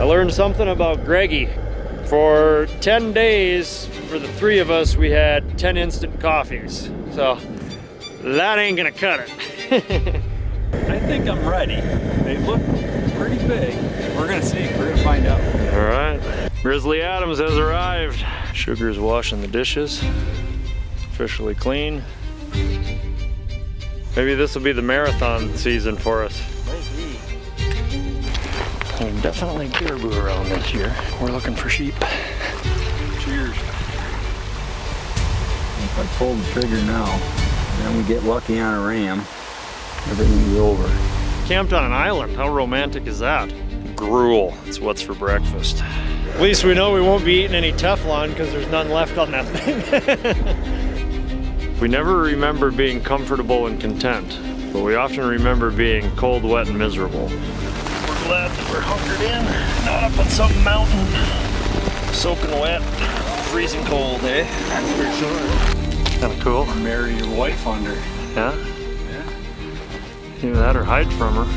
learned something about Greggy. For 10 days, for the three of us, we had 10 instant coffees. So that ain't gonna cut it. I think I'm ready. They look pretty big. We're gonna see, we're gonna find out. All right, Grizzly Adams has arrived. Sugar's washing the dishes. Officially clean. Maybe this will be the marathon season for us. Maybe. There's definitely caribou around this year. We're looking for sheep. Cheers. If I pull the trigger now, then we get lucky on a ram, everything's over. Camped on an island, how romantic is that? Gruel, it's what's for breakfast. At least we know we won't be eating any Teflon because there's none left on that thing. We never remember being comfortable and content, but we often remember being cold, wet, and miserable. We're glad that we're hunkered in, not up on some mountain, soaking wet, freezing cold, eh? That's for sure. Kind of cool. Marry your wife under. Yeah? Yeah. Either that or hide from her.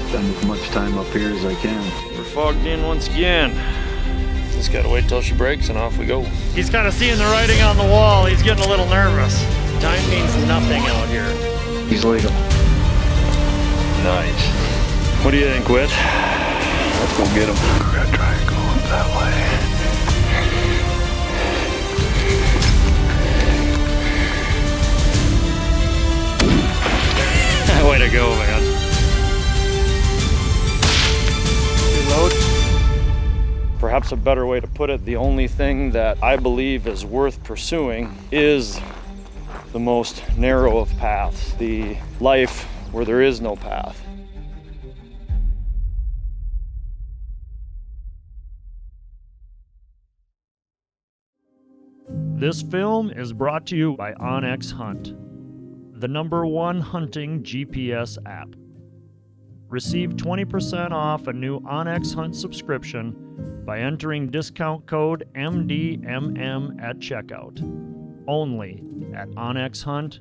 Spend as much time up here as I can. We're fogged in once again. Just gotta wait till she breaks and off we go. He's kind of seeing the writing on the wall. He's getting a little nervous. Time means nothing out here. He's legal. Nice. What do you think, Whit? Let's go get him. We're gonna try and go up that way. Way to go, man. Reload. Perhaps a better way to put it, the only thing that I believe is worth pursuing is the most narrow of paths, the life where there is no path. This film is brought to you by Onyx Hunt, the #1 hunting GPS app. Receive 20% off a new Onyx Hunt subscription by entering discount code MDMM at checkout. Only at onyxhunt.com.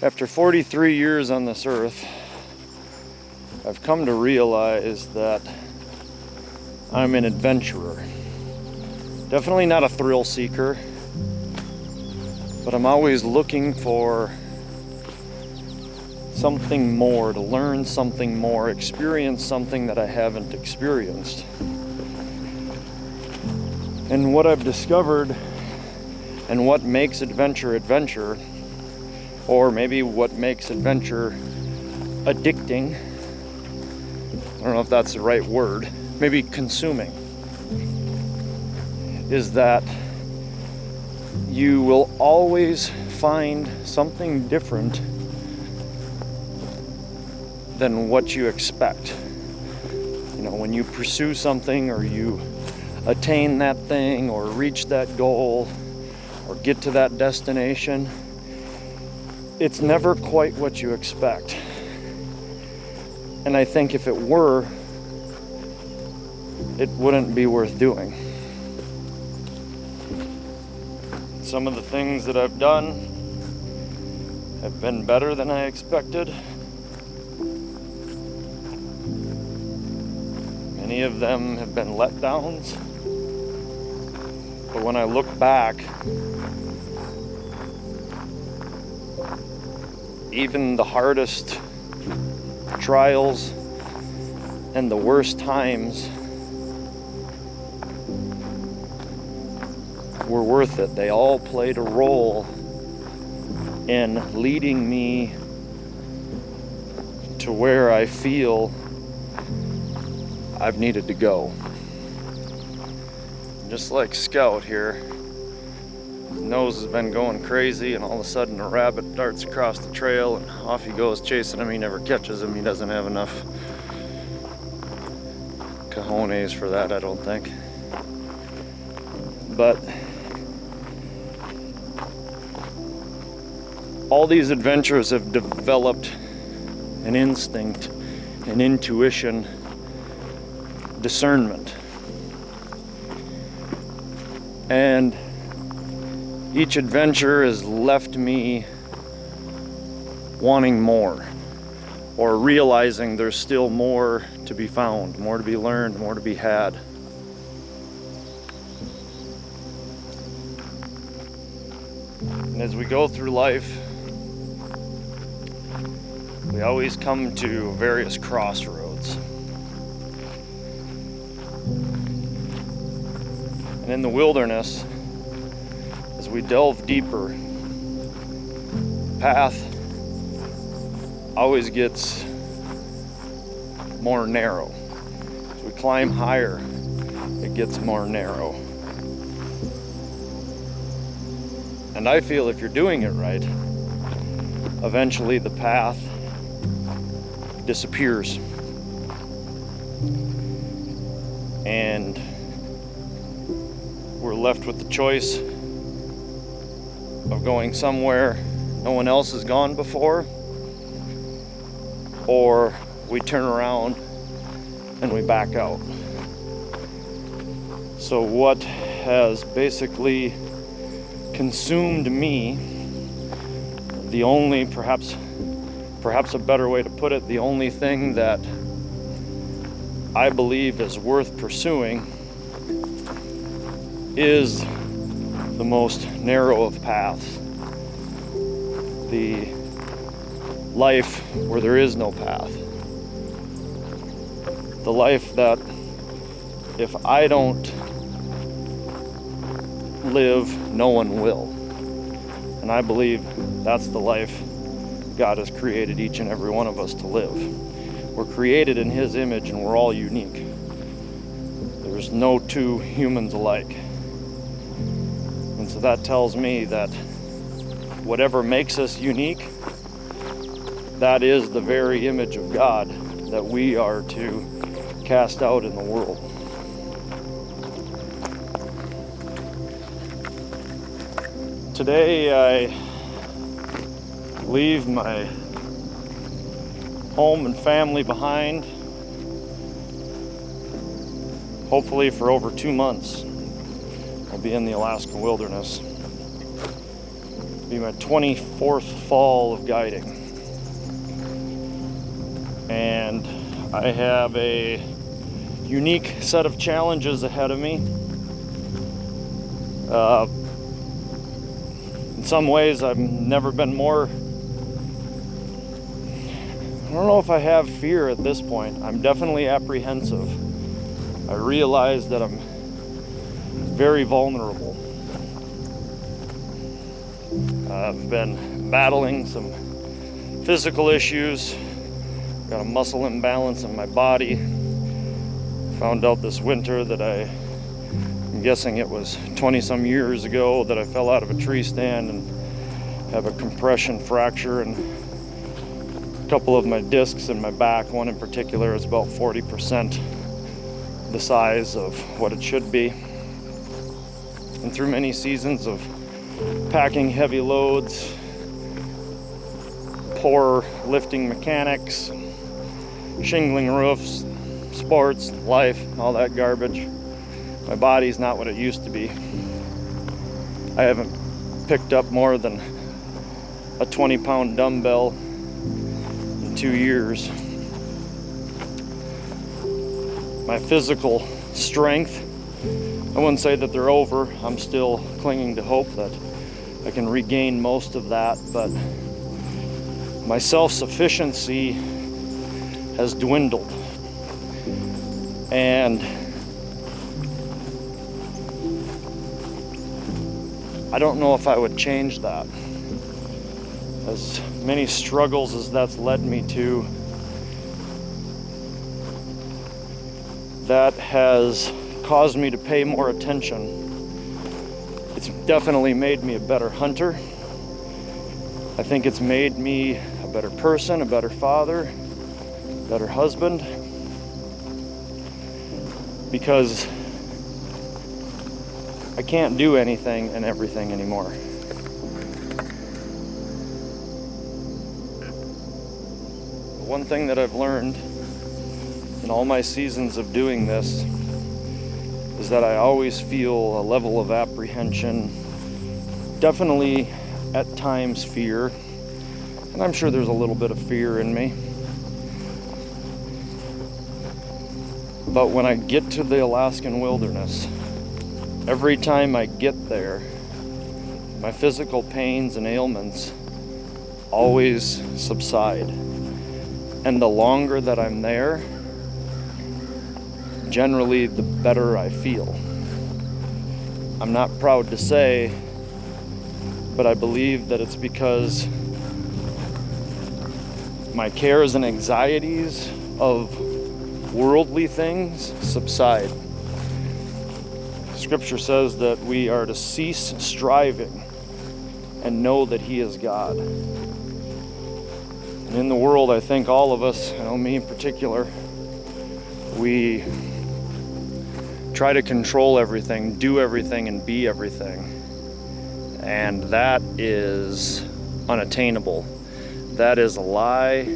After 43 years on this earth, I've come to realize that I'm an adventurer. Definitely not a thrill seeker, but I'm always looking for something more, to learn something more, experience something that I haven't experienced. And what I've discovered and what makes adventure adventure, or maybe what makes adventure addicting, I don't know if that's the right word, maybe consuming, is that you will always find something different than what you expect. You know, when you pursue something or you attain that thing or reach that goal or get to that destination, it's never quite what you expect. And I think if it were, it wouldn't be worth doing. Some of the things that I've done have been better than I expected. Many of them have been letdowns. But when I look back, even the hardest trials and the worst times were worth it. They all played a role in leading me to where I feel I've needed to go. Just like Scout here, Nose has been going crazy, and all of a sudden a rabbit darts across the trail and off he goes chasing him. He never catches him. He doesn't have enough cojones for that, I don't think. But all these adventures have developed an instinct, an intuition, discernment. And each adventure has left me wanting more, or realizing there's still more to be found, more to be learned, more to be had. And as we go through life, we always come to various crossroads. And in the wilderness, as we delve deeper, the path always gets more narrow. As we climb higher, it gets more narrow. And I feel if you're doing it right, eventually the path disappears. And we're left with the choice of going somewhere no one else has gone before, or we turn around and we back out. So what has basically consumed me, the only, perhaps a better way to put it, the only thing that I believe is worth pursuing is the most narrow of paths. The life where there is no path. The life that if I don't live, no one will. And I believe that's the life God has created each and every one of us to live. We're created in His image and we're all unique. There's no two humans alike. And so that tells me that whatever makes us unique, that is the very image of God that we are to cast out in the world. Today I leave my home and family behind, hopefully for over 2 months. I'll be in the Alaskan wilderness. It'll be my 24th fall of guiding. And I have a unique set of challenges ahead of me. In some ways, I've never been more, I don't know if I have fear at this point. I'm definitely apprehensive. I realize that I'm very vulnerable. I've been battling some physical issues, got a muscle imbalance in my body. Found out this winter that I'm guessing it was 20 some years ago that I fell out of a tree stand and have a compression fracture, and a couple of my discs in my back, one in particular is about 40% the size of what it should be. And through many seasons of packing heavy loads, poor lifting mechanics, shingling roofs, sports, life, all that garbage, my body's not what it used to be. I haven't picked up more than a 20-pound dumbbell in 2 years. My physical strength, I wouldn't say that they're over. I'm still clinging to hope that I can regain most of that, but my self-sufficiency has dwindled. And I don't know if I would change that. As many struggles as that's led me to, that has caused me to pay more attention It's definitely made me a better hunter. I think it's made me a better person, a better father, a better husband, because I can't do anything and everything anymore. One thing that I've learned in all my seasons of doing this is that I always feel a level of apprehension, definitely at times fear, and I'm sure there's a little bit of fear in me. But when I get to the Alaskan wilderness, every time I get there, my physical pains and ailments always subside. And the longer that I'm there, generally the better I feel. I'm not proud to say, but I believe that it's because my cares and anxieties of worldly things subside. Scripture says that we are to cease striving and know that He is God. And in the world, I think all of us, me in particular, we try to control everything, do everything, and be everything. And that is unattainable. That is a lie.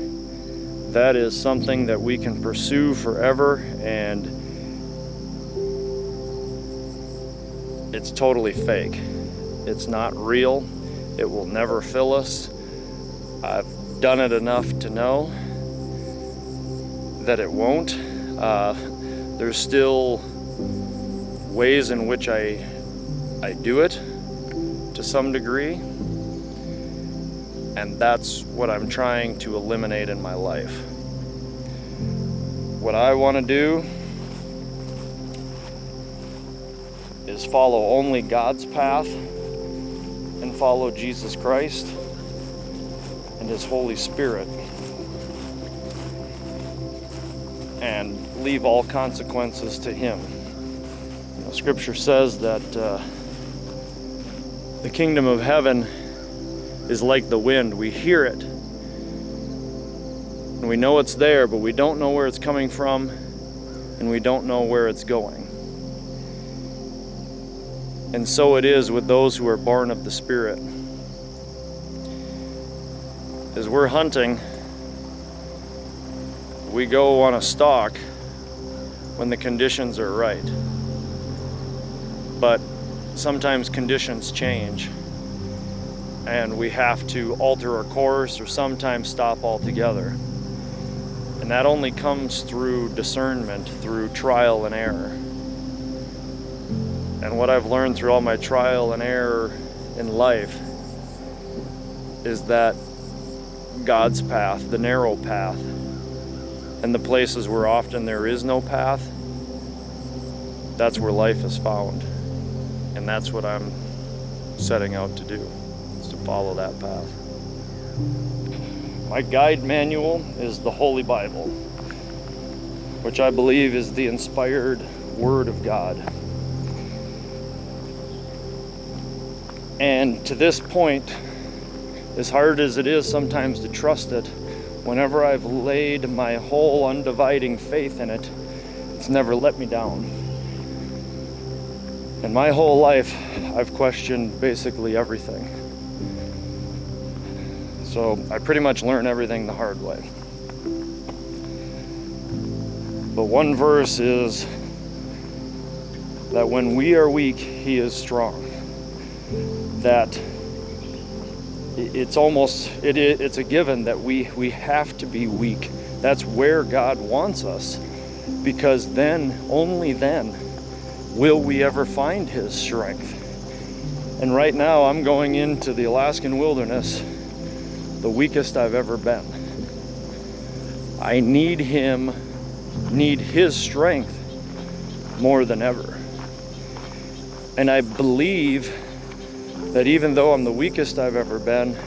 That is something that we can pursue forever, and it's totally fake. It's not real. It will never fill us. I've done it enough to know that it won't. There's still ways in which I do it to some degree, and that's what I'm trying to eliminate in my life. What I want to do is follow only God's path and follow Jesus Christ and His Holy Spirit, and leave all consequences to Him. Scripture says that the kingdom of heaven is like the wind. We hear it and we know it's there, but we don't know where it's coming from, and we don't know where it's going. And so it is with those who are born of the Spirit. As we're hunting, we go on a stalk when the conditions are right. But sometimes conditions change, and we have to alter our course or sometimes stop altogether. And that only comes through discernment, through trial and error. And what I've learned through all my trial and error in life is that God's path, the narrow path, and the places where often there is no path, that's where life is found. And that's what I'm setting out to do, is to follow that path. My guide manual is the Holy Bible, which I believe is the inspired Word of God. And to this point, as hard as it is sometimes to trust it, whenever I've laid my whole undividing faith in it, it's never let me down. And my whole life, I've questioned basically everything. So I pretty much learn everything the hard way. But one verse is that when we are weak, He is strong. That it's a given that we have to be weak. That's where God wants us, because then, only then, will we ever find His strength. And right now I'm going into the Alaskan wilderness the weakest I've ever been. I need His strength more than ever. And I believe that even though I'm the weakest I've ever been,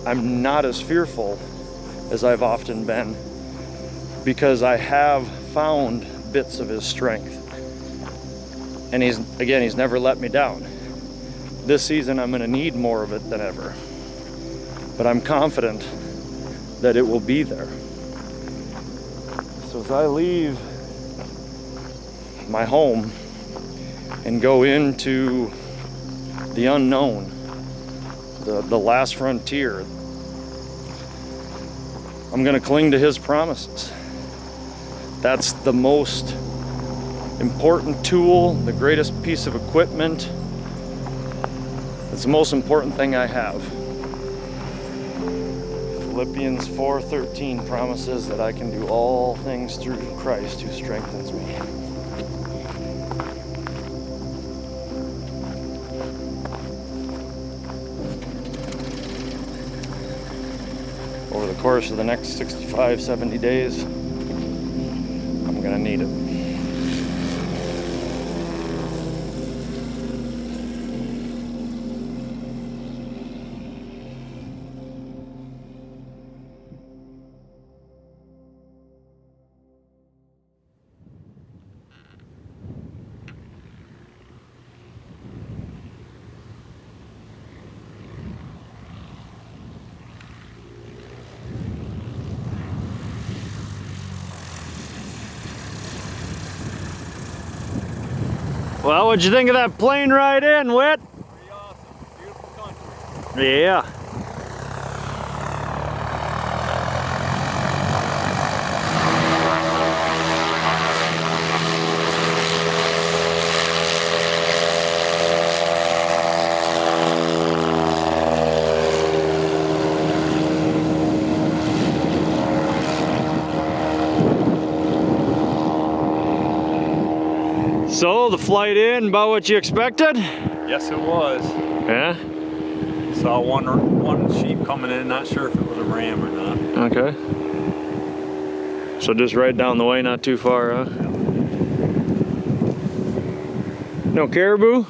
I'm not as fearful as I've often been, because I have found bits of His strength. And He's never let me down. this season I'm gonna need more of it than ever. But I'm confident that it will be there. So as I leave my home and go into the unknown, the last frontier, I'm gonna cling to his promises. That's the most important tool, the greatest piece of equipment. It's the most important thing I have. Philippians 4:13 promises that I can do all things through Christ who strengthens me. Over the course of the next 65, 70 days, I'm gonna need it. Well, what'd you think of that plane ride in, Whit? Pretty awesome. Beautiful country. Yeah. So, the flight in, about what you expected? Yes, it was. Yeah? Saw one sheep coming in, not sure if it was a ram or not. Okay. So just right down the way, not too far, huh? No caribou?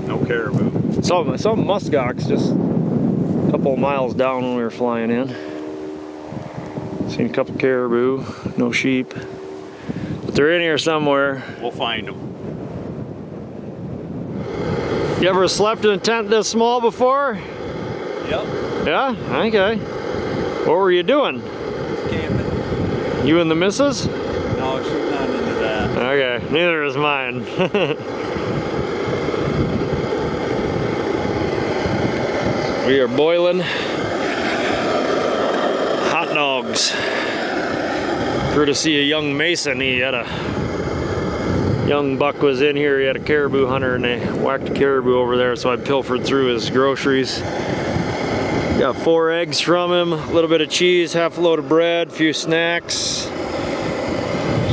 No caribou. Some muskox just a couple of miles down when we were flying in. Seen a couple caribou, no sheep. But they're in here somewhere. We'll find them. You ever slept in a tent this small before? Yep. Yeah? Okay. What were you doing? Camping. You and the missus? No, she's not into that. Okay, neither is mine. We are boiling hot dogs. Courtesy of young Mason, he had a young buck was in here, he had a caribou hunter and they whacked a caribou over there, so I pilfered through his groceries. Got 4 eggs from him, a little bit of cheese, half a load of bread, a few snacks.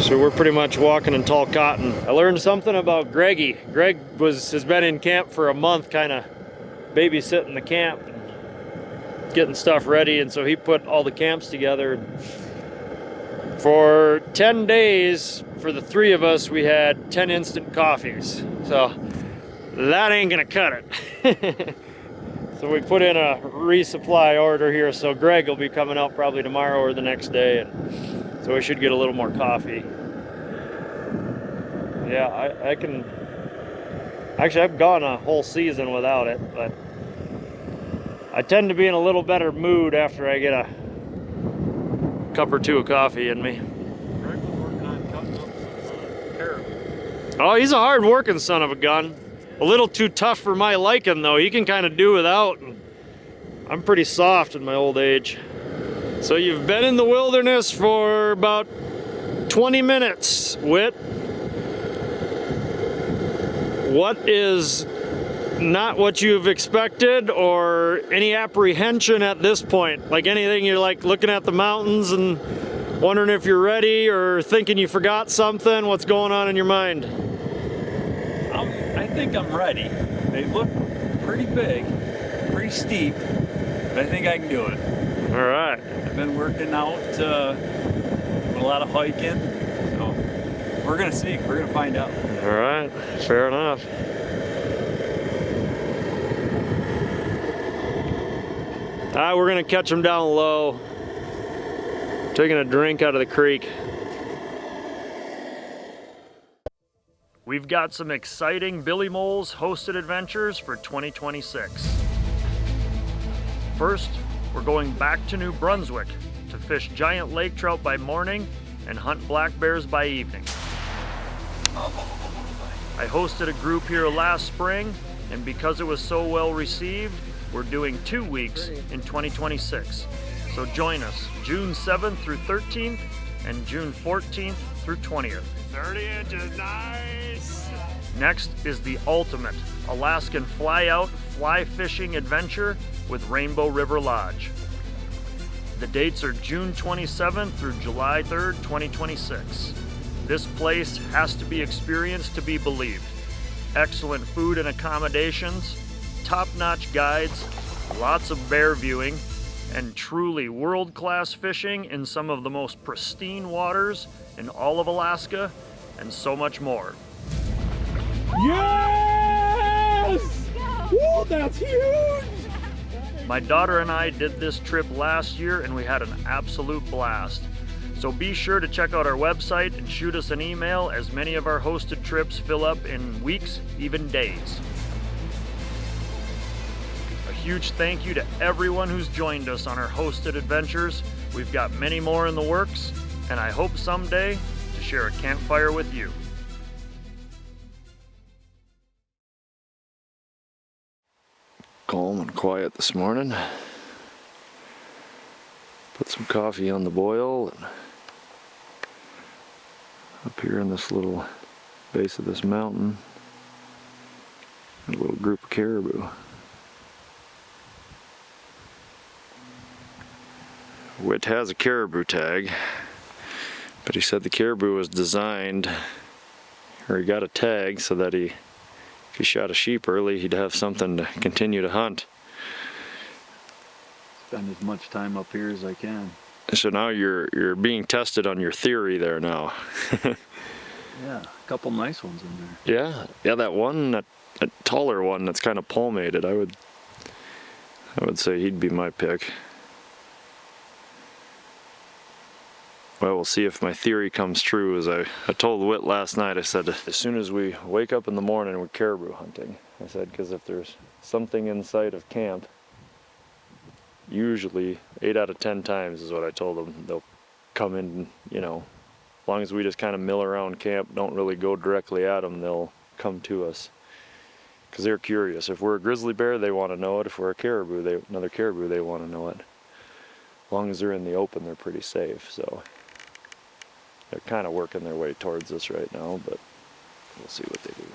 So we're pretty much walking in tall cotton. I learned something about Greggy. Greg has been in camp for a month, kind of babysitting the camp, getting stuff ready, and so he put all the camps together. For 10 days, for the 3 of us, we had 10 instant coffees. So that ain't gonna cut it. So we put in a resupply order here, so Greg will be coming out probably tomorrow or the next day, and so we should get a little more coffee. Yeah, I can, actually I've gone a whole season without it, but I tend to be in a little better mood after I get a cup or 2 of coffee in me. Greg was working on cutting up some caribou. Oh, he's a hard working son of a gun. A little too tough for my liking though. He can kind of do without. I'm pretty soft in my old age. So you've been in the wilderness for about 20 minutes, Whit. What is not what you've expected, or any apprehension at this point? Like anything, you're like looking at the mountains and wondering if you're ready, or thinking you forgot something? What's going on in your mind? I think I'm ready. They look pretty big, pretty steep, but I think I can do it. All right. I've been working out, a lot of hiking, so we're gonna see. We're gonna find out. All right, fair enough. All right, we're gonna catch them down low. Taking a drink out of the creek. We've got some exciting Billy Molls hosted adventures for 2026. First, we're going back to New Brunswick to fish giant lake trout by morning and hunt black bears by evening. I hosted a group here last spring, and because it was so well received, we're doing 2 weeks in 2026. So join us June 7th through 13th and June 14th through 20th. 30 inches, nice! Next is the ultimate Alaskan fly-out, fly fishing adventure with Rainbow River Lodge. The dates are June 27th through July 3rd, 2026. This place has to be experienced to be believed. Excellent food and accommodations, top-notch guides, lots of bear viewing, and truly world-class fishing in some of the most pristine waters in all of Alaska, and so much more. Yes! Woo, that's huge! My daughter and I did this trip last year and we had an absolute blast. So be sure to check out our website and shoot us an email, as many of our hosted trips fill up in weeks, even days. A huge thank you to everyone who's joined us on our hosted adventures. We've got many more in the works, and I hope someday to share a campfire with you. Calm and quiet this morning. Put some coffee on the boil. And up here in this little base of this mountain, a little group of caribou. Whit has a caribou tag, but he said the caribou was designed, or he got a tag so that if he shot a sheep early, he'd have something to continue to hunt. Spend as much time up here as I can. So now you're being tested on your theory there now. Yeah, a couple nice ones in there. Yeah, that one, that taller one that's kind of palmated, I would say he'd be my pick. Well, we'll see if my theory comes true. As I told Whit last night, I said, as soon as we wake up in the morning, we're caribou hunting. I said, because if there's something in sight of camp, usually 8 out of 10 times is what I told them, they'll come in, you know, as long as we just kind of mill around camp, don't really go directly at them, they'll come to us. Because they're curious. If we're a grizzly bear, they want to know it. If we're a caribou, another caribou, they want to know it. As long as they're in the open, they're pretty safe. So they're kind of working their way towards us right now, but we'll see what they do.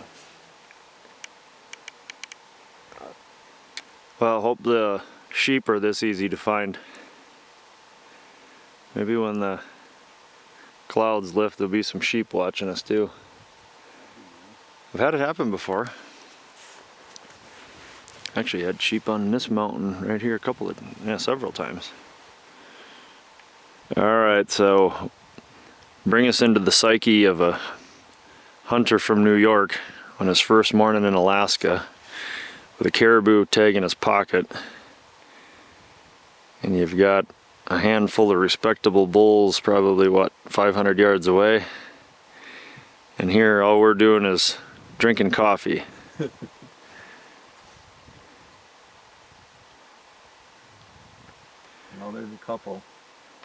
Well, I hope the sheep are this easy to find. Maybe when the clouds lift, there'll be some sheep watching us too. I've had it happen before. Actually had sheep on this mountain right here several times. Alright, so bring us into the psyche of a hunter from New York on his first morning in Alaska with a caribou tag in his pocket. And you've got a handful of respectable bulls probably, 500 yards away. And here all we're doing is drinking coffee. Well, there's a couple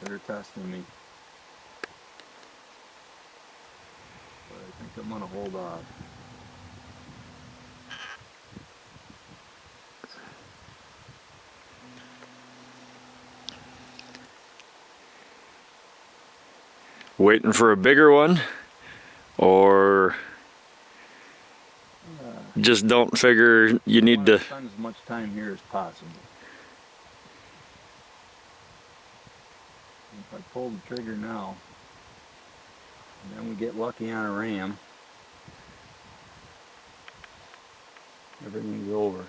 that are testing me. But I think I'm gonna hold off. Waiting for a bigger one, or just don't figure you need to spend as much time here as possible. If I pull the trigger now, and then we get lucky on a ram, everything's over.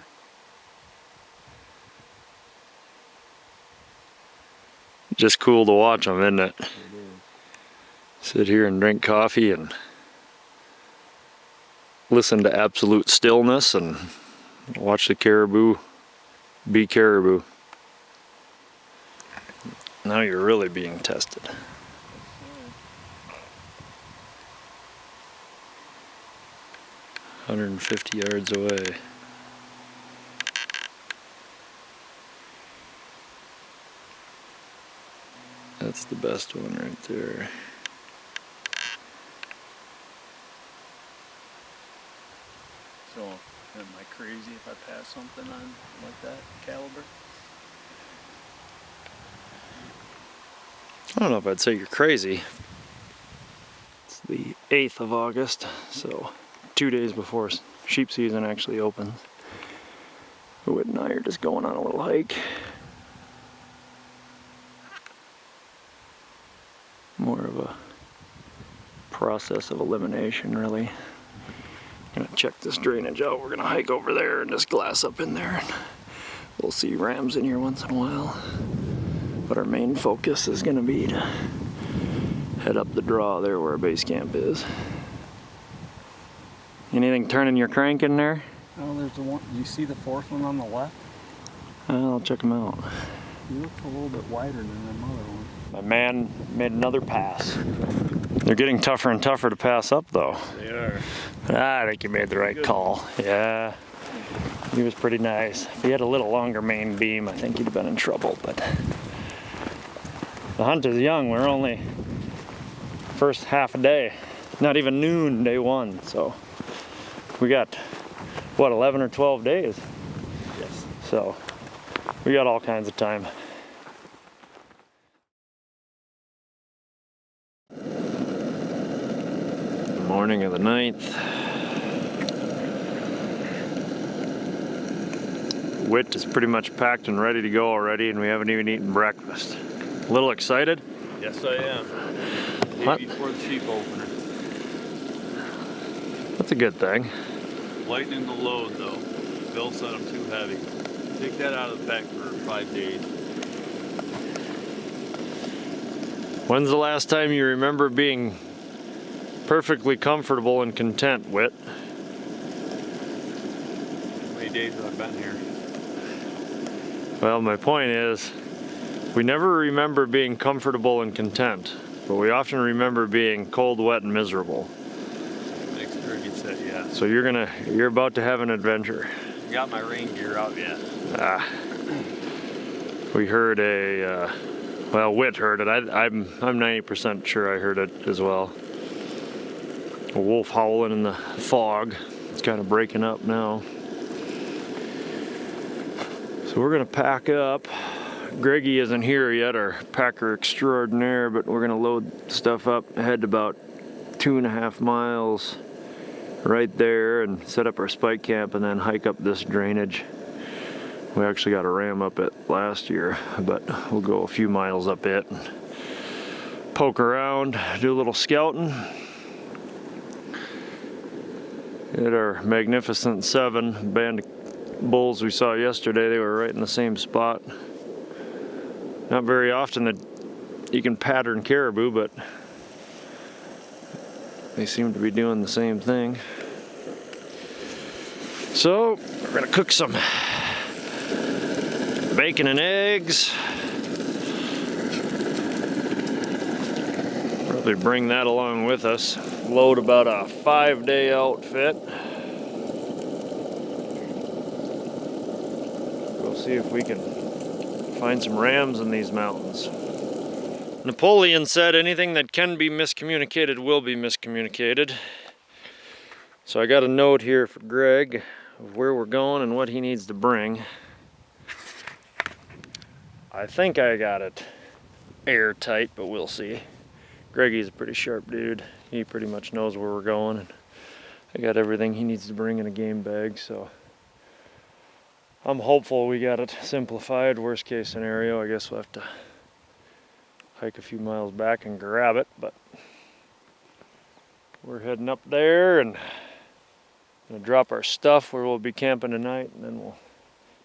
just cool to watch them, isn't it? It is. Sit here and drink coffee and listen to absolute stillness and watch the caribou be caribou. Now you're really being tested. 150 yards away. That's the best one right there. So, am I crazy if I pass something on like that caliber? I don't know if I'd say you're crazy. It's the 8th of August, so 2 days before sheep season actually opens. Whit and I are just going on a little hike. More of a process of elimination, really. Gonna check this drainage out. We're gonna hike over there and just glass up in there. We'll see rams in here once in a while. But our main focus is gonna be to head up the draw there where our base camp is. Anything turning your crank in there? Oh, there's the one. Do you see the fourth one on the left? I'll check them out. He looks a little bit wider than them other ones. My man made another pass. They're getting tougher and tougher to pass up though. They are. I think you made the right call. Yeah. He was pretty nice. If he had a little longer main beam, I think he'd have been in trouble, but the hunt is young. We're only first half a day. Not even noon, day one, so we got, what, 11 or 12 days? Yes. So we got all kinds of time. Morning of the 9th. Whit is pretty much packed and ready to go already, and we haven't even eaten breakfast. A little excited? Yes, I am. What? Day before the sheep opener. That's a good thing. Lightening the load though. Bill said I'm too heavy. Take that out of the pack for 5 days. When's the last time you remember being perfectly comfortable and content, Whit? How many days have I been here? Well, my point is, we never remember being comfortable and content, but we often remember being cold, wet, and miserable. Next turkey said yeah. So you're about to have an adventure. Got my rain gear out yet. We heard well, Whit heard it. I'm 90% sure I heard it as well. A wolf howling in the fog. It's kind of breaking up now. So we're gonna pack up. Greggy isn't here yet, our packer extraordinaire, but we're gonna load stuff up, head about 2.5 miles right there and set up our spike camp and then hike up this drainage. We actually got a ram up it last year, but we'll go a few miles up it and poke around, do a little scouting. At our Magnificent 7 band of bulls we saw yesterday, they were right in the same spot. Not very often that you can pattern caribou, but they seem to be doing the same thing. So we're gonna cook some bacon and eggs. Probably bring that along with us. Load about a 5-day outfit. Go see if we can find some rams in these mountains. Napoleon said anything that can be miscommunicated will be miscommunicated. So I got a note here for Greg of where we're going and what he needs to bring. I think I got it airtight, but we'll see. Greggy's a pretty sharp dude. He pretty much knows where we're going, and I got everything he needs to bring in a game bag, so I'm hopeful we got it simplified. Worst case scenario, I guess we'll have to hike a few miles back and grab it, but we're heading up there and gonna drop our stuff where we'll be camping tonight, and then we'll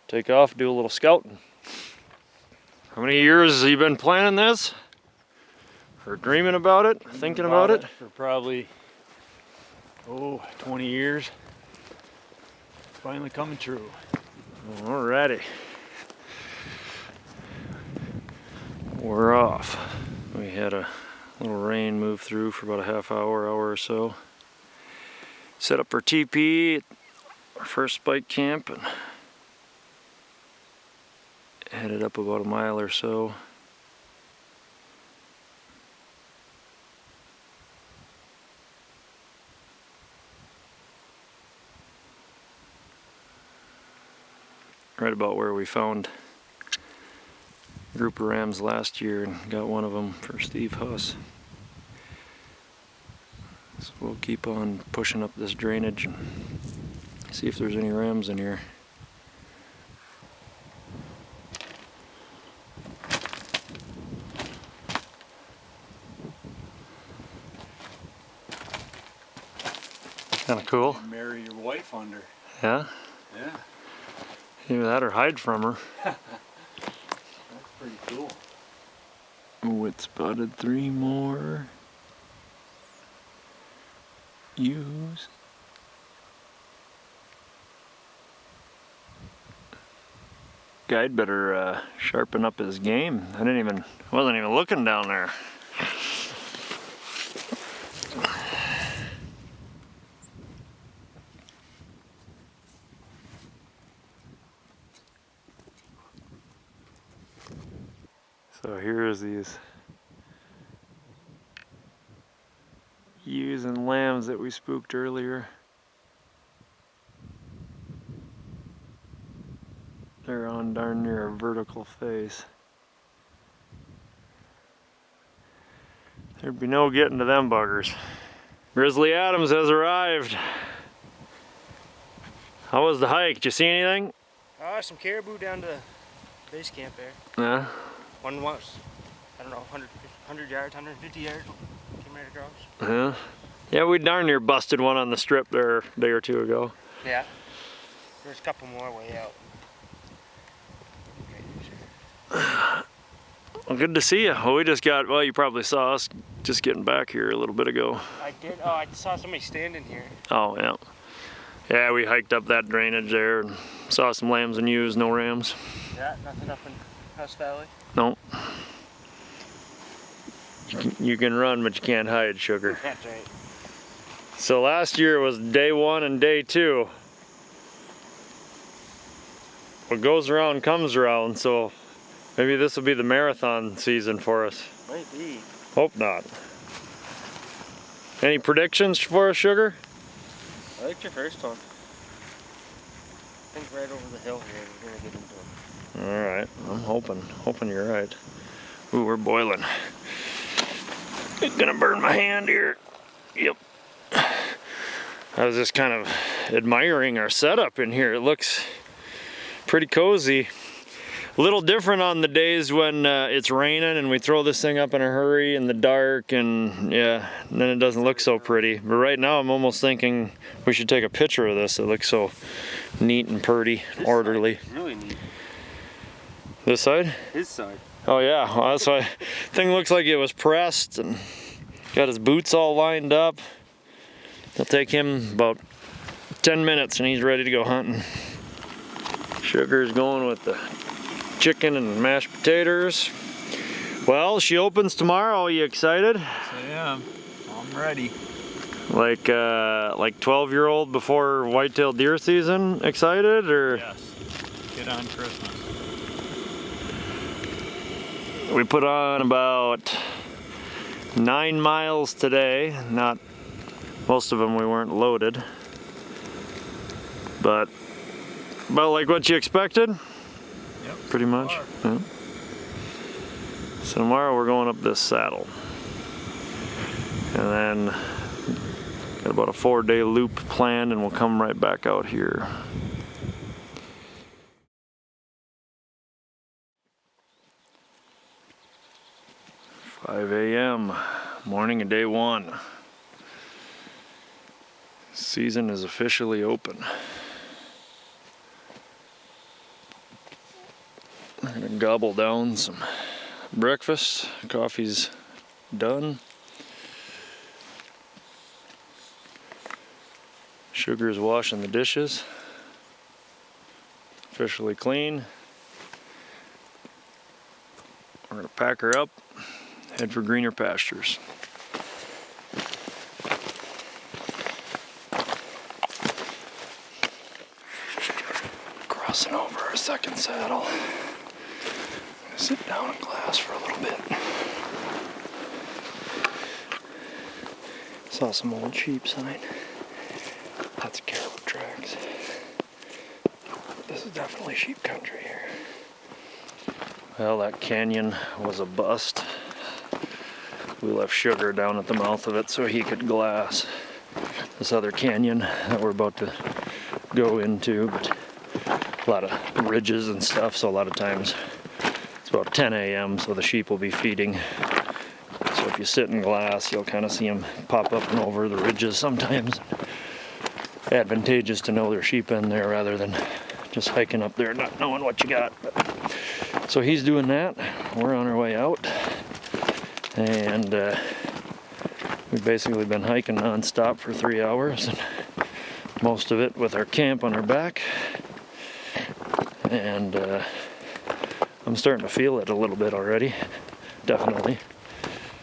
take off, do a little scouting. How many years have you been planning this? Or dreaming about it? Thinking about it? For probably, 20 years. It's finally coming true. Alrighty. We're off. We had a little rain move through for about a half hour, hour or so. Set up our TP at our first spike camp and headed up about a mile or so. Right about where we found a group of rams last year and got one of them for Steve Huss. So we'll keep on pushing up this drainage and see if there's any rams in here. Kind of cool. Marry your wife under. Yeah? Yeah. Either that or hide from her. That's pretty cool. Oh, it spotted 3 more ewes. Guide better sharpen up his game. I wasn't even looking down there. So here's these ewes and lambs that we spooked earlier. They're on darn near a vertical face. There'd be no getting to them buggers. Grizzly Adams has arrived. How was the hike? Did you see anything? Some caribou down to base camp there. Yeah. One was, I don't know, 100 yards, 150 yards. Came right across. Yeah. Yeah, we darn near busted one on the strip there a day or two ago. Yeah. There's a couple more way out. Well, good to see you. Well, we just got, well, you probably saw us just getting back here a little bit ago. I did. Oh, I saw somebody standing here. Oh, yeah. Yeah, we hiked up that drainage there and saw some lambs and ewes, no rams. Yeah, nothing up in House Valley. No. You can run, but you can't hide, sugar. That's right. So last year was day 1 and day 2. What goes around comes around, so maybe this will be the marathon season for us. Might be. Hope not. Any predictions for us, sugar? I liked your first one. I think right over the hill here, we're gonna get into it. All right, I'm hoping you're right. Ooh, we're boiling. It's gonna burn my hand here. Yep. I was just kind of admiring our setup in here. It looks pretty cozy. A little different on the days when it's raining and we throw this thing up in a hurry in the dark, and yeah, and then it doesn't look so pretty. But right now I'm almost thinking we should take a picture of this. It looks so neat and pretty, orderly. Really neat. This side? His side. Oh yeah, well, that's why thing looks like it was pressed and got his boots all lined up. It'll take him about 10 minutes and he's ready to go hunting. Sugar's going with the chicken and mashed potatoes. Well, she opens tomorrow. Are you excited? Yes, I am. I'm ready. Like 12-year-old before whitetail deer season, excited or? Yes. Get on Christmas. We put on about 9 miles today. Not most of them we weren't loaded, but about like what you expected. Yep. Pretty much. Yeah. So tomorrow we're going up this saddle, and then got about a 4-day loop planned, and we'll come right back out here. (5 a.m. morning of day 1. Season is officially open. I'm gonna gobble down some breakfast. Coffee's done. Sugar's washing the dishes. Officially clean. We're gonna pack her up, head for greener pastures. crossing over our second saddle. Sit down in glass for a little bit. Saw some old sheep sign. That's Caribou tracks. This is definitely sheep country here. Well, that canyon was a bust. We left Sugar down at the mouth of it so he could glass this other canyon that we're about to go into, but a lot of ridges and stuff, so a lot of times it's about 10 a.m. so the sheep will be feeding. So if you sit in glass, you'll kind of see them pop up and over the ridges sometimes. Advantageous to know there's sheep in there rather than just hiking up there not knowing what you got. So he's doing that. We're on our way out. And we've basically been hiking non-stop for 3 hours. And most of it with our camp on our back. And I'm starting to feel it a little bit already. Definitely.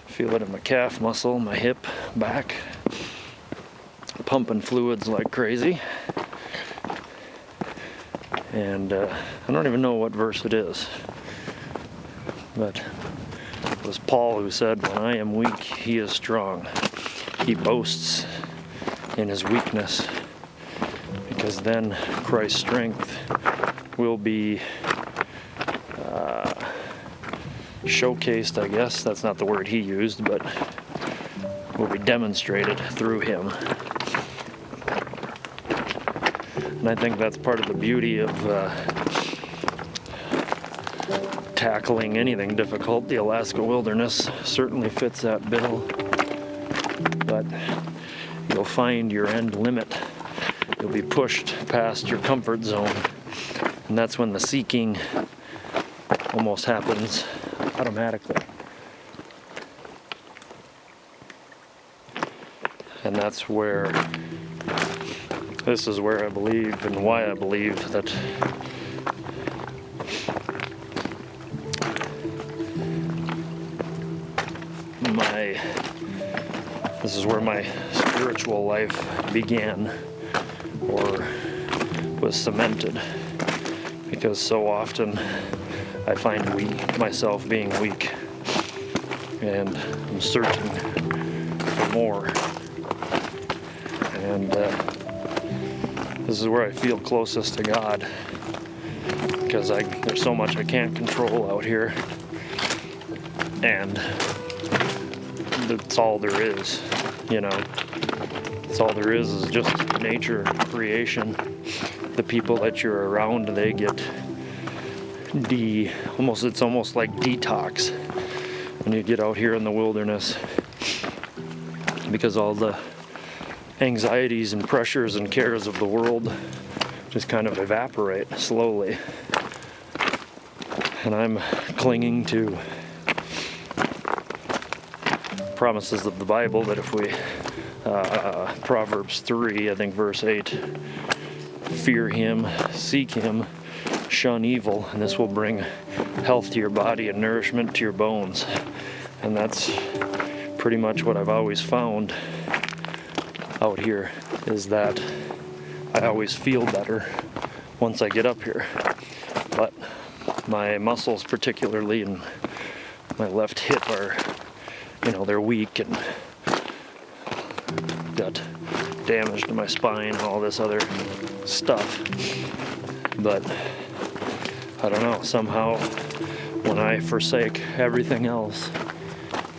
Feel it in my calf muscle, my hip, back. Pumping fluids like crazy. And I don't even know what verse it is. But it was Paul who said, "When I am weak, he is strong." He boasts in his weakness. Because then Christ's strength will be showcased, I guess. That's not the word he used, but will be demonstrated through him. And I think that's part of the beauty of tackling anything difficult. The Alaska wilderness certainly fits that bill. But you'll find your end limit. You'll be pushed past your comfort zone. And that's when the seeking almost happens automatically. And that's where, this is where I believe and why I believe that this is where my spiritual life began or was cemented. Because so often I find myself being weak, and I'm searching for more. And this is where I feel closest to God, because there's so much I can't control out here, and that's all there is, you know. That's all there is just nature, creation. The people that you're around, they get it's almost like detox when you get out here in the wilderness, because all the anxieties and pressures and cares of the world just kind of evaporate slowly. And I'm clinging to promises of the Bible that if we Proverbs 3, I think verse 8, fear him, seek him, shun evil, and this will bring health to your body and nourishment to your bones. And that's pretty much what I've always found out here, is that I always feel better once I get up here. But my muscles, particularly in my left hip, are, they're weak and got damage to my spine and all this other stuff. But I don't know, somehow when I forsake everything else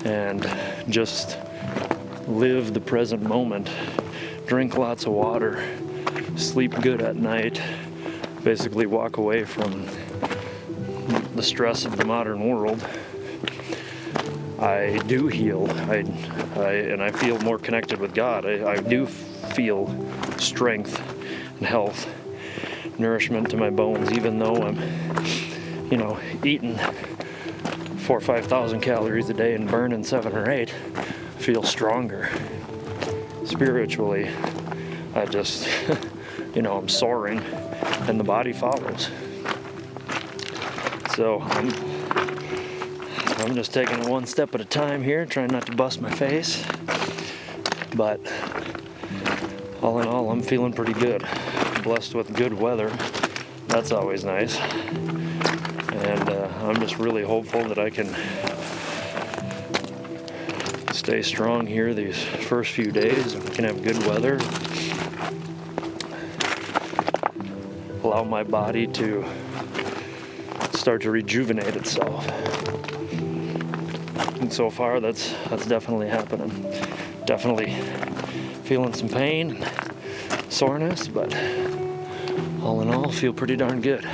and just live the present moment, drink lots of water, sleep good at night, basically walk away from the stress of the modern world, I do heal. I feel more connected with God. I do feel strength and health, nourishment to my bones, even though I'm, eating 4,000 or 5,000 calories a day and burning 7 or 8. I feel stronger. Spiritually, I just, I'm soaring, and the body follows. So I'm just taking it one step at a time here, trying not to bust my face. But all in all, I'm feeling pretty good. Blessed with good weather. That's always nice. And I'm just really hopeful that I can stay strong here these first few days. We can have good weather. Allow my body to start to rejuvenate itself. And so far that's definitely happening. Definitely feeling some pain, soreness, but all in all, feel pretty darn good.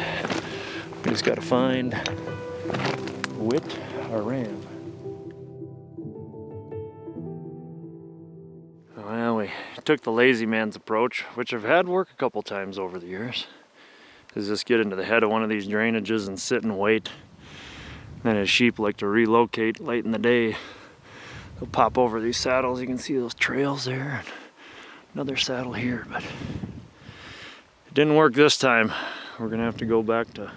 We just gotta find Wit, our ram. Well, we took the lazy man's approach, which I've had work a couple times over the years. Is just get into the head of one of these drainages and sit and wait. Then as sheep like to relocate late in the day, they'll pop over these saddles. You can see those trails there. And another saddle here, but it didn't work this time. We're gonna have to go back to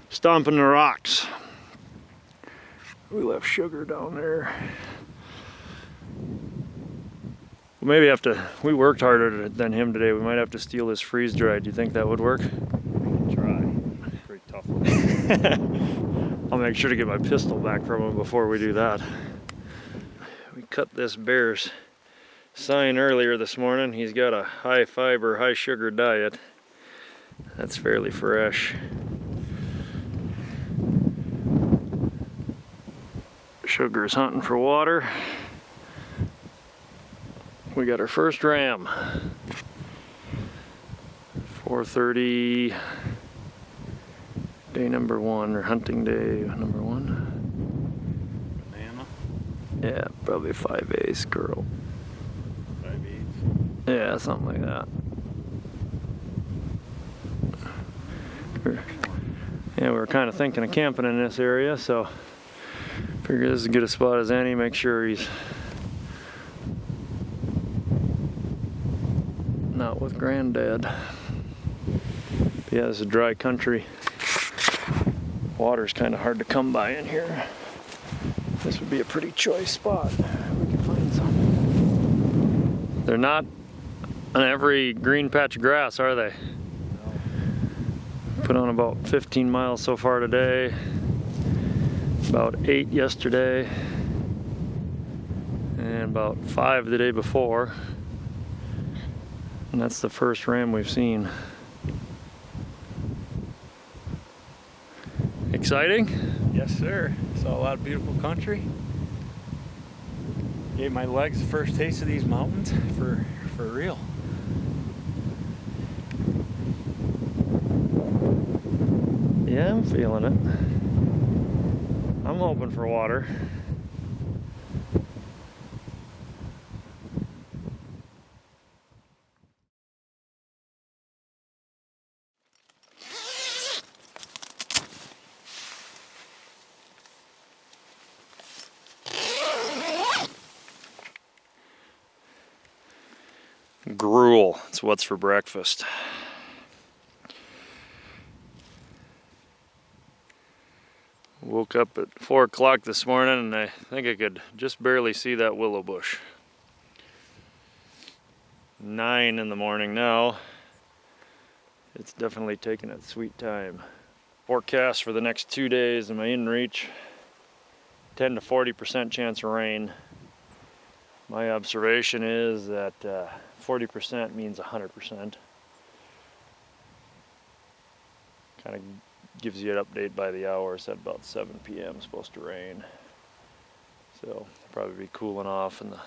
stomping the rocks. We left Sugar down there. We maybe have to, we worked harder than him today. We might have to steal his freeze dry. Do you think that would work? Try. Pretty tough. I'll make sure to get my pistol back from him before we do that. We cut this bear's sign earlier this morning. He's got a high fiber, high sugar diet. That's fairly fresh. Sugar's hunting for water. We got our first ram. 4:30, day number 1, or hunting day number 1. Banana. Yeah, probably 5/8 girl. 5/8. Yeah, something like that. Yeah, we were kind of thinking of camping in this area, so figure this is as good a spot as any. Make sure he's not with Granddad. But yeah, this is dry country. Water's kind of hard to come by in here. This would be a pretty choice spot. We can find some. They're not on every green patch of grass, are they? Put on about 15 miles so far today. About 8 yesterday. And about 5 the day before. And that's the first ram we've seen. Exciting? Yes, sir. Saw a lot of beautiful country. Gave my legs the first taste of these mountains for real. Yeah, I'm feeling it. I'm hoping for water. Gruel, it's what's for breakfast. Woke up at 4 o'clock this morning and I think I could just barely see that willow bush. 9 in the morning now. It's definitely taking its sweet time. Forecast for the next 2 days, am I in reach? 10 to 40% chance of rain. My observation is that 40% means 100%. Kind of gives you an update by the hour. It's at about 7 p.m. supposed to rain. So it'll probably be cooling off and the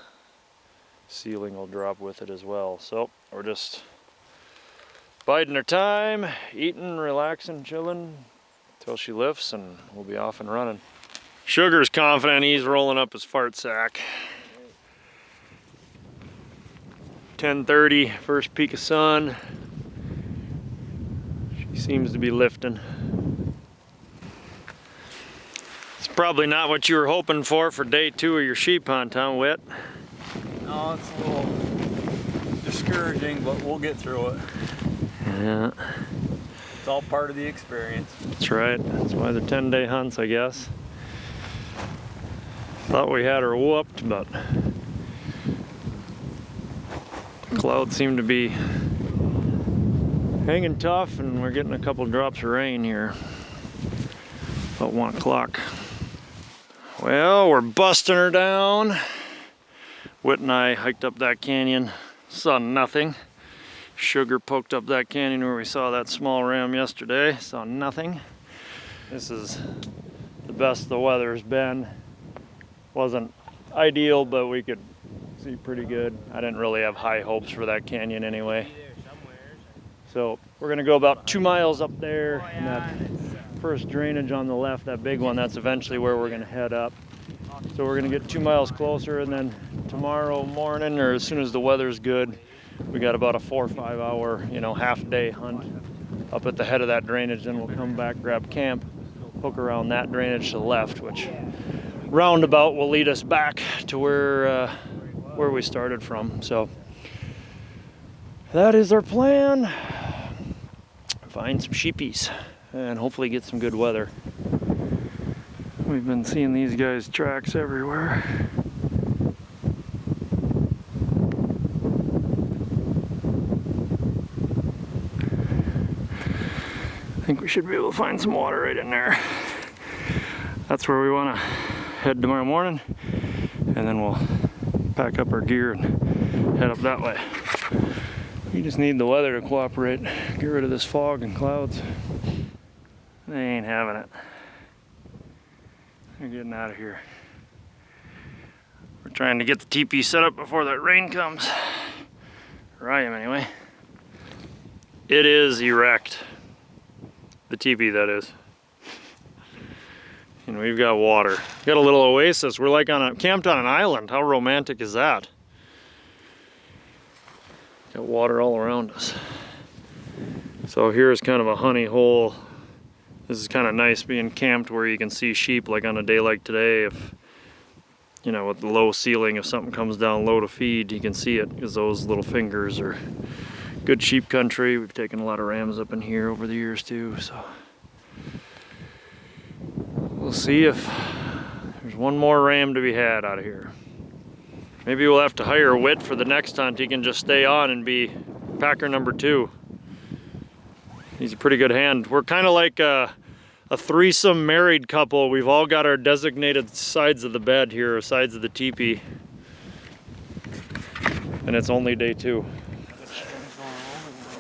ceiling will drop with it as well. So we're just biding our time, eating, relaxing, chilling until she lifts and we'll be off and running. Sugar's confident he's rolling up his fart sack. 10:30, first peak of sun. She seems to be lifting. It's probably not what you were hoping for day 2 of your sheep hunt, huh, Whit? No, it's a little discouraging, but we'll get through it. Yeah. It's all part of the experience. That's right. That's why they're 10-day hunts, I guess. Thought we had her whooped, but clouds seem to be hanging tough, and we're getting a couple drops of rain here. About 1 o'clock. Well, we're busting her down. Whit and I hiked up that canyon, saw nothing. Sugar poked up that canyon where we saw that small ram yesterday, saw nothing. This is the best the weather's been. Wasn't ideal, but we could see pretty good. I didn't really have high hopes for that canyon anyway. So we're gonna go about 2 miles up there, and that first drainage on the left, that big one, that's eventually where we're gonna head up. So we're gonna get 2 miles closer, and then tomorrow morning, or as soon as the weather's good, we got about a 4 or 5 hour, half day hunt up at the head of that drainage. Then we'll come back, grab camp, hook around that drainage to the left, which roundabout will lead us back to where we started from. So that is our plan. Find some sheepies and hopefully get some good weather. We've been seeing these guys' tracks everywhere. I think we should be able to find some water right in there. That's where we want to head tomorrow morning, and then we'll pack up our gear and head up that way. We just need the weather to cooperate, get rid of this fog and clouds. They ain't having it. They're getting out of here. We're trying to get the teepee set up before that rain comes. Or I am anyway. It is erect. The teepee, that is. And we've got water. Got a little oasis. We're like camped on an island. How romantic is that? Got water all around us. So here's kind of a honey hole. This is kind of nice being camped where you can see sheep, like on a day like today. If with the low ceiling, if something comes down low to feed, you can see it, because those little fingers are good sheep country. We've taken a lot of rams up in here over the years too, so we'll see if there's one more ram to be had out of here. Maybe we'll have to hire Whit for the next hunt. He can just stay on and be packer number 2. He's a pretty good hand. We're kind of like a threesome married couple. We've all got our designated sides of the bed here, or sides of the teepee. And it's only day 2.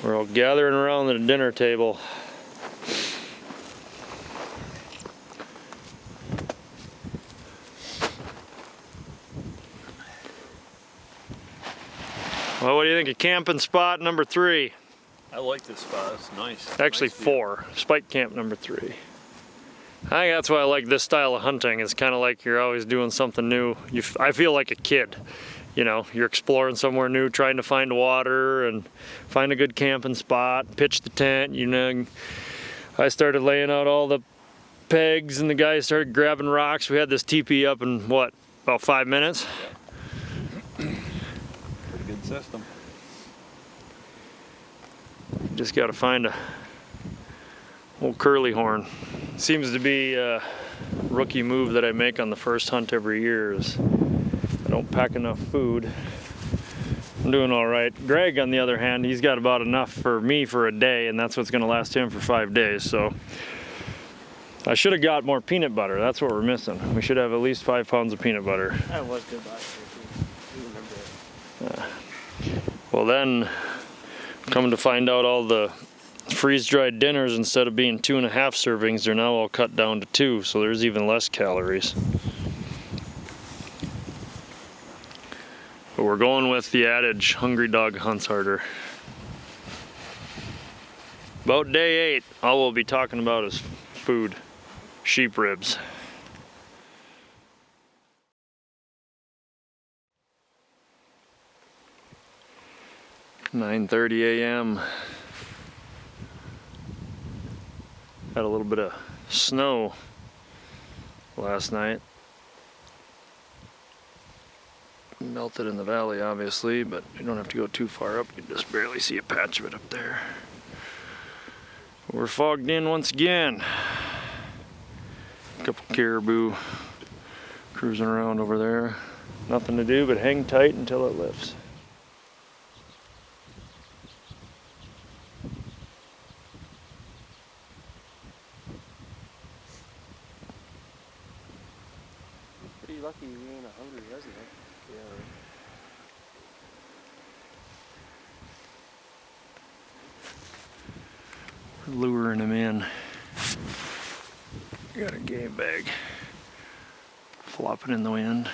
We're all gathering around the dinner table. Well, what do you think of camping spot number 3? I like this spot. It's nice. Actually, nice 4. Spike camp number 3. I think that's why I like this style of hunting. It's kind of like you're always doing something new. I feel like a kid. You're exploring somewhere new, trying to find water and find a good camping spot, pitch the tent. I started laying out all the pegs, and the guys started grabbing rocks. We had this teepee up in about 5 minutes? Pretty good system. Just got to find a old curly horn. Seems to be a rookie move that I make on the first hunt every year is I don't pack enough food. I'm doing all right. Greg, on the other hand, he's got about enough for me for a day, and that's what's going to last him for 5 days. So I should have got more peanut butter. That's what we're missing. We should have at least 5 pounds of peanut butter. That was good last year, too. You remember it. Well, then, coming to find out, all the freeze-dried dinners, instead of being 2.5 servings, they're now all cut down to 2, so there's even less calories. But we're going with the adage, hungry dog hunts harder. About day 8, all we'll be talking about is food. Sheep ribs. "9:30 a.m. Had a little bit of snow last night. Melted in the valley, obviously, but you don't have to go too far up. You can just barely see a patch of it up there. We're fogged in once again. A couple caribou cruising around over there. Nothing to do but hang tight until it lifts. lucky we ain't a hungry resident. We're luring him in. Got a game bag flopping in the wind.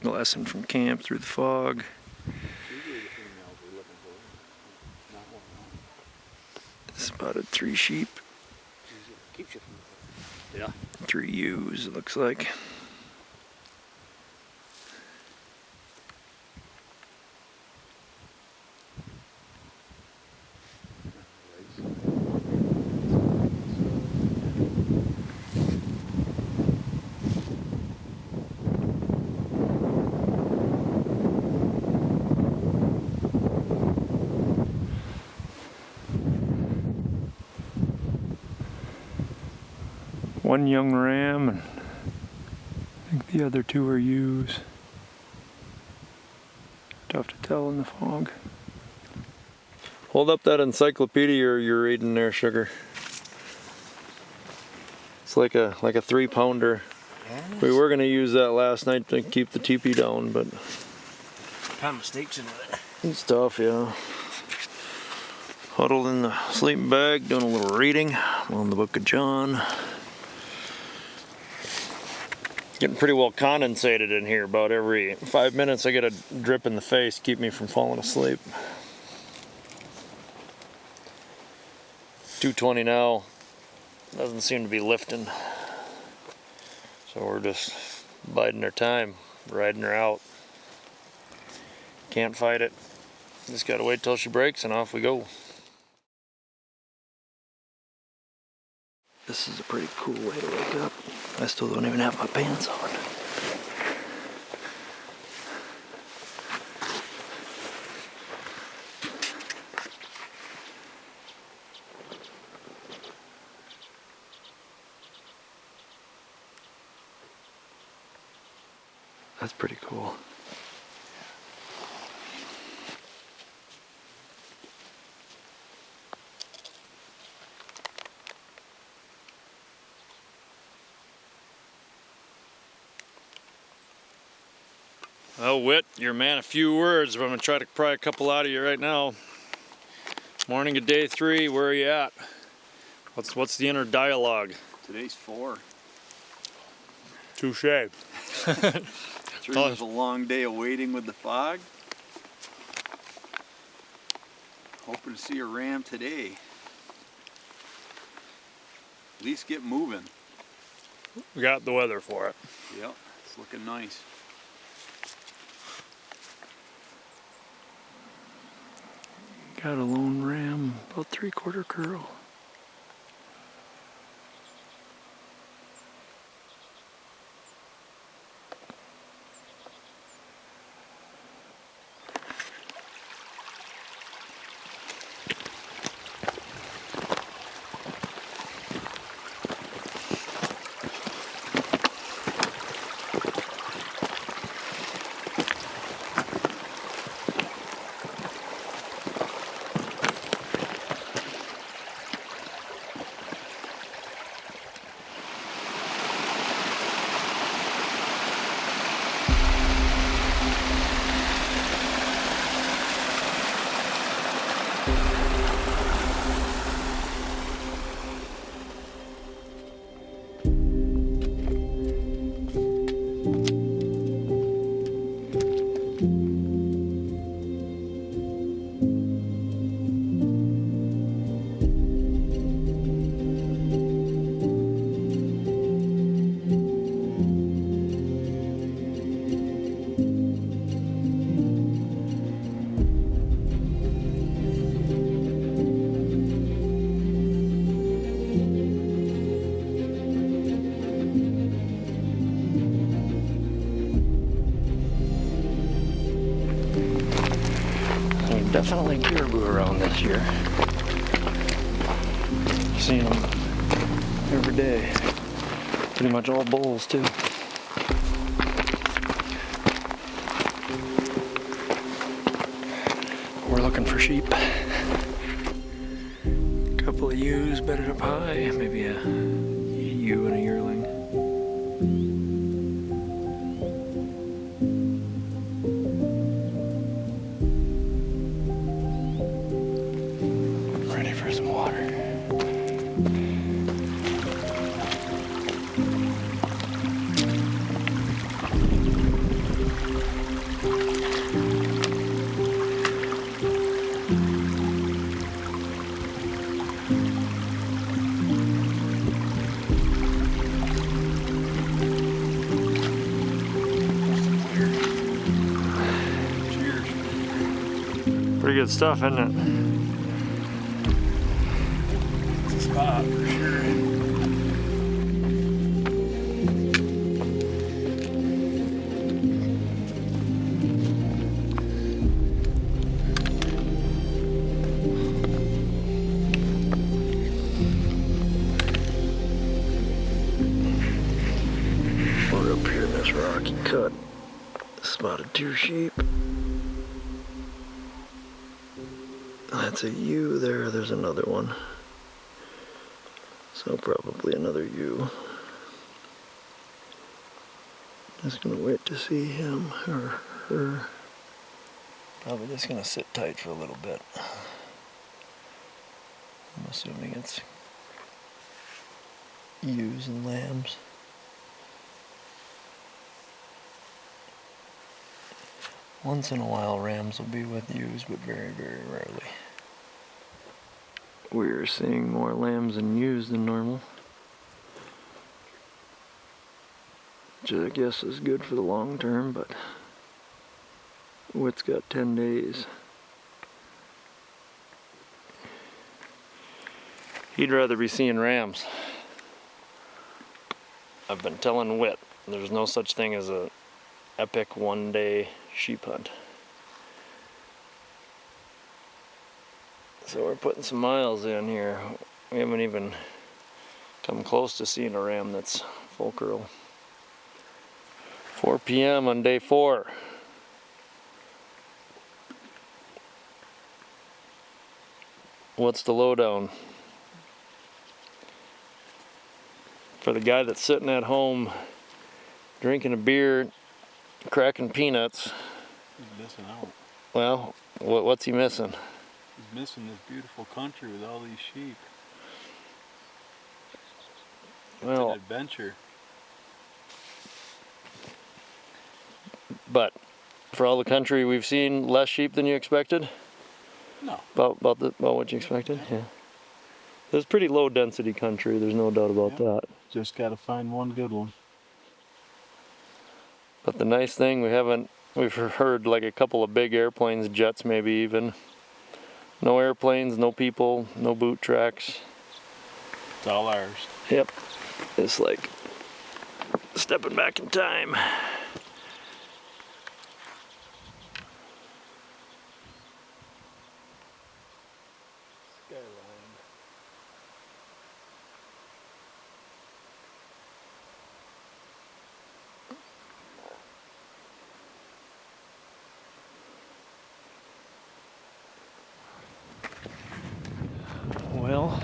A lesson from camp through the fog. Spotted 3 sheep. Yeah. 3 ewes, it looks like. One young ram, and I think the other 2 are ewes. Tough to tell in the fog. Hold up that encyclopedia you're reading there, Sugar. It's like a 3-pounder. Yes. We were gonna use that last night to keep the teepee down, but Kind of mistakes in it. it's tough, yeah. Huddled in the sleeping bag, doing a little reading on the Book of John. Getting pretty well condensated in here. About every 5 minutes I get a drip in the face to keep me from falling asleep. 2:20 now. Doesn't seem to be lifting. So we're just biding our time, riding her out. Can't fight it. Just gotta wait till she breaks and off we go. This is a pretty cool way to wake up. I still don't even have my pants on. That's pretty cool. Well, Whit, you're a man of few words, but I'm gonna try to pry a couple out of you right now. Morning of day 3, where are you at? What's the inner dialogue? Today's 4. Touché. 3 was a long day of waiting with the fog. Hoping to see a ram today. At least get moving. We got the weather for it. Yep, it's looking nice. Got a lone ram, about 3/4 curl. Definitely caribou around this year. Seeing them every day. Pretty much all bulls too. looking for sheep. Couple of ewes bedded up high, maybe a ewe and a yearling. Ready for some water. Pretty good stuff, isn't it? It's a spot for sure. We're up here in this rocky cut. Spotted 2 sheep. That's a ewe there, there's another one. So probably another ewe. Just gonna wait to see him or her. Probably just gonna sit tight for a little bit. I'm assuming it's ewes and lambs. Once in a while rams will be with ewes, but very, very rarely. We're seeing more lambs and ewes than normal, which I guess is good for the long term, but Whit's got 10 days. He'd rather be seeing rams. I've been telling Whit there's no such thing as a epic one-day sheep hunt. So we're putting some miles in here. We haven't even come close to seeing a ram that's full curl. 4 p.m. on day 4. What's the lowdown? For the guy that's sitting at home drinking a beer, cracking peanuts. He's missing out. Well, what's he missing? He's missing this beautiful country with all these sheep. It's Well, an adventure. But for all the country we've seen, less sheep than you expected? No. About what you expected? Yeah. It's pretty low density country, there's no doubt about that. Just gotta find one good one. But the nice thing, we've heard like a couple of big airplanes, jets maybe even. No airplanes, no people, no boot tracks. It's all ours. Yep. It's like stepping back in time. Well,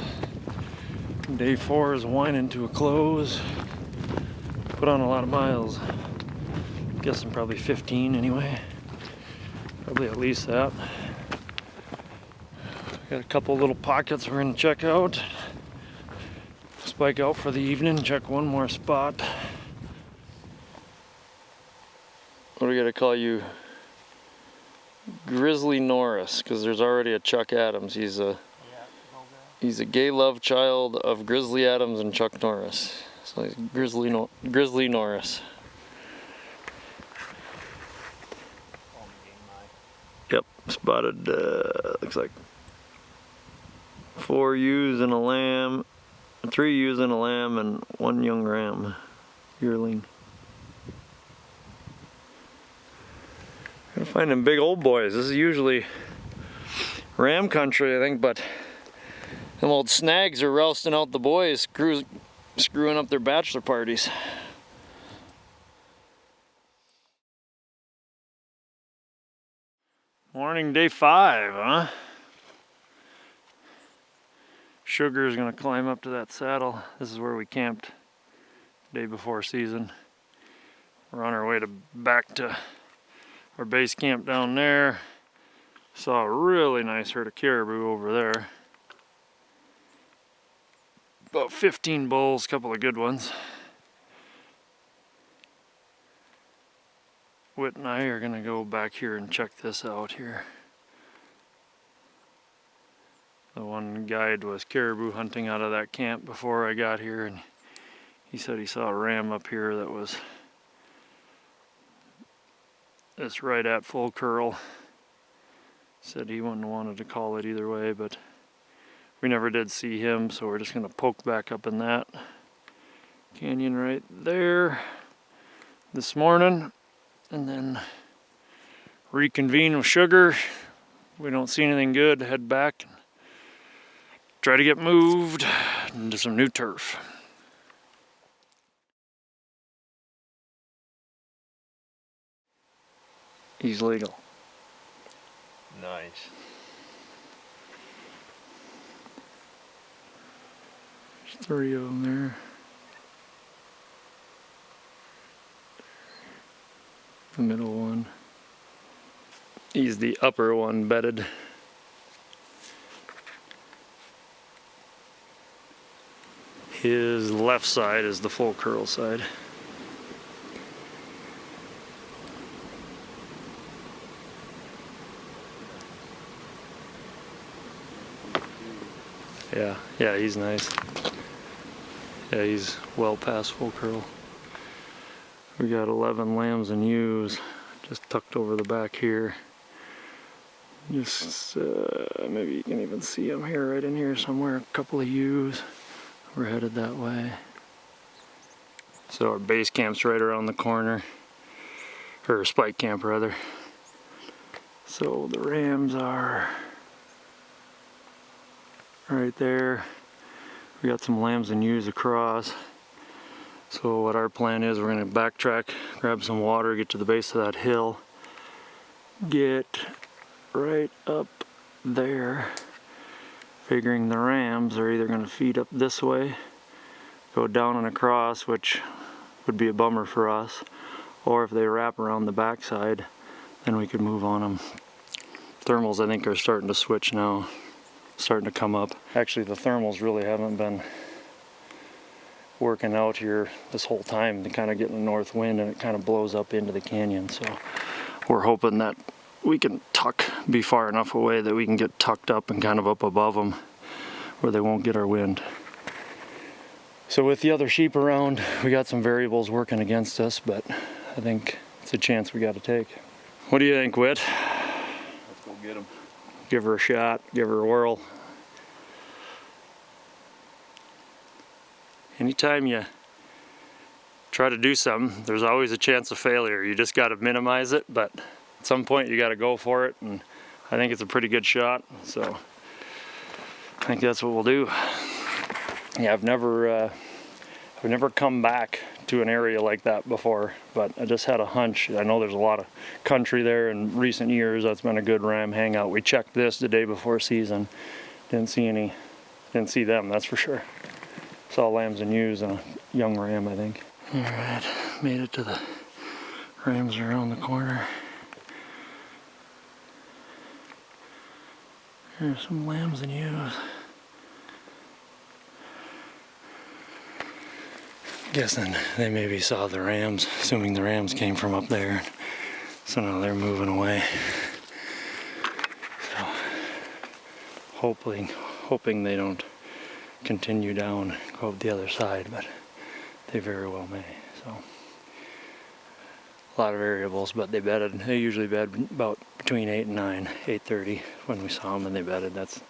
day 4 is winding to a close. Put on a lot of miles. Guessing probably 15 anyway. Probably at least that. Got a couple little pockets we're gonna check out. Spike out for the evening, check one more spot. What are we gonna call you? Grizzly Norris, because there's already a Chuck Adams. He's a gay love child of Grizzly Adams and Chuck Norris. So he's Grizzly Norris. Yep, spotted, looks like 4 ewes and a lamb, 3 ewes and a lamb, and 1 young ram, yearling. Gotta find them big old boys. This is usually ram country, I think, but them old snags are rousting out the boys, screwing up their bachelor parties. Morning. morning, day 5, huh? Sugar is gonna climb up to that saddle. This is where we camped day before season. We're on our way back to our base camp down there. Saw a really nice herd of caribou over there. About 15 bulls, a couple of good ones. Whit and I are gonna go back here and check this out here. The one guide was caribou hunting out of that camp before I got here, and he said he saw a ram up here that was that's right at full curl. Said he wouldn't have wanted to call it either way, but we never did see him, so we're just gonna poke back up in that canyon right there this morning and then reconvene with Sugar. If we don't see anything good, head back and try to get moved into some new turf. He's legal. Nice. There's 3 of them there. The middle one. He's the upper one bedded. His left side is the full curl side. Yeah, he's nice. Yeah, he's well past full curl. We got 11 lambs and ewes just tucked over the back here. Just maybe you can even see them here, right in here somewhere. A couple of ewes. We're headed that way. So our base camp's right around the corner, or spike camp rather. So the rams are right there. We got some lambs and ewes across. So what our plan is, we're gonna backtrack, grab some water, get to the base of that hill, get right up there, figuring the rams are either gonna feed up this way, go down and across, which would be a bummer for us, or if they wrap around the backside, then we could move on them. Thermals, I think, are starting to switch now, starting to come up. Actually, the thermals really haven't been working out here this whole time. They kind of get in the north wind and it kind of blows up into the canyon. So we're hoping that we can be far enough away that we can get tucked up and kind of up above them where they won't get our wind. So with the other sheep around, we got some variables working against us, but I think it's a chance we got to take. What do you think, Whit? Let's go get them. Give her a shot, give her a whirl. Anytime you try to do something, there's always a chance of failure. You just got to minimize it, but at some point you got to go for it, and I think it's a pretty good shot, so I think that's what we'll do. Yeah, I've never come back to an area like that before, but I just had a hunch. I know there's a lot of country there in recent years. That's been a good ram hangout. We checked this the day before season. Didn't see them, that's for sure. Saw lambs and ewes and a young ram, I think. All right, made it to the rams around the corner. Here's some lambs and ewes. Guessing they maybe saw the rams, assuming the rams came from up there. So now they're moving away. So hoping they don't continue down, go up the other side, but they very well may. So a lot of variables, but they bedded. They usually bed about between 8 and 9, 8:30 when we saw them, and they bedded. That's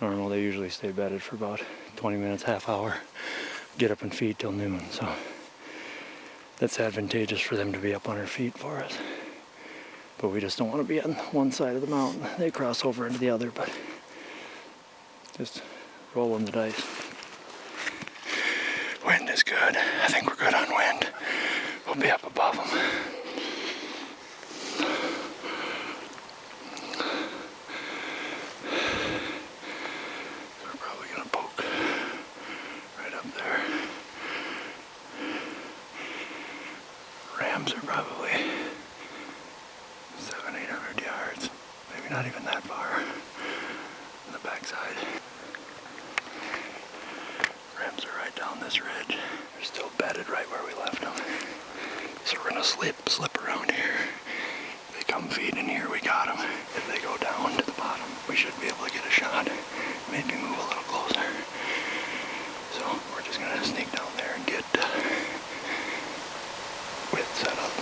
normal. They usually stay bedded for about 20 minutes, half hour. Get up and feed till noon. So that's advantageous for them to be up on their feet for us. But we just don't want to be on one side of the mountain. They cross over into the other, but just rolling the dice. Wind is good. I think we're good on wind. We'll be up above them. probably gonna poke right up there. Rams are probably 700-800 yards, maybe not even that far on the backside. Rams are right down this ridge. They're still bedded right where we left them. So we're gonna slip around here. If they come feed in here, we got them. If they go down to the bottom, we should be able to get a shot. Maybe move a little closer. So we're just gonna sneak down there and get width set up.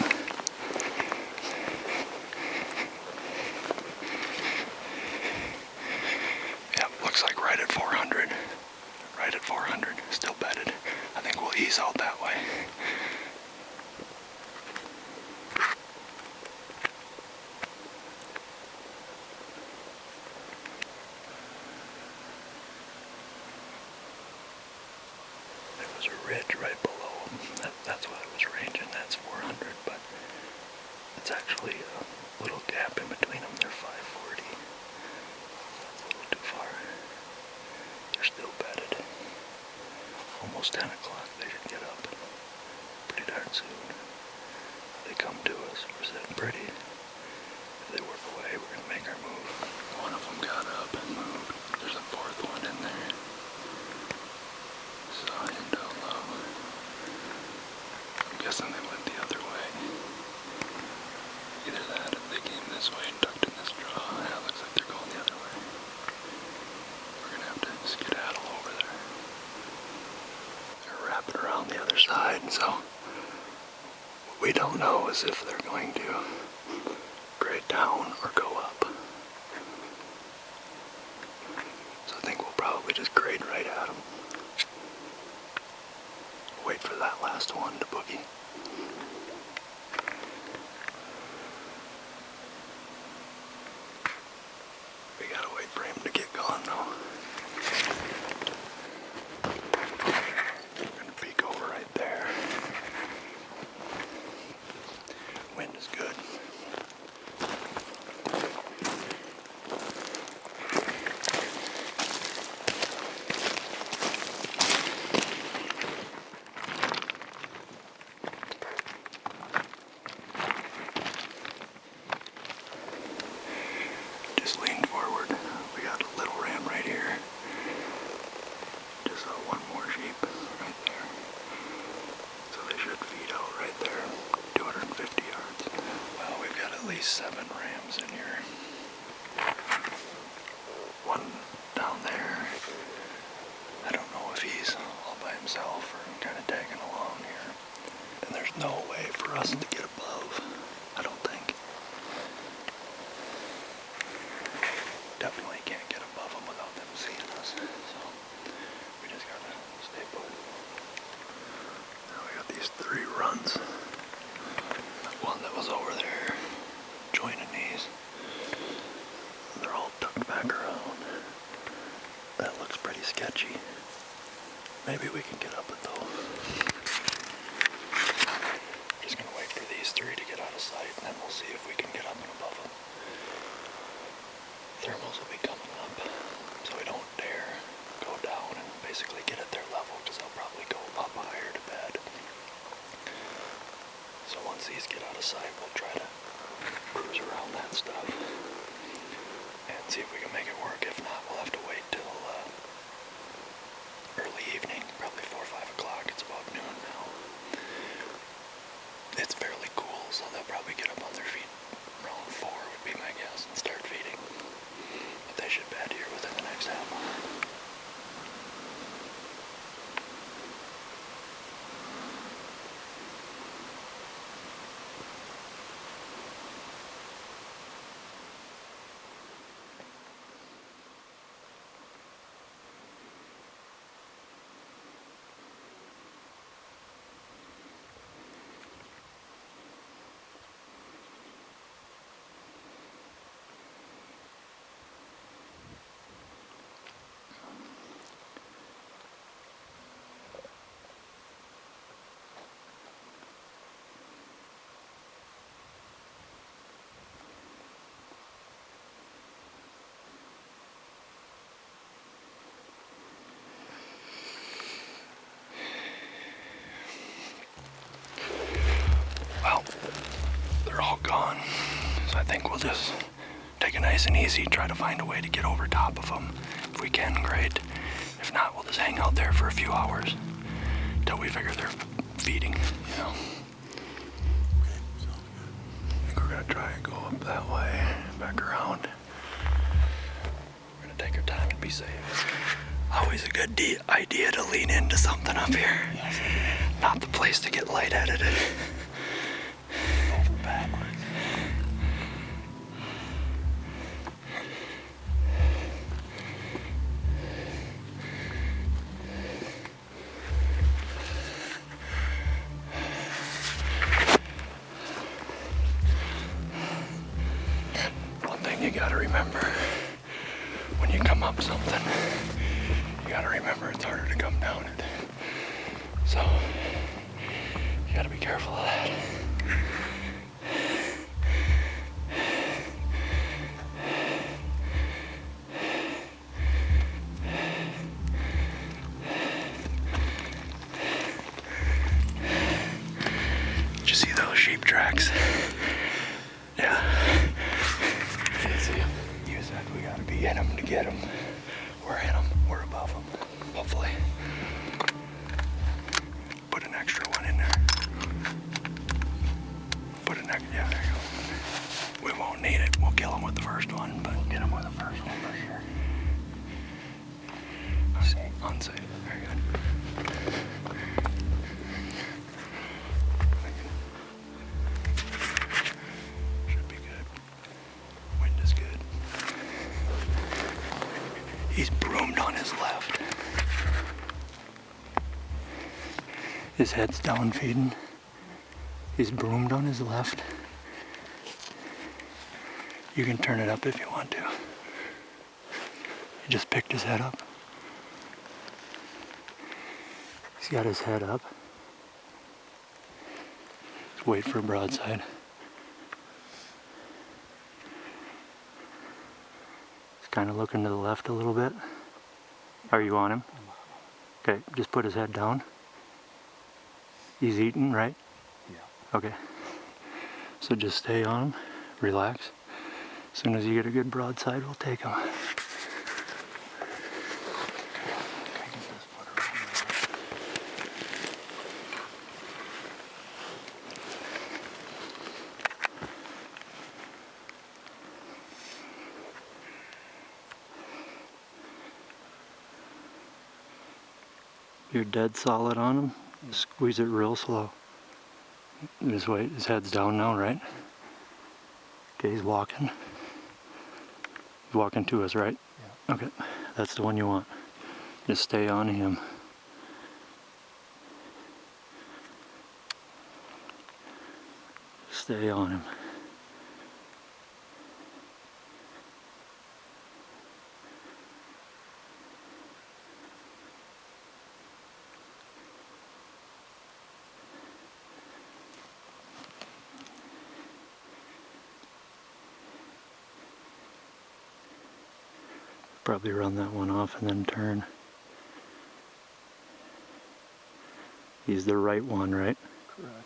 Yep, looks like right at 400. Right at 400, still bedded. I think we'll ease out that way. There was a ridge right below them. That's what it was ranging. That's 400, but it's actually a little gap in between them. They're 540. That's a little too far. They're still bedded. Almost 10 o'clock, they should get up pretty darn soon. If they come to us, we're sitting pretty. If they work away, we're gonna make our move. One of them got up and moved. There's a fourth one in there. Saw him down low. I'm guessing they went the other way. Either that, if they came this way and tucked in this draw, yeah, it looks like they're going the other way. We're gonna have to skedaddle over there. They're wrapping around the other side, so what we don't know is if they're going to grade down or go up. So I think we'll probably just grade right at them. Wait for that last one to boogie. We gotta wait for him to get gone though. We're gonna peek over right there. Wind is good. Just leaned forward. We got a little ram right here. Just saw one more sheep right there. So they should feed out right there. 250 yards. Well, we've got at least 7 rams in here. One down there. I don't know if he's all by himself or kind of tagging along here. And there's no way for us to get above. I don't think. Definitely can't get above them without them seeing us. So we just gotta stay put. Now we got these 3 runs. One that was over there joining these. They're all tucked back around. That looks pretty sketchy. Maybe we can get up it though. Just gonna wait for these 3 to get out of sight and then we'll see if we can get up and above them. Thermals will be coming up, so we don't dare go down and basically get at their level because they'll probably go up higher to bed. So once these get out of sight, we'll try to cruise around that stuff and see if we can make it work. If not, we'll have to wait till early evening, probably 4 or 5 o'clock. It's about noon now. It's fairly cool, so they'll probably get up on their feet around 4 would be my guess and start feeding. But they should bed here within the next half hour. think we'll just take it nice and easy, try to find a way to get over top of them. If we can, great. If not, we'll just hang out there for a few hours till we figure they're feeding, you know. I think we're gonna try and go up that way, back around. We're gonna take our time and be safe. Always a good idea to lean into something up here. Yes. Not the place to get lightheaded. Over backwards. One thing you gotta remember, when you come up something, you gotta remember it's harder to come down it. So, you gotta be careful of that. Did you see those sheep tracks? Yeah. You said we gotta be in them to get them. We're in them. We're above them. Hopefully. Put an extra one in there. Put an extra. Yeah, there you go. We won't need it. We'll kill them with the first one, but we'll get them with the first one for sure. Unsafe. Very good. Should be good. Wind is good. He's broomed on his left. His head's down feeding. He's broomed on his left. You can turn it up if you want to. He just picked his head up. He's got his head up. He's waiting for a broadside. He's kind of looking to the left a little bit. Are you on him? Okay, just put his head down. He's eating, right? Yeah. Okay. So just stay on him, relax. As soon as you get a good broadside, we'll take him. You're dead solid on him. Squeeze it real slow. Just wait, his head's down now, right? Okay, he's walking. He's walking to us, right? Yeah. Okay, that's the one you want. Just stay on him. Stay on him. Probably run that one off and then turn. He's the right one, right? Correct.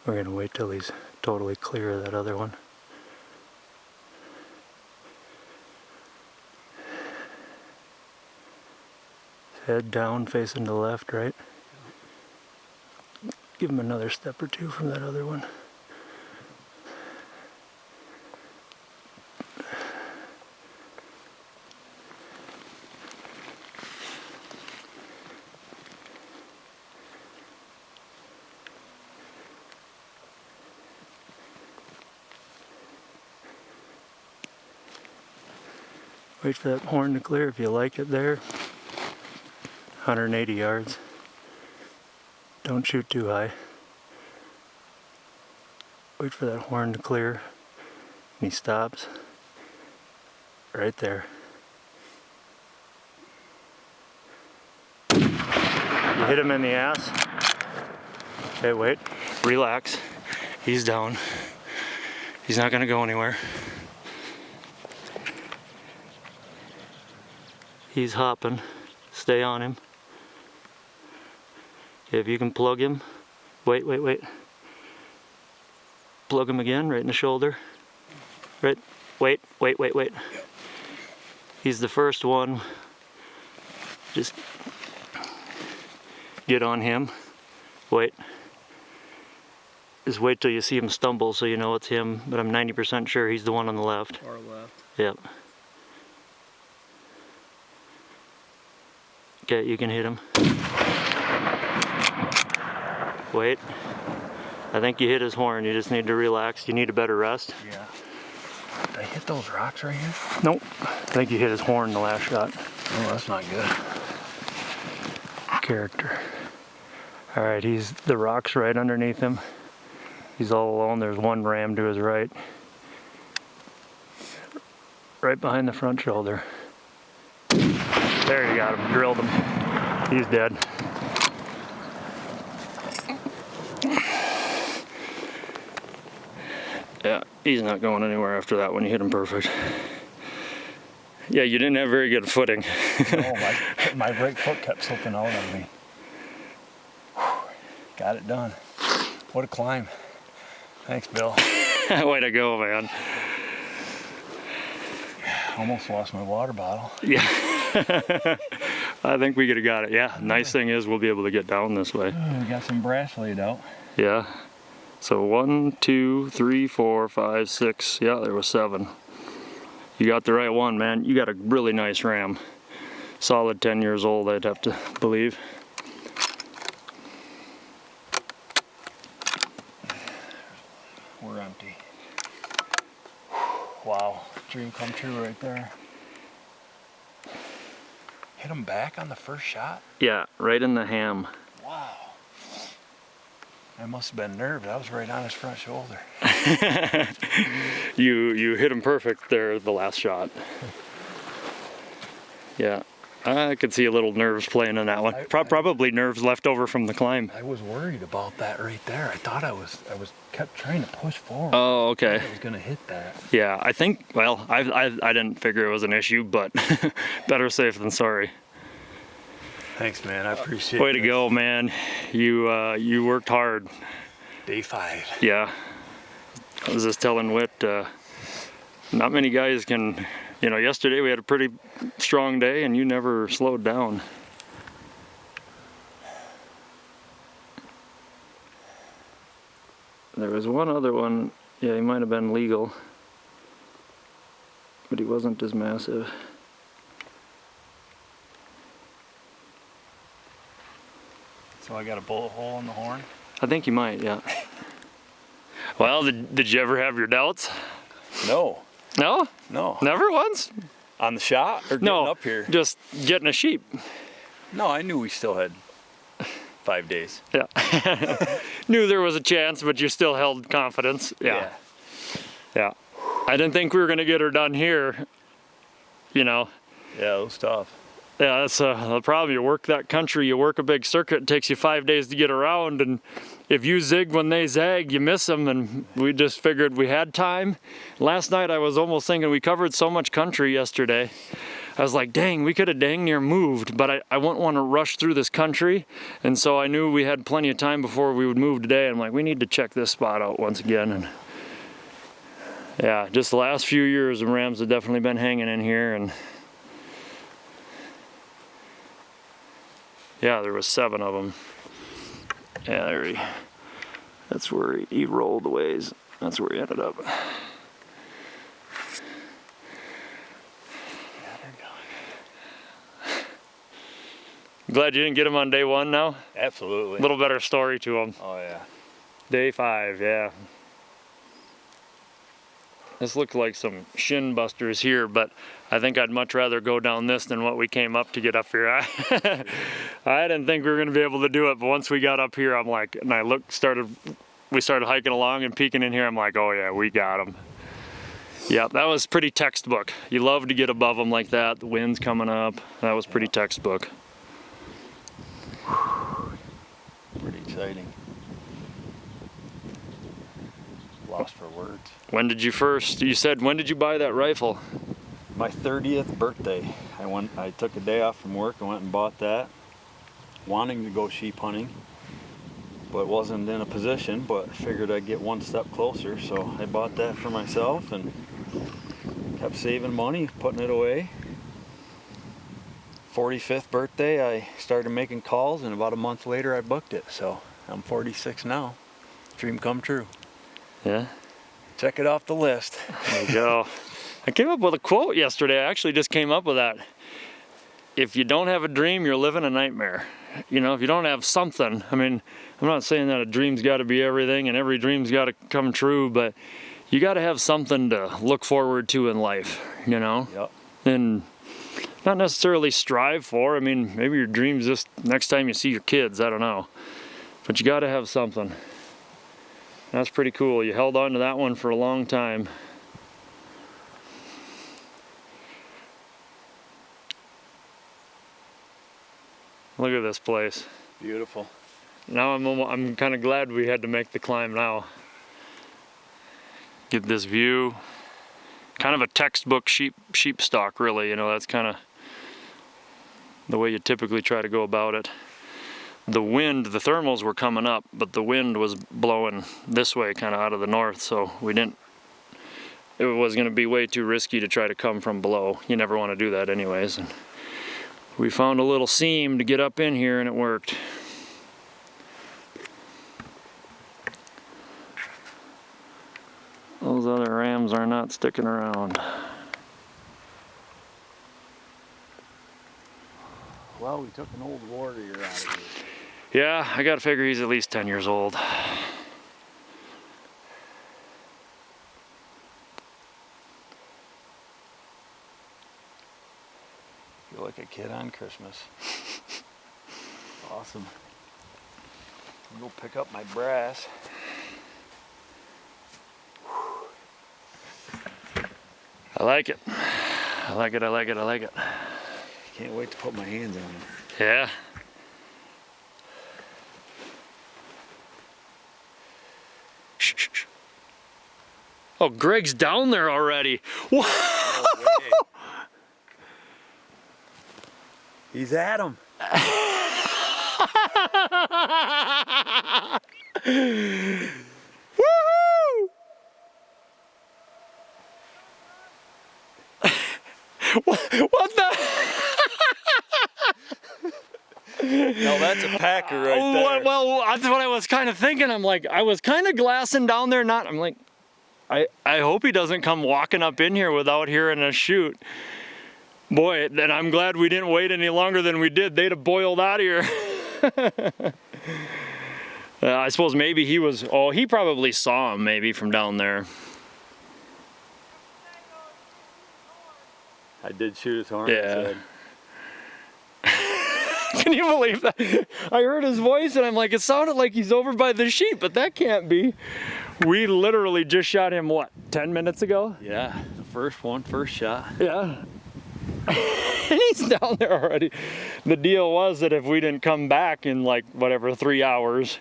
We're gonna wait till he's totally clear of that other one. Head down, facing to the left, right? Give him another step or two from that other one. Wait for that horn to clear if you like it there. 180 yards. Don't shoot too high. Wait for that horn to clear. And he stops. Right there. You hit him in the ass. Okay, wait. Relax. He's down. He's not gonna go anywhere. He's hopping. Stay on him. If you can plug him. Wait. Plug him again, right in the shoulder. Right. Wait. He's the first one. Just get on him. Wait. Just wait till you see him stumble so you know it's him, but I'm 90% sure he's the one on the left. Far left. Yep. Okay, you can hit him. Wait. I think you hit his horn. You just need to relax. You need a better rest. Yeah. Did I hit those rocks right here? Nope. I think you hit his horn the last shot. Oh, that's not good. Character. Alright, he's the rocks right underneath him. He's all alone. There's one ram to his right. Right behind the front shoulder. There, you got him. Drilled him. He's dead. Yeah, he's not going anywhere after that one. You hit him perfect. Yeah, you didn't have very good footing. No, my right foot kept slipping out on me. Whew, got it done. What a climb. Thanks, Bill. Way to go, man. Almost lost my water bottle. Yeah. I think we could have got it. Yeah, nice thing is we'll be able to get down this way. We got some brass laid out. Yeah. So 1, 2, 3, 4, 5, 6. Yeah, there was 7. You got the right one, man. You got a really nice ram. Solid 10 years old, I'd have to believe. We're empty. Wow, dream come true right there. Hit him back on the first shot? Yeah, right in the ham. Wow. I must have been nerved. I was right on his front shoulder. You hit him perfect there the last shot. Yeah, I could see a little nerves playing in that one. Probably nerves left over from the climb. I was worried about that right there. I thought I was kept trying to push forward. Oh, okay. I was gonna hit that. Yeah, I think, well, I didn't figure it was an issue, but better safe than sorry. Thanks, man. I appreciate it. Way to go, man. You worked hard. Day 5. Yeah. I was just telling Whit, not many guys can, yesterday we had a pretty strong day and you never slowed down. There was one other one, yeah, he might have been legal, but he wasn't as massive. So I got a bullet hole in the horn? I think you might, yeah. Well, did you ever have your doubts? No. No? No. Never once? On the shot or getting up here? Just getting a sheep. No, I knew we still had 5 days. Yeah. Knew there was a chance, but you still held confidence. Yeah. Yeah. I didn't think we were going to get her done here, Yeah, it was tough. Yeah, that's the problem. You work that country, you work a big circuit, it takes you 5 days to get around, and if you zig when they zag, you miss them, and we just figured we had time. Last night I was almost thinking we covered so much country yesterday. I was like, dang, we could have dang near moved, but I wouldn't want to rush through this country, and so I knew we had plenty of time before we would move today. I'm like, we need to check this spot out once again. And yeah, just the last few years, the rams have definitely been hanging in here, and yeah, there was 7 of them. Yeah, that's where he rolled the ways. That's where he ended up. Yeah, they're going. Glad you didn't get him on day 1 now? Absolutely. A little better story to him. Oh, yeah. Day 5, yeah. This looked like some shin busters here, but I think I'd much rather go down this than what we came up to get up here. I didn't think we were going to be able to do it, but once we got up here, I'm like, and we started hiking along and peeking in here, I'm like, oh yeah, we got them. Yeah, that was pretty textbook. You love to get above them like that, the wind's coming up. That was pretty textbook. Pretty exciting. Lost for words. When did you said, when did you buy that rifle? My 30th birthday. I took a day off from work and went and bought that, wanting to go sheep hunting, but wasn't in a position, but figured I'd get one step closer, so I bought that for myself and kept saving money, putting it away. 45th birthday, I started making calls, and about a month later I booked it, so I'm 46 now. Dream come true. Yeah. Check it off the list. There you go. I came up with a quote yesterday. I actually just came up with that. If you don't have a dream, you're living a nightmare. You know, if you don't have something, I mean, I'm not saying that a dream's got to be everything and every dream's got to come true, but you got to have something to look forward to in life, you know? Yep. And not necessarily strive for. I mean, maybe your dream's just next time you see your kids, I don't know. But you got to have something. That's pretty cool. You held on to that one for a long time. Look at this place. Beautiful. Now I'm kind of glad we had to make the climb now. Get this view. Kind of a textbook sheep stalk, really. You know, that's kind of the way you typically try to go about it. The wind, the thermals were coming up, but the wind was blowing this way, kind of out of the north, so it was going to be way too risky to try to come from below. You never want to do that anyways. And we found a little seam to get up in here and it worked. Those other rams are not sticking around. Well, we took an old warrior out of here. Yeah, I gotta figure he's at least 10 years old. Feel like a kid on Christmas. Awesome. I'm gonna go pick up my brass. I like it. I like it, I like it, I like it. Can't wait to put my hands on it. Yeah. Shh, shh, shh. Oh, Greg's down there already. No way. He's at him. Woohoo! What the? No, that's a packer right there. Well, that's what I was kind of thinking. I'm like, I was kind of glassing down there. I'm like, I hope he doesn't come walking up in here without hearing us shoot. Boy, then I'm glad we didn't wait any longer than we did. They'd have boiled out of here. I suppose maybe he probably saw him maybe from down there. I did shoot his horn. Yeah. Can you believe that? I heard his voice and I'm like, it sounded like he's over by the sheep, but that can't be. We literally just shot him, what, 10 minutes ago? Yeah, the first shot. Yeah. And he's down there already. The deal was that if we didn't come back in like, whatever, 3 hours,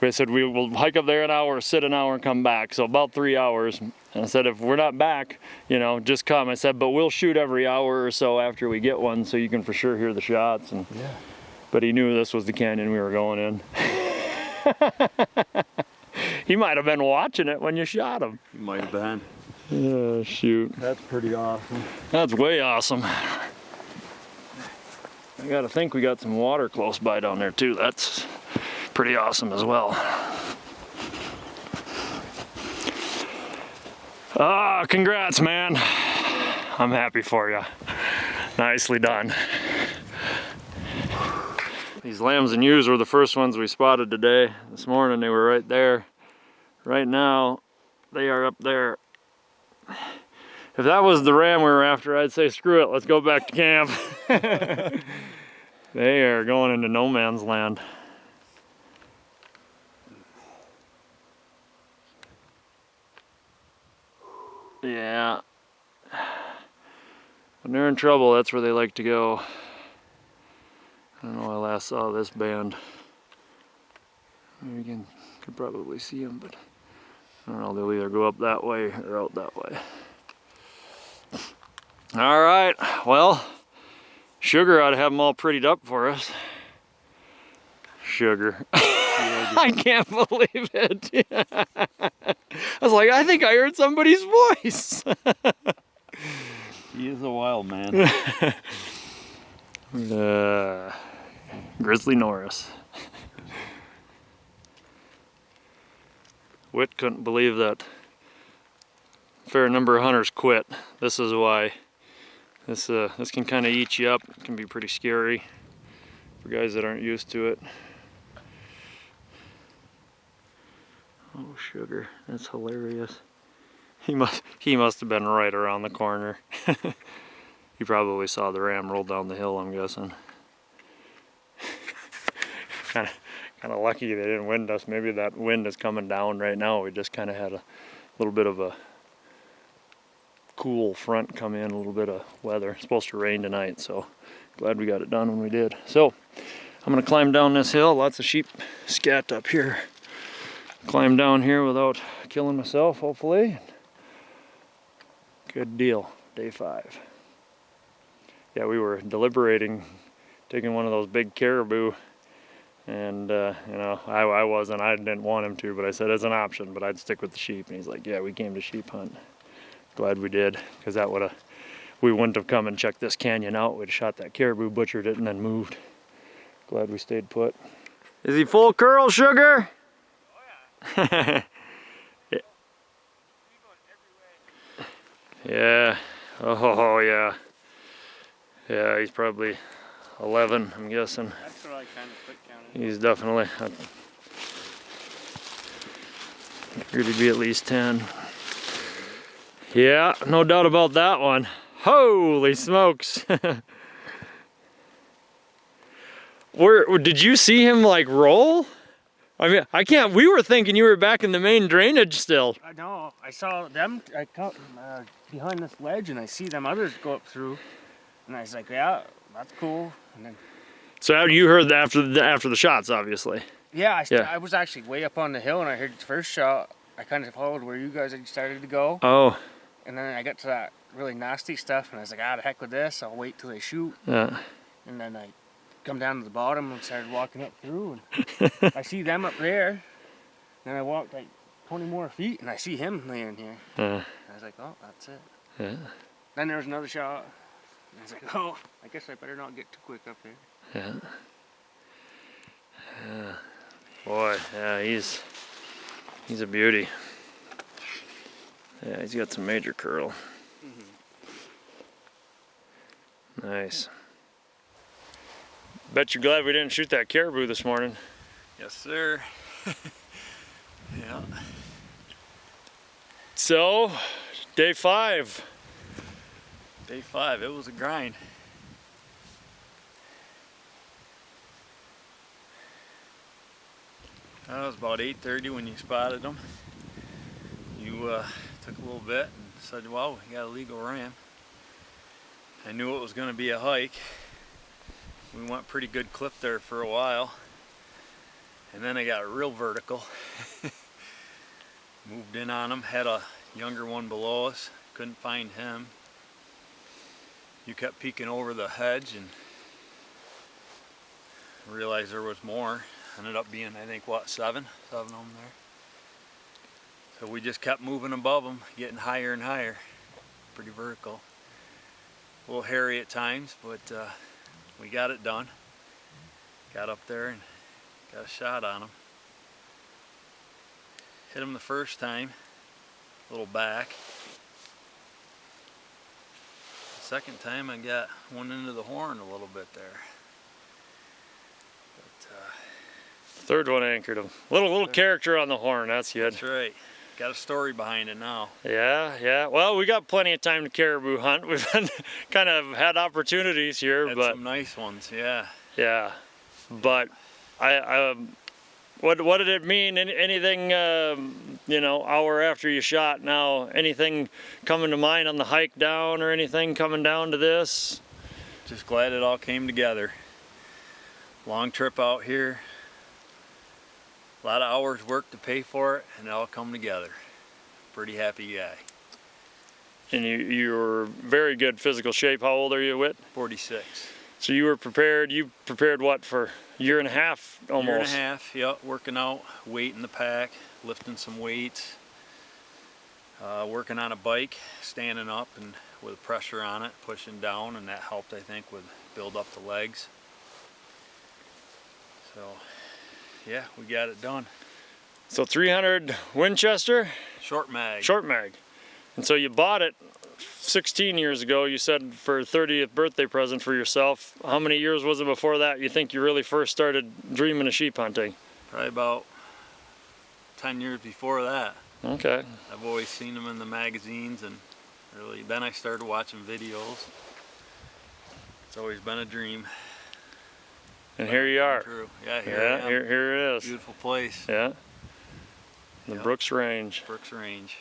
we said we will hike up there an hour, sit an hour, and come back. So about 3 hours. And I said, if we're not back, you know, just come. I said, but we'll shoot every hour or so after we get one so you can for sure hear the shots. And yeah. But he knew this was the canyon we were going in. He might have been watching it when you shot him. He might have been. Oh, shoot. That's pretty awesome. That's way awesome. I gotta think we got some water close by down there too. That's pretty awesome as well. Ah, congrats, man. I'm happy for you. Nicely done. These lambs and ewes were the first ones we spotted today. This morning they were right there. Right now, they are up there. If that was the ram we were after, I'd say screw it, let's go back to camp. They are going into no man's land. Yeah. When they're in trouble, that's where they like to go. I don't know, I last saw this band. Maybe you could probably see them, but I don't know, they'll either go up that way or out that way. All right, well, Sugar ought to have them all prettied up for us. Sugar. I can't believe it. I was like, I think I heard somebody's voice. He is a wild man. Grizzly Norris. Whit couldn't believe that a fair number of hunters quit. This is why. This can kind of eat you up. It can be pretty scary for guys that aren't used to it. Oh, Sugar, that's hilarious. He must have been right around the corner. He probably saw the ram roll down the hill, I'm guessing. kind of lucky they didn't wind us. Maybe that wind is coming down right now. We just kind of had a little bit of a cool front come in, a little bit of weather. It's supposed to rain tonight, so glad we got it done when we did. So I'm gonna climb down this hill. Lots of sheep scat up here. Climb down here without killing myself, hopefully. Good deal. Day 5. Yeah, we were deliberating taking one of those big caribou, and you know, I wasn't. I didn't want him to, but I said it's an option, but I'd stick with the sheep. And he's like, yeah, we came to sheep hunt. Glad we did, because that would have, we wouldn't have come and checked this canyon out. We'd have shot that caribou, butchered it, and then moved. Glad we stayed put. Is he full curl, Sugar? Oh yeah. Yeah. Oh yeah. Yeah, he's probably 11, I'm guessing. That's what I kind of quick counted. He's definitely, I figured he'd be at least 10. Yeah, no doubt about that one. Holy smokes. Did you see him like roll? I mean, I can't, we were thinking you were back in the main drainage still. I know, I saw them, I come behind this ledge and I see them others go up through. And I was like, yeah, that's cool. And then, so you heard after the shots, obviously. yeah, I was actually way up on the hill and I heard the first shot. I kind of followed where you guys had started to go. Oh. And then I got to that really nasty stuff and I was like, the heck with this, I'll wait till they shoot. Yeah. And then I come down to the bottom and started walking up through and I see them up there. Then I walked like 20 more feet and I see him laying here. I was like, oh, that's it. Yeah. Then there was another shot. And I was like, oh, I guess I better not get too quick up there. Yeah. Yeah. Boy, yeah, he's a beauty. Yeah, he's got some major curl. Nice. Bet you're glad we didn't shoot that caribou this morning. Yes, sir. Yeah. So, day 5. Day 5, it was a grind. It was about 8:30 when you spotted them. You took a little bit and said, well, we got a legal ram. I knew it was going to be a hike. We went pretty good clip there for a while. And then I got real vertical. Moved in on them, had a younger one below us, couldn't find him. You kept peeking over the hedge and realized there was more. Ended up being, I think, what, 7 of them there. So we just kept moving above them, getting higher and higher. Pretty vertical. A little hairy at times, but we got it done. Got up there and got a shot on him. Hit him the first time, a little back. The second time I got one into the horn a little bit there. But, third one anchored him. Little character on the horn, that's good. that's right. Got a story behind it now. Yeah. Well, we got plenty of time to caribou hunt. We've been, kind of had opportunities here, Had but some nice ones, yeah. yeah. But what did it mean? Anything, you know, hour after you shot now, anything coming to mind on the hike down or anything coming down to this? Just glad it all came together. Long trip out here. A lot of hours work to pay for it, and it all come together. Pretty happy guy. And you're very good physical shape. How old are you, Whit? 46. So you were prepared, you prepared what, for a year and a half almost? Year and a half, yep, working out, weight in the pack, lifting some weights, working on a bike, standing up and with pressure on it, pushing down, and that helped, I think, with build up the legs. So yeah, we got it done. So 300 Winchester? Short mag. Short mag. And so you bought it 16 years ago, you said, for a 30th birthday present for yourself. How many years was it before that you think you really first started dreaming of sheep hunting? Probably about 10 years before that. Okay. I've always seen them in the magazines, and really then I started watching videos. It's always been a dream. And here you are. True. Yeah, here Yeah, I am. here it is. Beautiful place. Yeah. The Yep. Brooks Range. Brooks Range.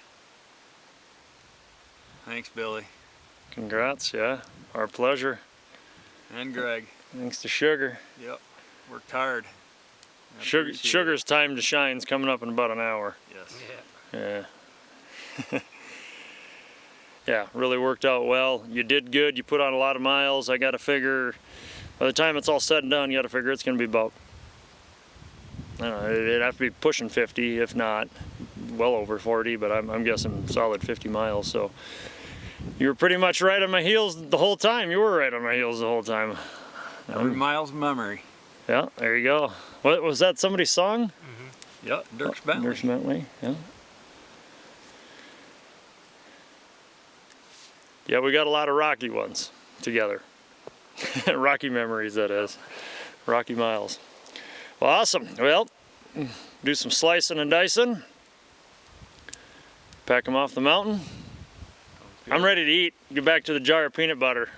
Thanks, Billy. Congrats, yeah. Our pleasure. And Greg. Thanks to Sugar. Yep. Worked hard. I Sugar appreciate Sugar's time to shine's coming up in about an hour. it. Yes. Yeah. Yeah, really worked out well. You did good. You put on a lot of miles. I got to figure, by the time it's all said and done, you got to figure it's going to be about, I don't know, it'd have to be pushing 50, if not well over 40, but I'm guessing solid 50 miles. So you were pretty much right on my heels the whole time. You were right on my heels the whole time. Every mile's memory. Yeah, there you go. What was that, somebody's song? Yep. Dirks Bentley. Dirks Bentley, yeah. Yeah, we got a lot of rocky ones together. Rocky memories, that is. Rocky miles. Well, awesome. Well, do some slicing and dicing. Pack them off the mountain. I'm ready to eat. Get back to the jar of peanut butter.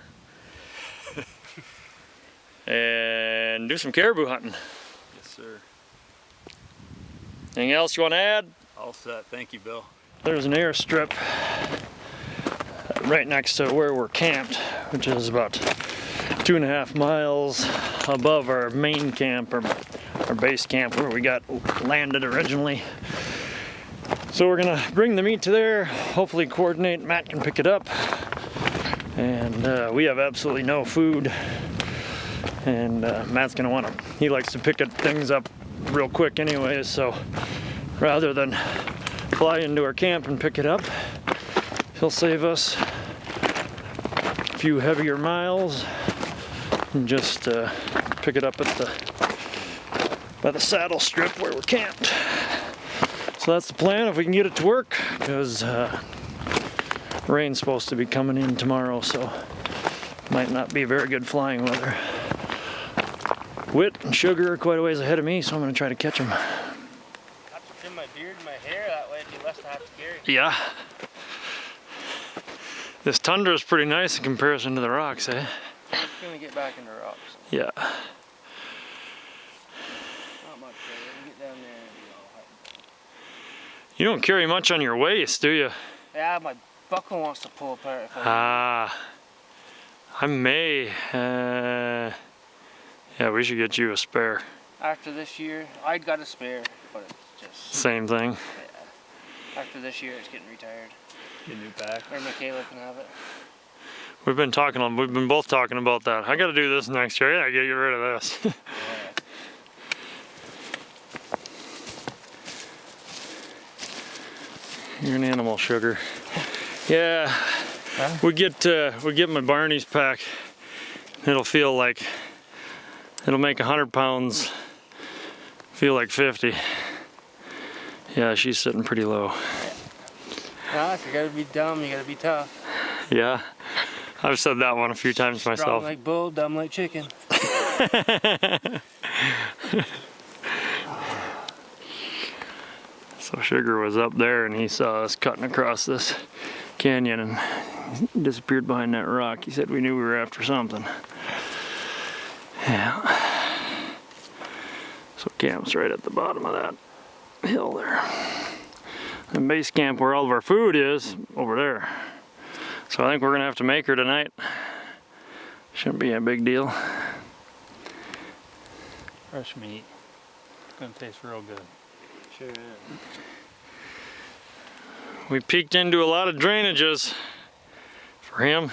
And do some caribou hunting. Yes, sir. Anything else you want to add? All set. Thank you, Bill. There's an airstrip right next to where we're camped, which is about 2.5 miles above our main camp, or our base camp where we got landed originally. So we're gonna bring the meat to there, hopefully coordinate, Matt can pick it up. And we have absolutely no food. And Matt's gonna wanna, he likes to pick things up real quick anyways, so rather than fly into our camp and pick it up, he'll save us a few heavier miles and just pick it up at by the saddle strip where we're camped. So that's the plan, if we can get it to work, because rain's supposed to be coming in tomorrow, so might not be very good flying weather. Wit and Sugar are quite a ways ahead of me, so I'm going to try to catch them. I have to trim my beard and my hair, that way it'd be less to have to carry. Yeah. This tundra is pretty nice in comparison to the rocks, eh? I'm going to get back into rocks. Yeah. Not much further. We can get down there and be all hot. You don't carry much on your waist, do you? Yeah, my buckle wants to pull apart if I I may. Yeah, we should get you a spare. After this year, I'd got a spare, but it's just... Same thing. Yeah. After this year, it's getting retired. Get a new pack. Or Michaela can have it. We've been both talking about that. I gotta do this next year. I gotta get rid of this. Yeah. You're an animal, Sugar. Yeah. Huh? We get my Barney's pack. It'll feel like, it'll make 100 pounds feel like 50. Yeah, she's sitting pretty low. Nah, if you gotta be dumb, you gotta be tough. Yeah, I've said that one a few times myself. Strong like bull, dumb like chicken. So Sugar was up there and he saw us cutting across this canyon and disappeared behind that rock. He said we knew we were after something. Yeah. So camp's right at the bottom of that hill there. And base camp where all of our food is over there. So I think we're gonna have to make her tonight. Shouldn't be a big deal. Fresh meat. It's gonna taste real good. Sure is. We peeked into a lot of drainages for him.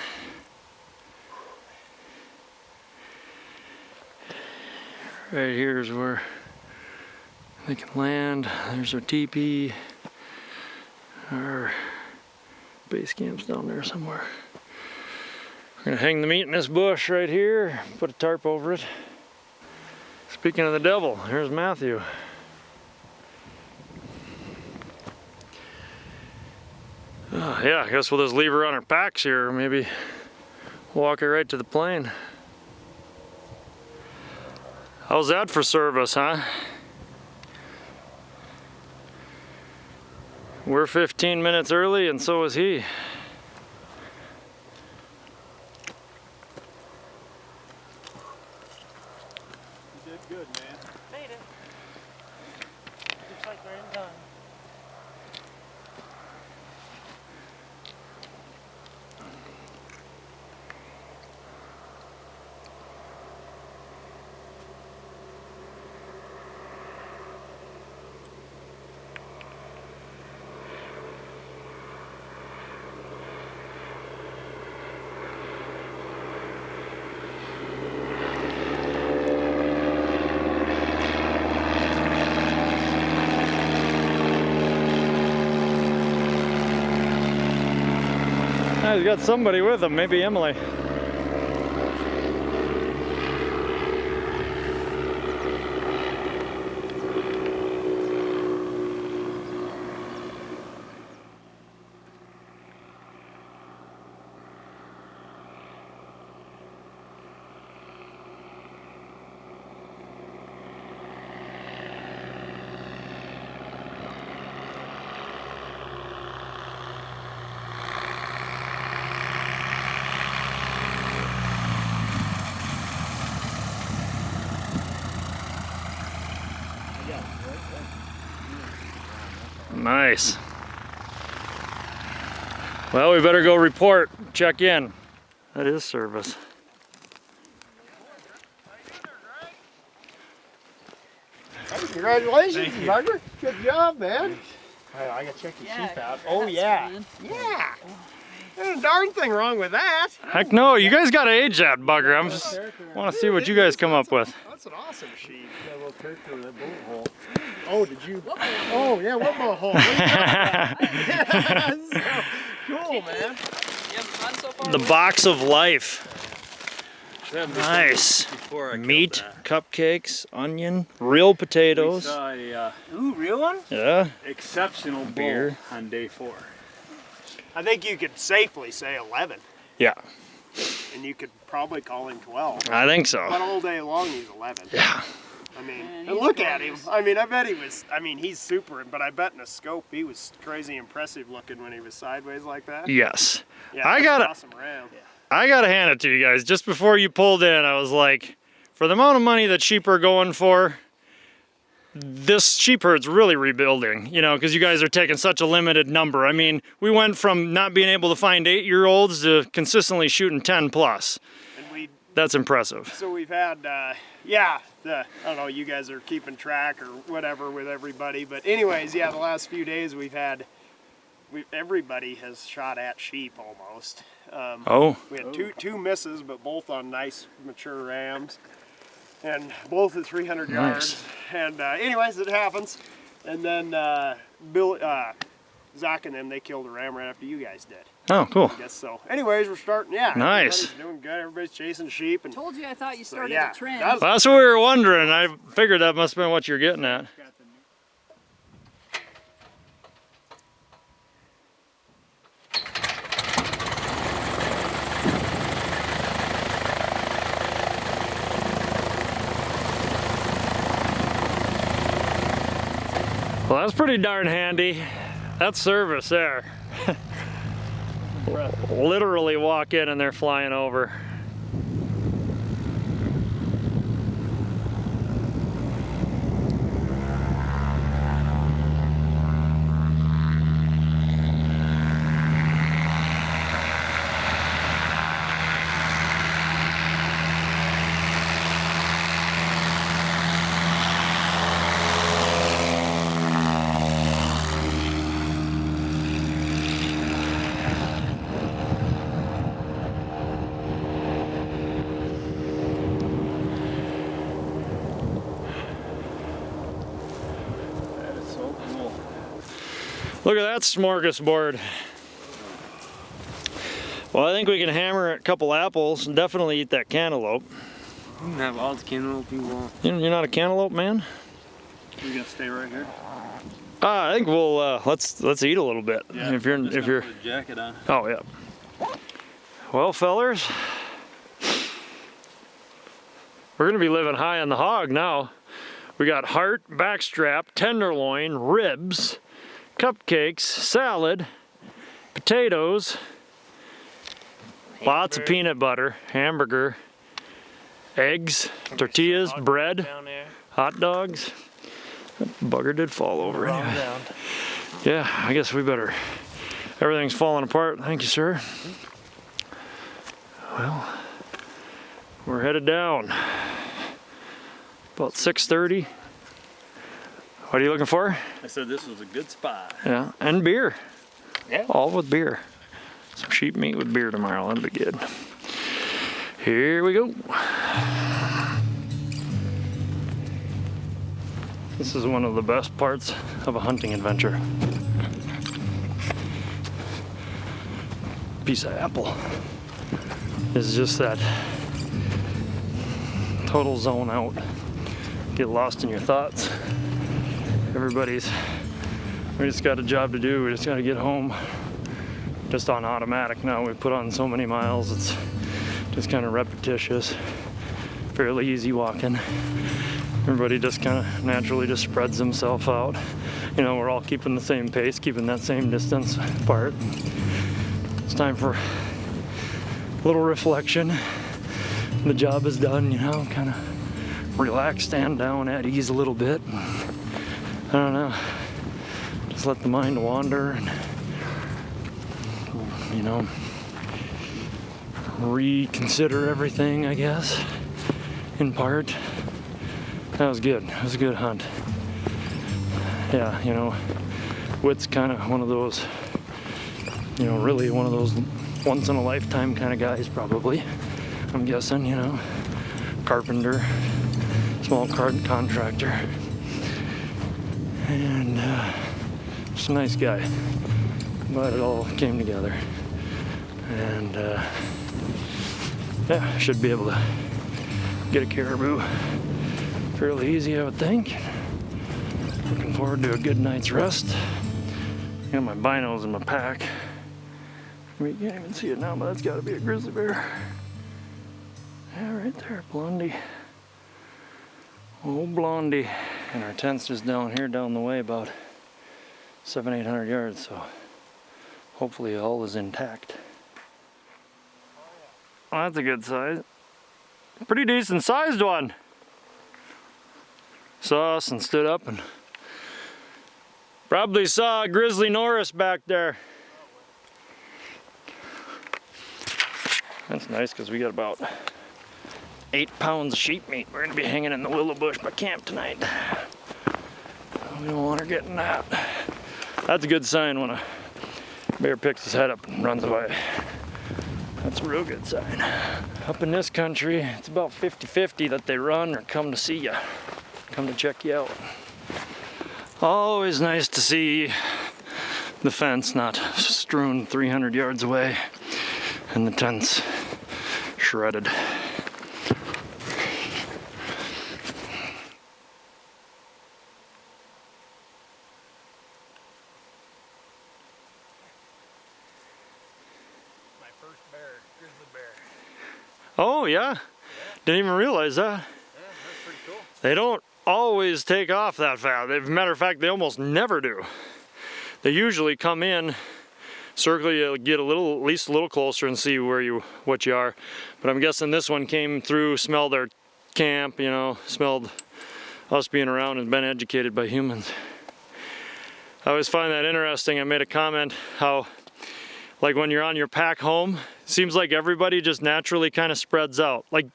Right here is where they can land. There's our teepee. Our base camp's down there somewhere. We're gonna hang the meat in this bush right here, put a tarp over it. Speaking of the devil, here's Matthew. Yeah, I guess we'll just leave her on our packs here, maybe walk her right to the plane. How's that for service, huh? We're 15 minutes early and so is he. You did good, man. Made it. Looks like we're in time. He's got somebody with him, maybe Emily. Nice. Well, we better go report, check in. That is service. Hey, congratulations, Bugger. Good job, man. I gotta check your sheep out. Oh, yeah. Man. Yeah. There's a darn thing wrong with that. Heck no, you guys gotta age that bugger. I just want to see what you guys come up with. That's an awesome sheep. Got a little character with that bullet hole. Oh, did you? Oh, yeah, what bullet hole? Cool, man. You having fun so far? The box of life. Nice. Meat, cupcakes, onion, real potatoes. We saw a Ooh, real one? Yeah. exceptional Beer. bull on day 4. I think you could safely say 11, Yeah, and you could probably call him 12. I think But so. all day long, he's 11. Yeah. I mean, Man, and he's look at him. gorgeous. I mean, I bet he was, he's super, but I bet in a scope he was crazy impressive looking when he was sideways like that. Yes. Yeah, I that's gotta- an awesome ram. I gotta hand it to you guys. Just before you pulled in, I was like, for the amount of money that sheep are going for, this sheep herd's really rebuilding, you know, because you guys are taking such a limited number. I mean, we went from not being able to find 8-year-olds to consistently shooting 10 plus. And we, That's impressive. so we've had, I don't know, you guys are keeping track or whatever with everybody, but anyways, yeah, the last few days everybody has shot at sheep almost. Oh, We had two misses, but both on nice mature rams, and both at 300 yards. And anyways, it happens. And then Zach and them, they killed a ram right after you guys did. oh, cool. I guess so. Anyways, we're starting. Yeah. Nice. Everybody's doing good. Everybody's chasing sheep, and Told you I thought you so, started yeah, a trend. that's- Well, that's what we were wondering. I figured that must have been what you're getting at. Well, that's pretty darn handy. That's service there. Literally walk in and they're flying over. Look at that smorgasbord. Well, I think we can hammer a couple apples and definitely eat that cantaloupe. You can have all the cantaloupe you want. You're not a cantaloupe man? You gonna stay right here? I think we'll let's eat a little bit. Yeah, if you're put a jacket on. Oh yeah. Well, fellers, we're gonna be living high on the hog now. We got heart, backstrap, tenderloin, ribs, cupcakes, salad, potatoes, lots of peanut butter, hamburger, eggs, tortillas, bread, Down there. hot dogs. That bugger did fall over anyway. Down. Yeah, I guess we better. Everything's falling apart. Thank you, sir. Well, we're headed down. About 6:30. What are you looking for? I said this was a good spot. Yeah, and beer. Yeah. All with beer. Some sheep meat with beer tomorrow. That'll be good. Here we go. This is one of the best parts of a hunting adventure. Piece of apple is just that total zone out. Get lost in your thoughts. We just got a job to do. We just got to get home. Just on automatic now. We put on so many miles. It's just kind of repetitious. Fairly easy walking. Everybody just kind of naturally just spreads themselves out. You know, we're all keeping the same pace, keeping that same distance apart. It's time for a little reflection. The job is done, you know, kind of relax, stand down at ease a little bit. I don't know, just let the mind wander and, you know, reconsider everything, I guess, in part. That was good. It was a good hunt. Yeah, you know, Whit's kind of one of those, you know, really one of those once in a lifetime kind of guys, probably. I'm guessing, you know, carpenter, small contractor, and just a nice guy. Glad it all came together, and yeah, I should be able to get a caribou fairly easy, I would think. Looking forward to a good night's rest. Got my binos in my pack. You can't even see it now, but that's got to be a grizzly bear. Yeah, right there, Blondie. Oh, Blondie. And our tent's just down here, down the way, about 700-800 yards, so hopefully all is intact. Oh, that's a good size. Pretty decent sized one. Saw us and stood up and probably saw a grizzly Norris back there. That's nice because we got about 8 pounds of sheep meat. We're gonna be hanging in the willow bush by camp tonight. We don't want her getting that. That's a good sign when a bear picks his head up and runs away. That's a real good sign. Up in this country, it's about 50-50 that they run or come to see you. Come to check you out. Always nice to see the fence not strewn 300 yards away and the tents shredded. My first bear, grizzly bear. Oh yeah? Didn't even realize that. Yeah, that's pretty cool. They don't always take off that fast. As a matter of fact, they almost never do. They usually come in, circle you, get a little, at least a little closer and see what you are. But I'm guessing this one came through, smelled our camp, you know, smelled us being around and been educated by humans. I always find that interesting. I made a comment how, like when you're on your pack home, it seems like everybody just naturally kind of spreads out. Like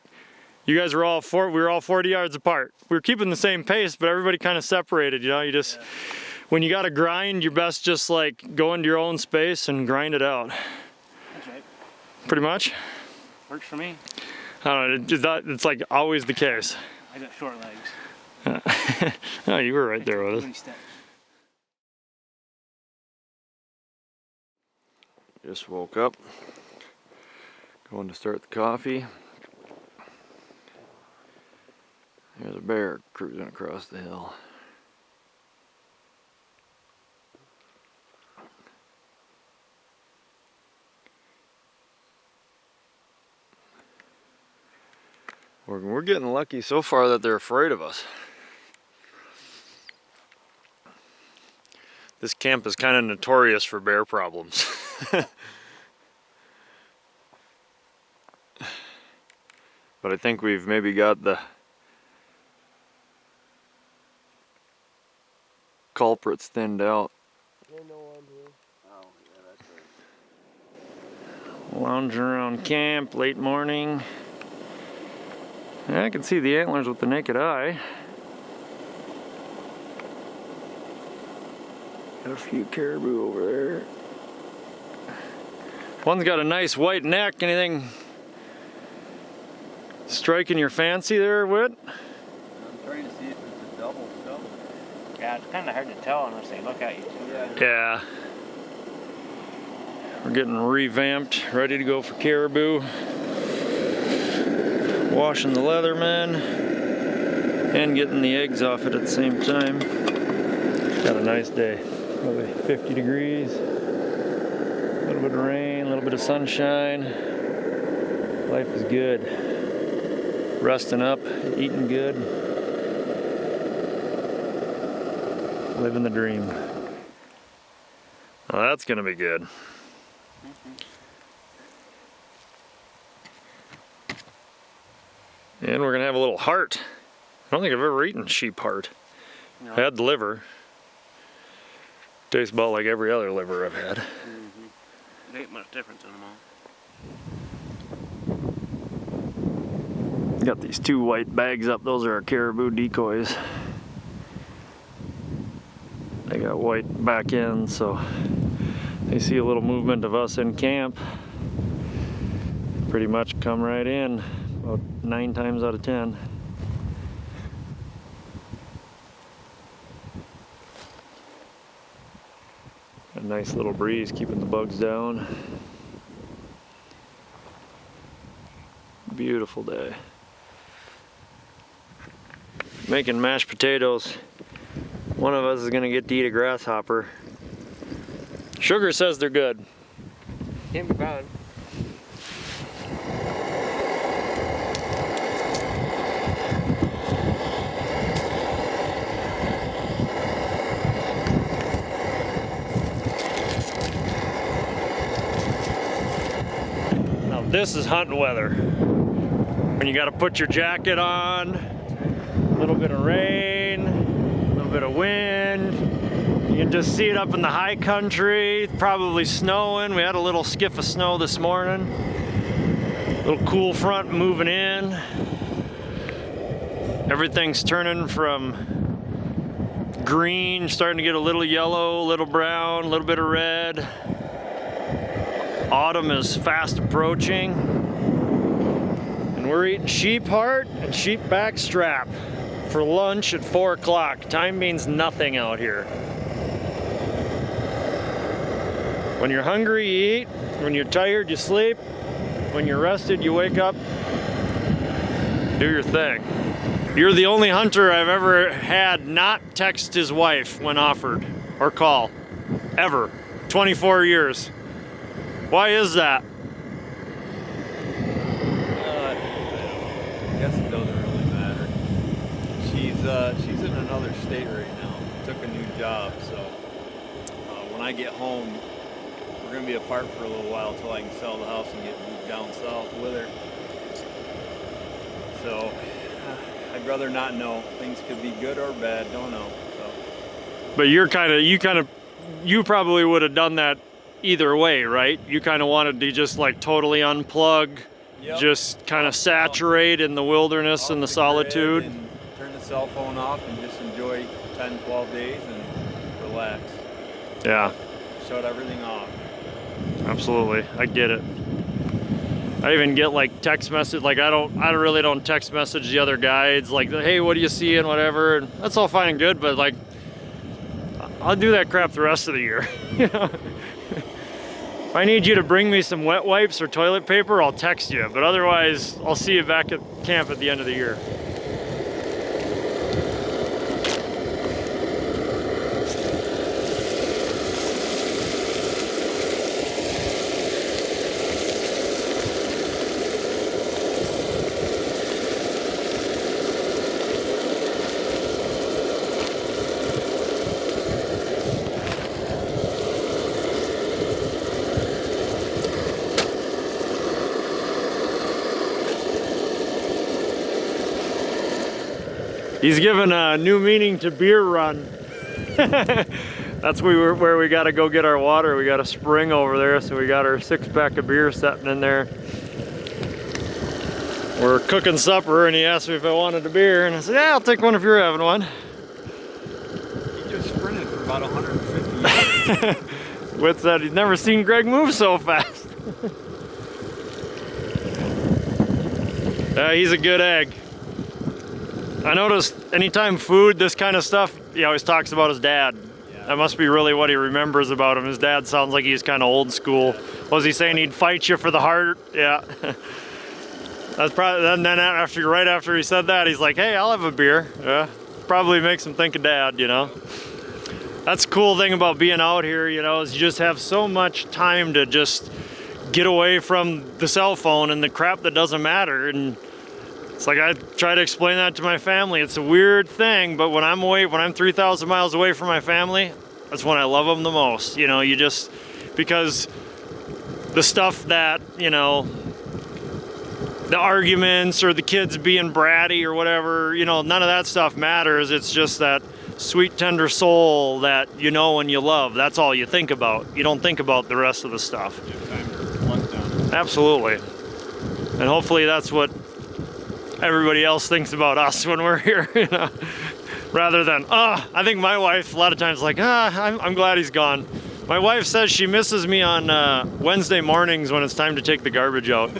you guys were we were all 40 yards apart. We were keeping the same pace, but everybody kind of separated, you know, you just, when you got to grind, you're best just like go into your own space and grind it out. That's right. Pretty much. Works for me. I don't know, it's like always the case. I got short legs. Oh, you were right there with us. Just woke up. Going to start the coffee. There's a bear cruising across the hill. We're getting lucky so far that they're afraid of us. This camp is kind of notorious for bear problems. But I think we've maybe got the culprits thinned out. Lounging around camp, late morning. Yeah, I can see the antlers with the naked eye. Got a few caribou over there. One's got a nice white neck. Anything striking your fancy there, Whit? I'm trying to see if it's a double still. Yeah, it's kind of hard to tell unless they look at you. Yeah. We're getting revamped, ready to go for caribou. Washing the Leatherman and getting the eggs off it at the same time. Got a nice day. Probably 50 degrees. A little bit of rain, a little bit of sunshine. Life is good. Resting up, eating good. Living the dream. Well, that's gonna be good. And we're gonna have a little heart. I don't think I've ever eaten sheep heart. No. I had the liver. Tastes about like every other liver I've had. There ain't much difference in them all. Got these two white bags up. Those are our caribou decoys. They got white back ends, so they see a little movement of us in camp. Pretty much come right in. About 9 times out of 10. A nice little breeze keeping the bugs down. Beautiful day. Making mashed potatoes. One of us is gonna get to eat a grasshopper. Sugar says they're good. Can't be bad. This is hunting weather. When you got to put your jacket on, a little bit of rain, a little bit of wind. You can just see it up in the high country, probably snowing. We had a little skiff of snow this morning. A little cool front moving in. Everything's turning from green, starting to get a little yellow, a little brown, a little bit of red. Autumn is fast approaching, and we're eating sheep heart and sheep back strap for lunch at 4 o'clock. Time means nothing out here. When you're hungry, you eat. When you're tired, you sleep. When you're rested, you wake up, do your thing. You're the only hunter I've ever had not text his wife when offered or call, ever. 24 years. Why is that? I guess it doesn't really matter. She's in another state right now. Took a new job, so when I get home, we're gonna be apart for a little while till I can sell the house and get moved down south with her. So I'd rather not know. Things could be good or bad. Don't know. So. But you probably would have done that either way, right? You kind of wanted to just like totally unplug, yep. Just kind of saturate in the wilderness and the solitude. And turn the cell phone off and just enjoy 10, 12 days and relax. Yeah. Shut everything off. Absolutely, I get it. I even get like text message, like I really don't text message the other guides, like, hey, what do you see and whatever. And that's all fine and good, but like, I'll do that crap the rest of the year. You know? If I need you to bring me some wet wipes or toilet paper, I'll text you. But otherwise, I'll see you back at camp at the end of the year. He's given a new meaning to beer run. That's where we gotta go get our water. We got a spring over there, so we got our 6-pack of beer sitting in there. We're cooking supper and he asked me if I wanted a beer, and I said, yeah, I'll take one if you're having one. He just sprinted for about 150 yards. Whit said he's never seen Greg move so fast. He's a good egg. I noticed anytime food, this kind of stuff, he always talks about his dad. Yeah. That must be really what he remembers about him. His dad sounds like he's kind of old school. Was he saying he'd fight you for the heart? Yeah. That's probably, then right after he said that, he's like, hey, I'll have a beer. Yeah. Probably makes him think of dad, you know. That's the cool thing about being out here, you know, is you just have so much time to just get away from the cell phone and the crap that doesn't matter. And it's like I try to explain that to my family. It's a weird thing, but when I'm 3,000 miles away from my family, that's when I love them the most. You know, because the stuff that, you know, the arguments or the kids being bratty or whatever, you know, none of that stuff matters. It's just that sweet, tender soul that you know and you love. That's all you think about. You don't think about the rest of the stuff. Absolutely. And hopefully that's what everybody else thinks about us when we're here, you know, rather than, I think my wife a lot of times like, I'm glad he's gone. My wife says she misses me on Wednesday mornings when it's time to take the garbage out.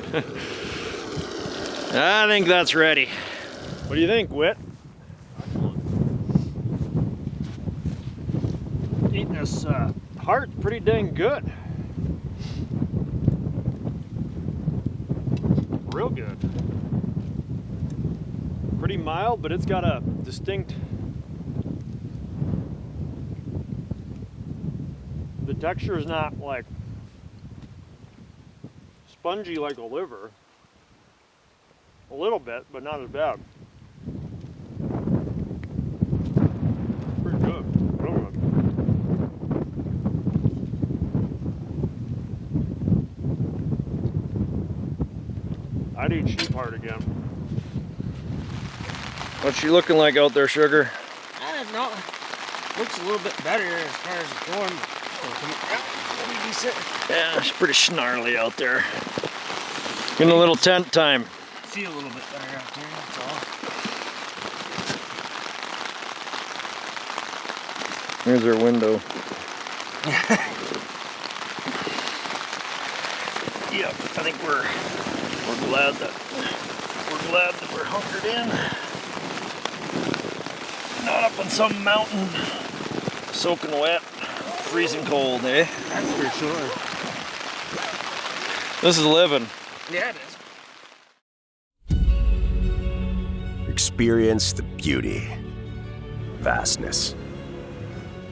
I think that's ready. What do you think, Whit? Eating this heart pretty dang good. Real good. Pretty mild, but it's got a distinct, the texture is not like spongy like a liver. A little bit, but not as bad. Pretty good, real good. I'd eat sheep heart again. What's she looking like out there, Sugar? I don't know. Looks a little bit better as far as the form. Yeah, she's pretty snarly out there. Getting a little tent time. See a little bit better out there, that's all. Here's our window. Yep, I think we're glad that we're hunkered in. Not up on some mountain, soaking wet, freezing cold, eh? That's for sure. This is living. Yeah, it is. Experience the beauty, vastness,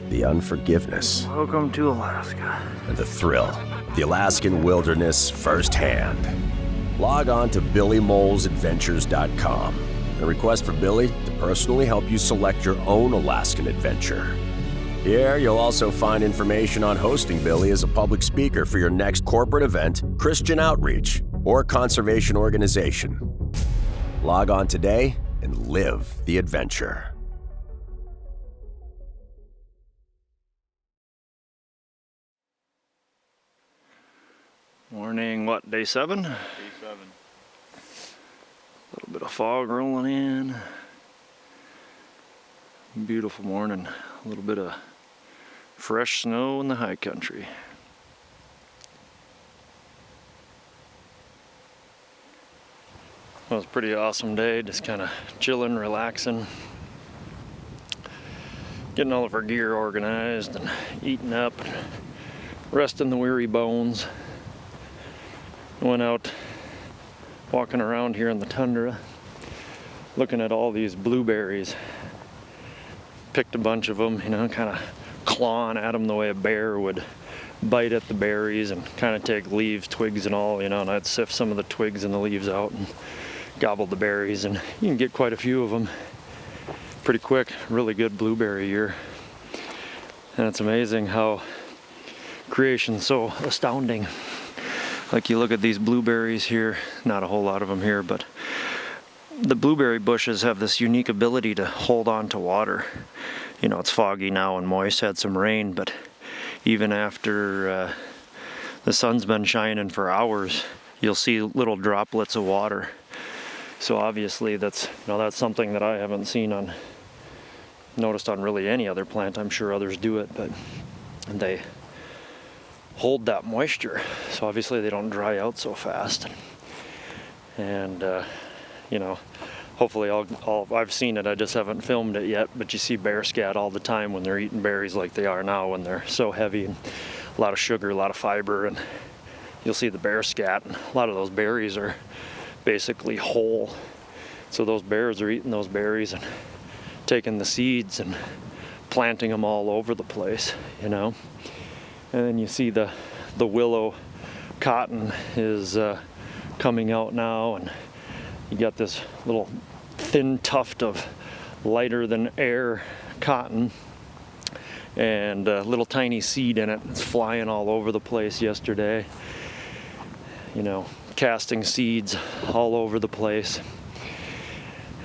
the unforgiveness, Welcome to Alaska. and the thrill of the Alaskan wilderness firsthand. Log on to BillyMollsAdventures.com and request for Billy to personally help you select your own Alaskan adventure. Here, you'll also find information on hosting Billy as a public speaker for your next corporate event, Christian outreach, or conservation organization. Log on today and live the adventure. Morning, what, day 7? Day 7. A little bit of fog rolling in. Beautiful morning. A little bit of fresh snow in the high country. Well, it was a pretty awesome day, just kind of chilling, relaxing, getting all of our gear organized and eating up, resting the weary bones. Went out walking around here in the tundra, looking at all these blueberries. Picked a bunch of them, you know, kind of clawing at them the way a bear would bite at the berries and kind of take leaves, twigs and all, you know, and I'd sift some of the twigs and the leaves out and gobble the berries, and you can get quite a few of them pretty quick. Really good blueberry year. And it's amazing how creation's so astounding. Like you look at these blueberries here, not a whole lot of them here, but the blueberry bushes have this unique ability to hold on to water. You know, it's foggy now and moist, had some rain, but even after the sun's been shining for hours, you'll see little droplets of water. So obviously that's something that I haven't noticed on really any other plant. I'm sure others do it, but they hold that moisture. So obviously they don't dry out so fast. And you know, hopefully I've seen it, I just haven't filmed it yet, but you see bear scat all the time when they're eating berries like they are now, when they're so heavy and a lot of sugar, a lot of fiber, and you'll see the bear scat, and a lot of those berries are basically whole. So those bears are eating those berries and taking the seeds and planting them all over the place, you know. And then you see the willow cotton is coming out now, and you got this little thin tuft of lighter than air cotton and a little tiny seed in it. It's flying all over the place yesterday, you know, casting seeds all over the place.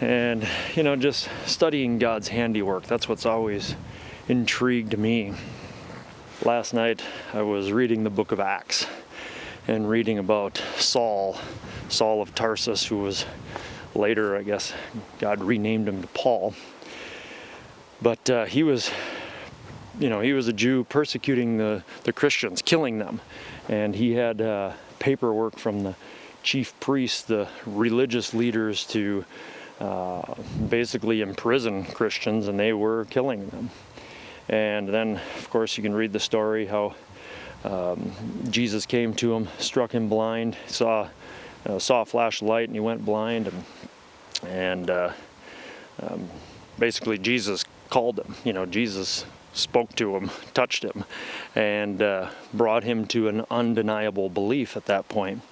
And, you know, just studying God's handiwork, that's what's always intrigued me. Last night I was reading the book of Acts and reading about Saul of Tarsus, who was later, I guess, God renamed him to Paul. But he was a Jew persecuting the Christians, killing them. And he had paperwork from the chief priests, the religious leaders, to basically imprison Christians, and they were killing them. And then, of course, you can read the story how Jesus came to him, struck him blind, saw a flash of light, and he went blind. And basically Jesus called him. You know, Jesus spoke to him, touched him, and brought him to an undeniable belief at that point.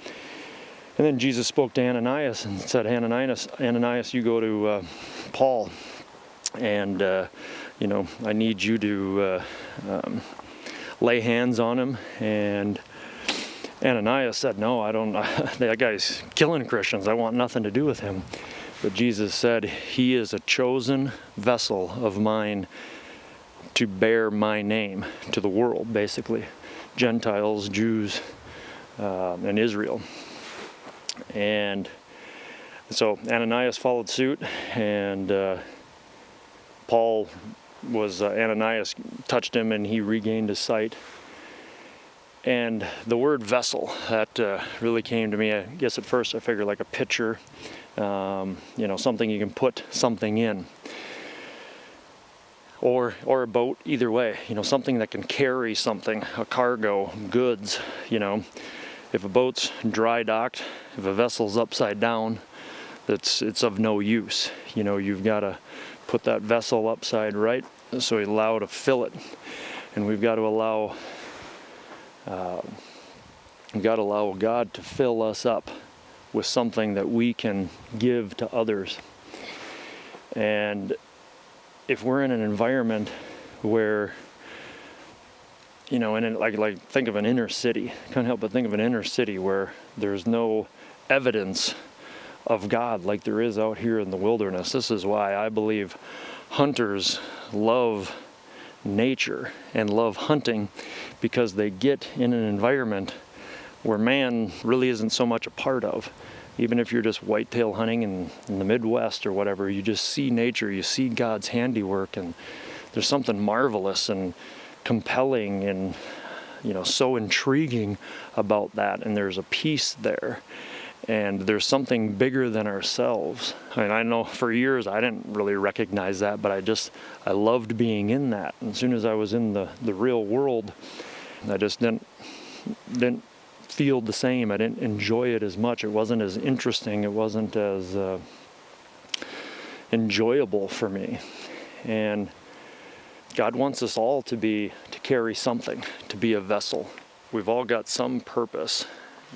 And then Jesus spoke to Ananias and said, Ananias, you go to Paul, and you know, I need you to lay hands on him. And Ananias said, no, I don't. That guy's killing Christians. I want nothing to do with him. But Jesus said, he is a chosen vessel of mine to bear my name to the world, basically. Gentiles, Jews, and Israel. And so Ananias followed suit, and Ananias touched him, and he regained his sight. And the word vessel, that really came to me. I guess at first I figured like a pitcher, you know, something you can put something in. Or a boat, either way, you know, something that can carry something, a cargo, goods, you know. If a boat's dry docked, if a vessel's upside down, it's of no use. You know, you've got to put that vessel upside right so you allow to fill it. And we've got to allow God to fill us up with something that we can give to others. And if we're in an environment where, you know, like think of an inner city, can't help but think of an inner city where there's no evidence of God like there is out here in the wilderness. This is why I believe hunters love nature and love hunting, because they get in an environment where man really isn't so much a part of. Even if you're just whitetail hunting in the Midwest or whatever, you just see nature, you see God's handiwork, and there's something marvelous and compelling and, you know, so intriguing about that. And there's a peace there, and there's something bigger than ourselves. I mean, I know for years I didn't really recognize that, but I loved being in that. And as soon as I was in the real world, I just didn't feel the same. I didn't enjoy it as much. It wasn't as interesting. It wasn't as enjoyable for me. And God wants us all to carry something, to be a vessel. We've all got some purpose.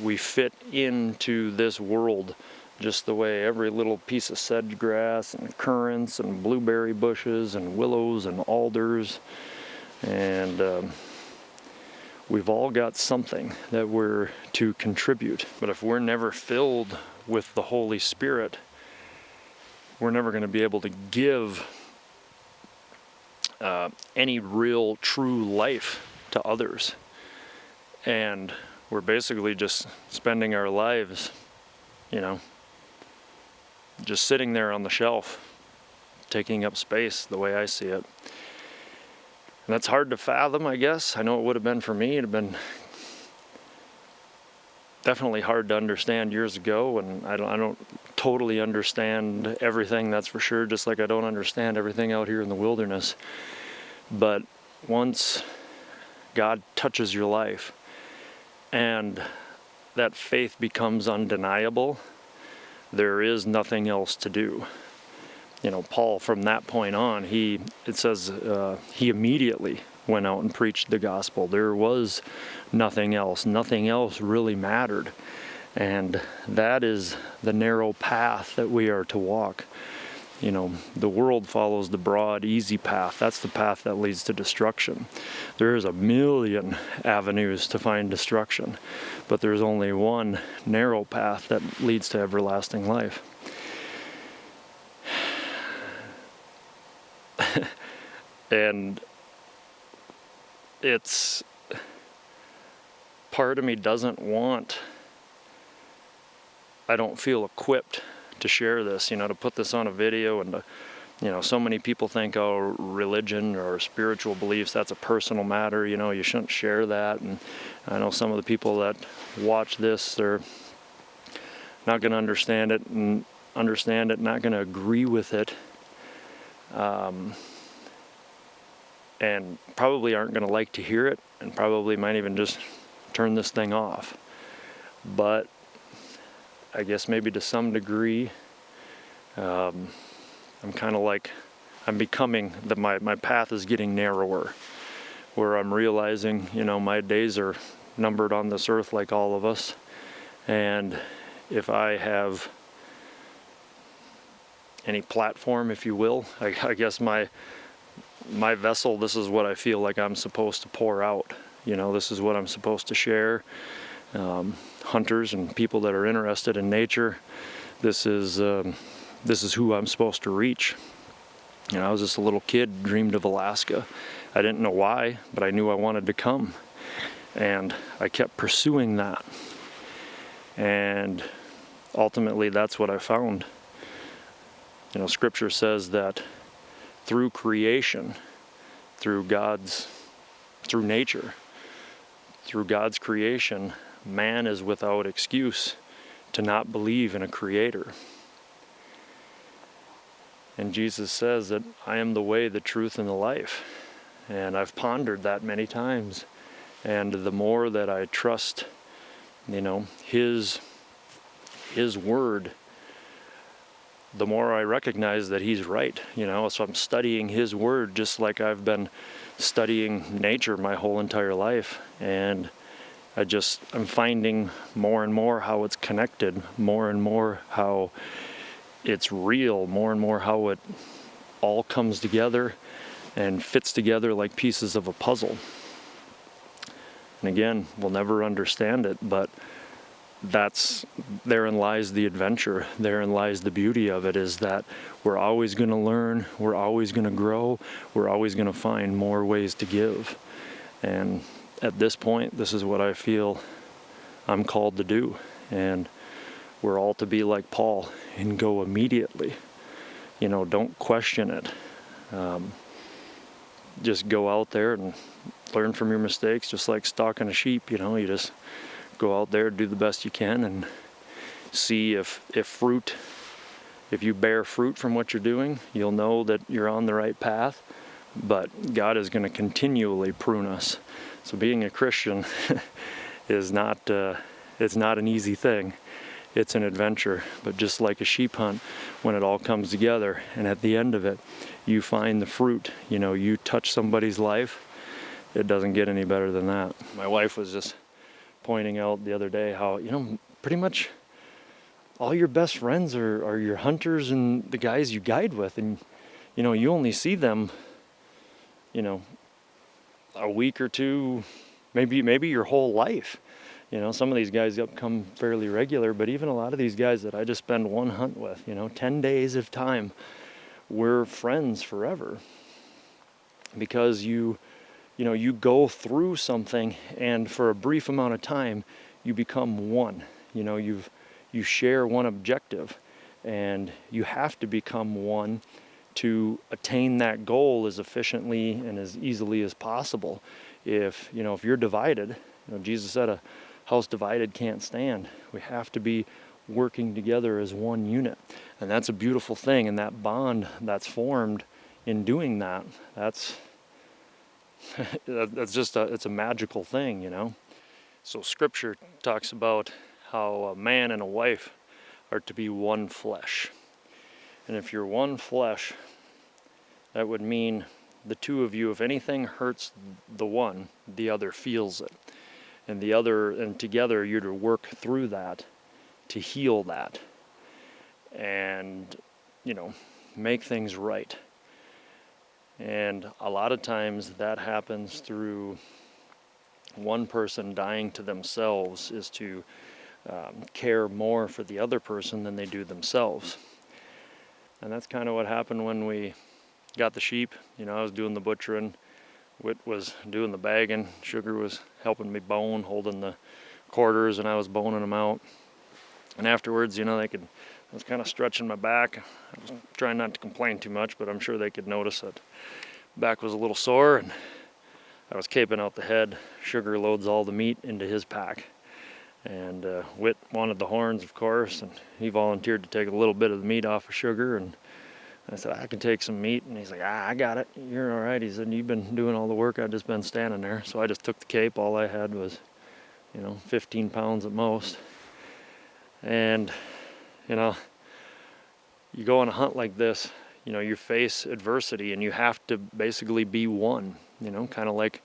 We fit into this world just the way every little piece of sedge grass and currants and blueberry bushes and willows and alders, and we've all got something that we're to contribute. But if we're never filled with the Holy Spirit, we're never going to be able to give any real true life to others. And we're basically just spending our lives, just sitting there on the shelf, taking up space, the way I see it. And that's hard to fathom, I guess. I know it would have been for me. It'd have been definitely hard to understand years ago, and I don't totally understand everything, that's for sure, just like I don't understand everything out here in the wilderness. But once God touches your life and that faith becomes undeniable, there is nothing else to do. Paul, from that point on, it says he immediately went out and preached the gospel. There was nothing else. Nothing else really mattered. And that is the narrow path that we are to walk. The world follows the broad, easy path. That's the path that leads to destruction. There is a million avenues to find destruction, but there's only one narrow path that leads to everlasting life. And it's, part of me doesn't want, I don't feel equipped to share this, to put this on a video, and so many people think, oh, religion or spiritual beliefs, that's a personal matter, you shouldn't share that. And I know some of the people that watch this, they're not going to understand it, not going to agree with it, and probably aren't going to like to hear it, and probably might even just turn this thing off. But I guess maybe to some degree, I'm kind of like, I'm becoming, my path is getting narrower, where I'm realizing, my days are numbered on this earth like all of us. And if I have any platform, if you will, I guess my vessel, this is what I feel like I'm supposed to pour out. This is what I'm supposed to share. Hunters and people that are interested in nature, this is who I'm supposed to reach. I was just a little kid, dreamed of Alaska. I didn't know why, but I knew I wanted to come, and I kept pursuing that, and ultimately that's what I found. Scripture says that through creation, through nature, through God's creation, man is without excuse to not believe in a creator. And Jesus says that I am the way, the truth, and the life. And I've pondered that many times. And the more that I trust, His word, the more I recognize that He's right. So I'm studying His word just like I've been studying nature my whole entire life. And I'm finding more and more how it's connected, more and more how it's real, more and more how it all comes together and fits together like pieces of a puzzle. And again, we'll never understand it, but therein lies the adventure, therein lies the beauty of it, is that we're always going to learn, we're always going to grow, we're always going to find more ways to give. And at this point, this is what I feel I'm called to do. And we're all to be like Paul and go immediately. Don't question it. Just go out there and learn from your mistakes, just like stalking a sheep. You just go out there, do the best you can, and see if you bear fruit from what you're doing, you'll know that you're on the right path. but God is going to continually prune us. So being a Christian is not, it's not an easy thing. It's an adventure, but just like a sheep hunt, when it all comes together and at the end of it, you find the fruit, you know, you touch somebody's life, it doesn't get any better than that. My wife was just pointing out the other day how, you know, pretty much all your best friends are your hunters and the guys you guide with, and, you know, you only see them, you know, a week or two, maybe your whole life. You know, some of these guys come fairly regular, but even a lot of these guys that I just spend one hunt with, you know, 10 days of time, we're friends forever. Because you know, you go through something, and for a brief amount of time, you become one. You know, you share one objective, and you have to become one to attain that goal as efficiently and as easily as possible. If you're divided, you know, Jesus said a house divided can't stand. We have to be working together as one unit. And that's a beautiful thing. And that bond that's formed in doing that, that's just it's a magical thing, you know. So scripture talks about how a man and a wife are to be one flesh. And if you're one flesh, that would mean the two of you, if anything hurts the one, the other feels it. And together you're to work through that, to heal that, and, you know, make things right. And a lot of times that happens through one person dying to themselves, is to care more for the other person than they do themselves. And that's kind of what happened when we got the sheep. You know, I was doing the butchering, Whit was doing the bagging, Sugar was helping me bone, holding the quarters, and I was boning them out. And afterwards, you know, I was kind of stretching my back. I was trying not to complain too much, but I'm sure they could notice that back was a little sore, and I was caping out the head. Sugar loads all the meat into his pack. And Whit wanted the horns, of course, and he volunteered to take a little bit of the meat off of Sugar, and I said, I can take some meat. And he's like, I got it. You're all right. He said, you've been doing all the work. I've just been standing there. So I just took the cape. All I had was, you know, 15 pounds at most. And, you know, you go on a hunt like this, you know, you face adversity, and you have to basically be one, you know, kind of like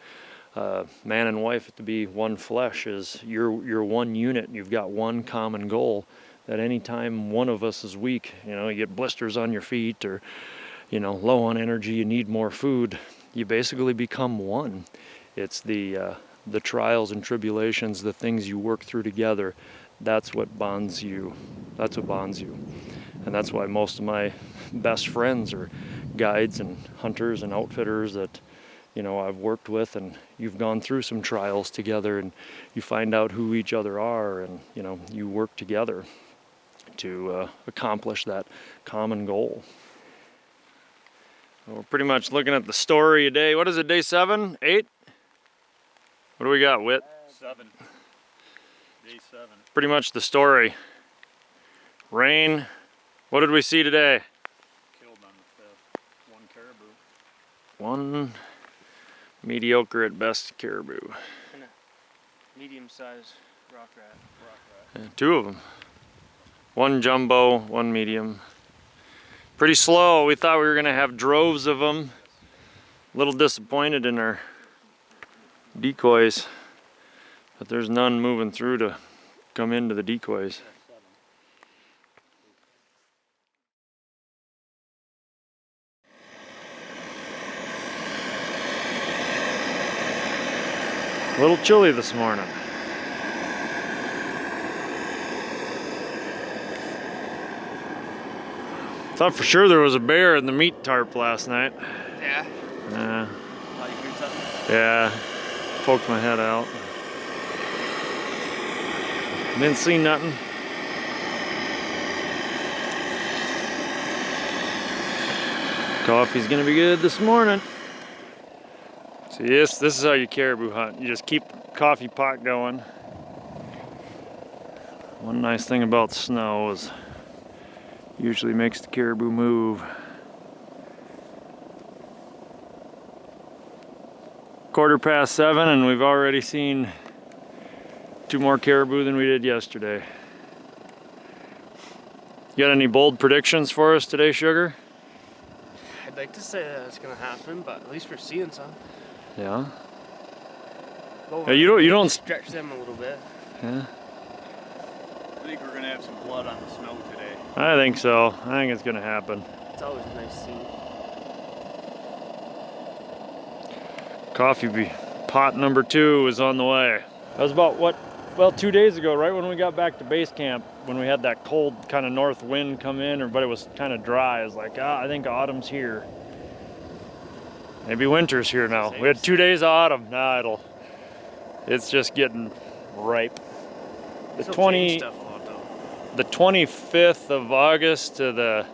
man and wife to be one flesh. Is you're one unit. You've got one common goal. That anytime one of us is weak, you know, you get blisters on your feet, or, you know, low on energy, you need more food, you basically become one. It's the trials and tribulations, the things you work through together, that's what bonds you. That's what bonds you. And that's why most of my best friends are guides and hunters and outfitters that, you know, I've worked with, and you've gone through some trials together, and you find out who each other are, and, you know, you work together to accomplish that common goal. We're pretty much looking at the story a day. What is it, day 7, 8? What do we got, Whit? 7. Day 7. Pretty much the story. Rain. What did we see today? Killed on the 5th. 1 caribou. 1 mediocre at best caribou. And a medium-sized rock rat. Yeah, 2 of them. 1 jumbo, 1 medium. Pretty slow. We thought we were going to have droves of them. A little disappointed in our decoys, but there's none moving through to come into the decoys. A little chilly this morning. Thought for sure there was a bear in the meat tarp last night. Yeah. Yeah. Thought you heard something? Yeah. Poked my head out. Didn't see nothing. Coffee's gonna be good this morning. See, this is how you caribou hunt. You just keep the coffee pot going. One nice thing about snow is usually makes the caribou move. 7:15, and we've already seen 2 more caribou than we did yesterday. You got any bold predictions for us today, Sugar? I'd like to say that it's gonna happen, but at least we're seeing some. Yeah. Go You don't stretch them a little bit. Yeah. I think we're gonna have some blood on the snow today. I think so. I think it's gonna happen. It's always nice to see. Coffee pot number 2 is on the way. That was about what? Well, 2 days ago, right when we got back to base camp, when we had that cold kind of north wind come in, but it was kind of dry. I was like, I think autumn's here. Maybe winter's here now. We had 2 days of autumn. Nah, it's just getting ripe. The 25th of August to the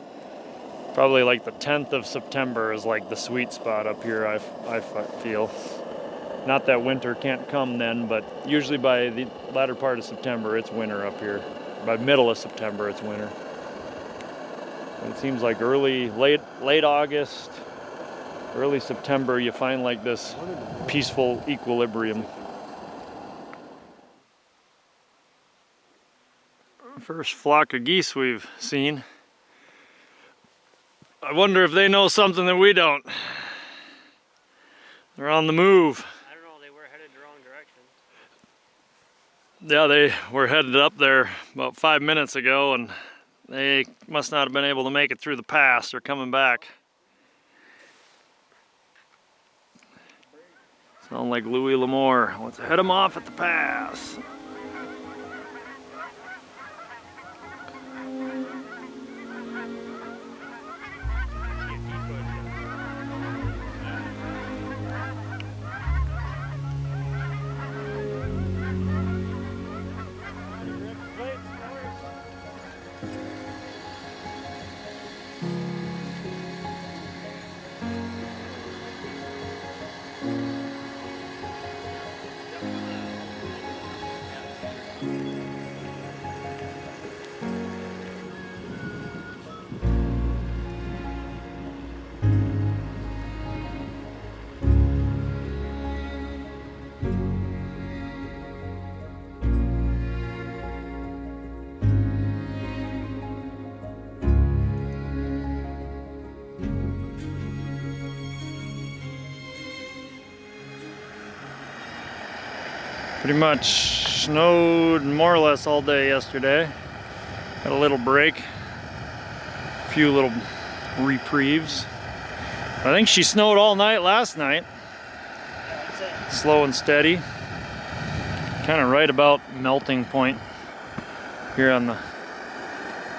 probably like the 10th of September is like the sweet spot up here, I feel. Not that winter can't come then, but usually by the latter part of September, it's winter up here. By middle of September, it's winter. And it seems like late August, early September, you find like this peaceful equilibrium. First flock of geese we've seen. I wonder if they know something that we don't. They're on the move. I don't know, they were headed the wrong direction. Yeah, they were headed up there about 5 minutes ago, and they must not have been able to make it through the pass. They're coming back. Sound like Louis L'Amour. Let's head them off at the pass. Pretty much snowed more or less all day yesterday. Had a little break, a few little reprieves. I think she snowed all night last night. Slow and steady. Kind of right about melting point here on the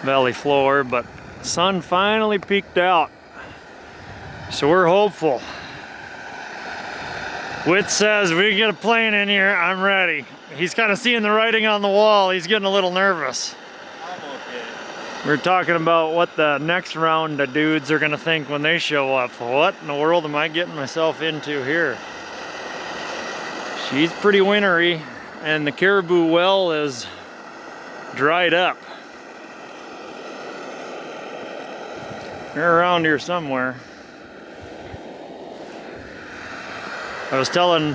valley floor, but the sun finally peeked out. So we're hopeful. Whit says, we get a plane in here, I'm ready. He's kind of seeing the writing on the wall. He's getting a little nervous. I'm okay. We're talking about what the next round of dudes are gonna think when they show up. What in the world am I getting myself into here? She's pretty wintry, and the Caribou well is dried up. They're around here somewhere. I was telling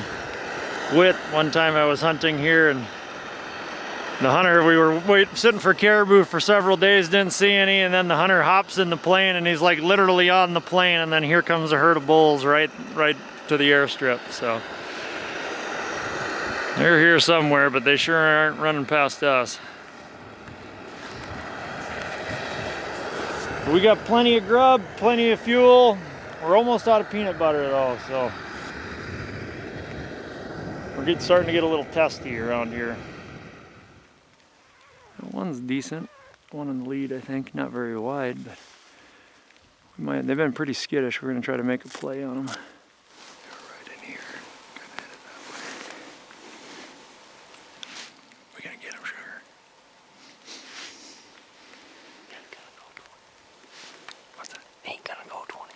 Whit one time I was hunting here, and the hunter, we were sitting for caribou for several days, didn't see any, and then the hunter hops in the plane and he's like literally on the plane, and then here comes a herd of bulls right to the airstrip. So they're here somewhere, but they sure aren't running past us. We got plenty of grub, plenty of fuel. We're almost out of peanut butter though, so we're starting to get a little testy around here. One's decent, one in the lead I think, not very wide, but they've been pretty skittish. We're gonna try to make a play on them. They're right in here, kind of headed that way. We're gonna get them, Sugar. Ain't gonna go 20. What's that? Ain't gonna go 20.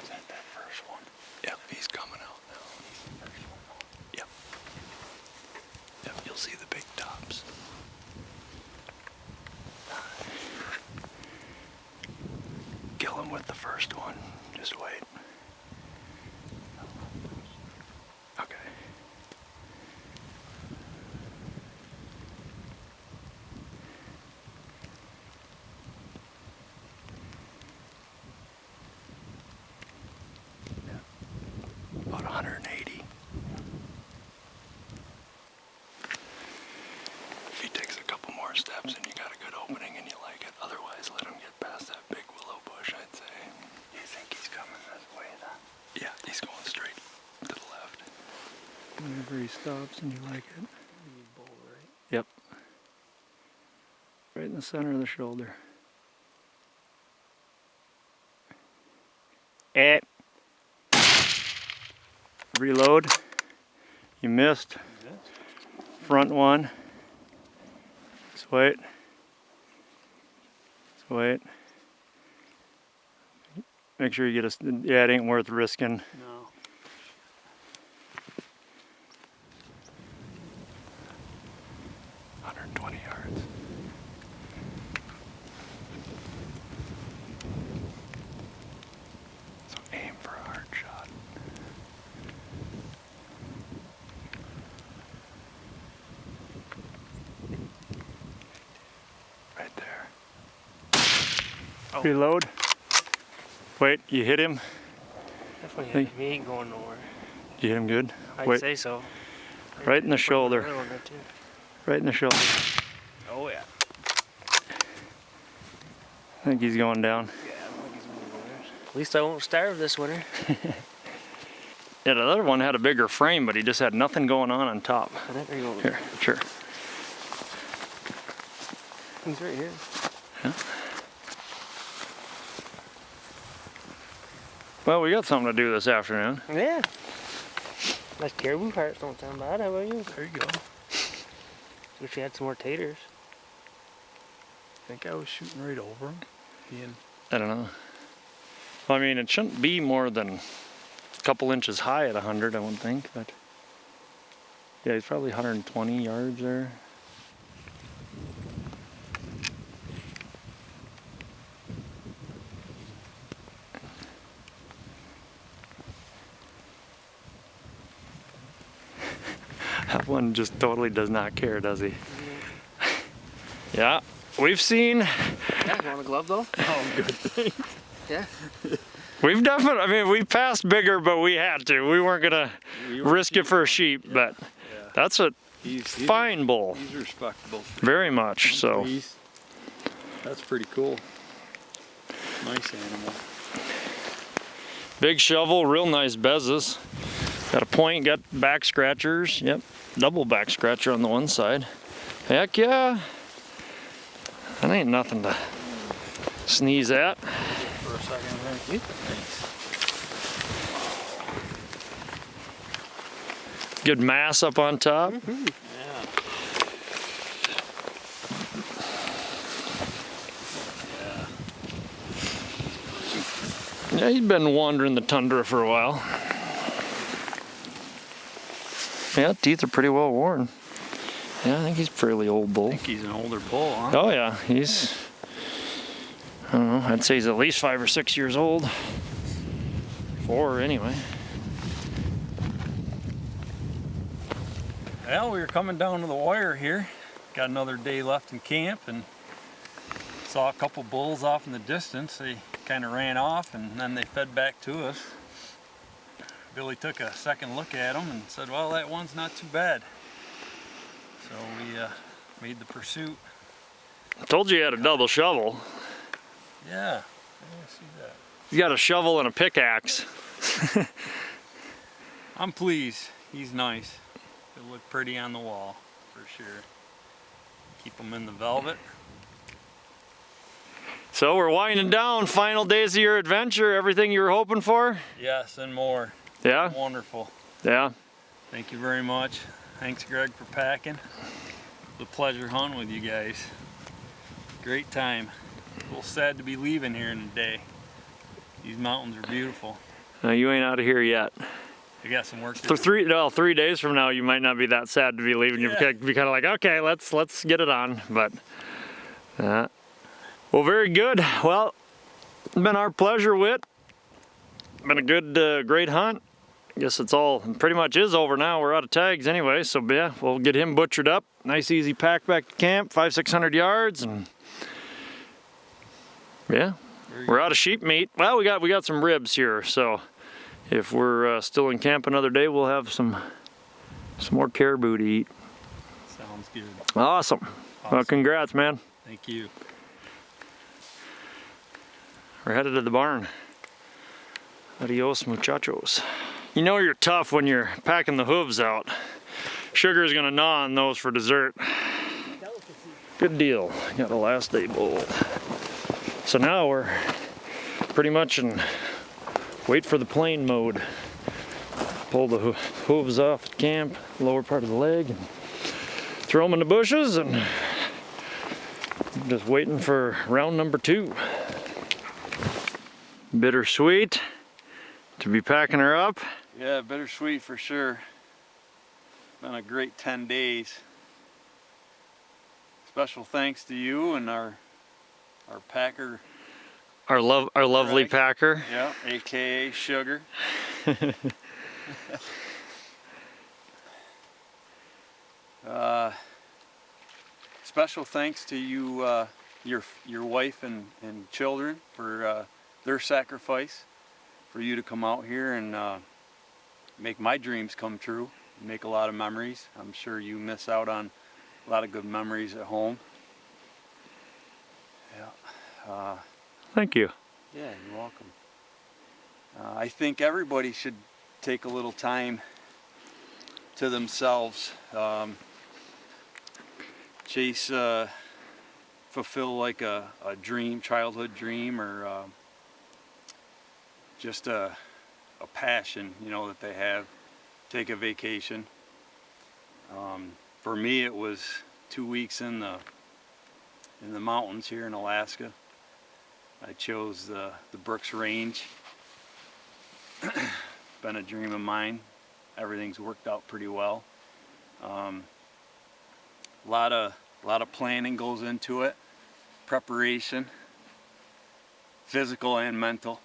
Is that first one? Yep, he's coming out now. He's the first one. Yep. Yep, you'll see the big tops. first one. Just wait. Okay. Yeah. About 180. If he takes a couple more steps and you got a good opening and you like it, otherwise let him get past that big willow bush, I'd say. You think he's coming this way then? Yeah, he's going straight to the left. Whenever he stops and you like it. Right? Yep. Right in the center of the shoulder. Reload. You missed. Front one. Just wait. Just wait. Make sure you get a. Yeah, it ain't worth risking. No. Yards. So aim for a hard shot. Right there. Oh. Reload. Wait, you hit him? Definitely Hey. hit me. Ain't going nowhere. You hit him good? I'd Wait, say so. right in the shoulder. Another one there, too. Right in the shoulder. Oh yeah. I think he's going down. Yeah, I don't think he's going nowhere. At least I won't starve this winter. Yeah, the other one had a bigger frame, but he just had nothing going on top. I think they're going. Here, sure. He's right here. Yeah. Well, we got something to do this afternoon. Yeah. Nice caribou hearts don't sound bad. How about you? There you go. Wish we had some more taters. I think I was shooting right over him. I don't know. Well, I mean, it shouldn't be more than a couple inches high at 100, I wouldn't think, but yeah, he's probably 120 yards there. That one just totally does not care, does he? Yeah, we've seen. Yeah, you want a glove though? Oh, good thing. Yeah. We've definitely, I mean, we passed bigger, but we had to. We weren't gonna risk it for a sheep, but that's a fine bull. He's respectable. Very much so. That's pretty cool. Nice animal. Big shovel, real nice bezzes. Got a point, got back scratchers. Yep, double back scratcher on the one side. Heck yeah. That ain't nothing to sneeze at. For a second, thank you. Good mass up on top. Yeah, he's been wandering the tundra for a while. Yeah, teeth are pretty well worn. Yeah, I think he's a fairly old bull. I think he's an older bull, huh? Oh yeah, he's, I don't know, I'd say he's at least 5 or 6 years old. 4 anyway. Well, we were coming down to the wire here. Got another day left in camp and saw a couple bulls off in the distance. They kind of ran off and then they fed back to us. Billy took a second look at them and said, well, that one's not too bad. So we made the pursuit. I told you he had a double shovel. Yeah, I see that. He's got a shovel and a pickaxe. I'm pleased. He's nice. He'll look pretty on the wall, for sure. Keep him in the velvet. So we're winding down, final days of your adventure, everything you were hoping for? Yes, and more. Yeah? Wonderful. Yeah. Thank you very much. Thanks, Greg, for packing. It's a pleasure hunting with you guys. Great time. A little sad to be leaving here in a day. These mountains are beautiful. You ain't out of here yet. I got some work to For do. 3 days from now, you might not be that sad to be leaving. Yeah. You'll be kind of like, okay, let's get it on. But, well, very good. Well, Been our pleasure, Whit. Been a good, great hunt. I guess it's all pretty much is over now. We're out of tags anyway, so yeah, we'll get him butchered up. Nice easy pack back to camp, 500-600 yards, and yeah, we're out of sheep meat. Well, we got some ribs here, so if we're still in camp another day, we'll have some more caribou to eat. Sounds good. Awesome. Well, congrats, man. Thank you. We're headed to the barn. Adios, muchachos. You know you're tough when you're packing the hooves out. Sugar's gonna gnaw on those for dessert. Good deal. Got a last day bowl. So now we're pretty much in wait for the plane mode. Pull the hooves off at camp, lower part of the leg, and throw them in the bushes, and just waiting for round number 2. Bittersweet to be packing her up. Yeah, bittersweet for sure. Been a great 10 days. Special thanks to you and our packer. Our lovely Greg. packer. Yeah, AKA Sugar. Special thanks to you, your wife and children for their sacrifice for you to come out here and make my dreams come true, make a lot of memories. I'm sure you miss out on a lot of good memories at home. Yeah. Thank you. Yeah, you're welcome. I think everybody should take a little time to themselves. Chase, fulfill like a dream, childhood dream, or just a passion, you know, that they have. Take a vacation. For me, it was 2 weeks in the mountains here in Alaska. I chose the Brooks Range. Been a dream of mine. Everything's worked out pretty well. A lot of planning goes into it, preparation, physical and mental.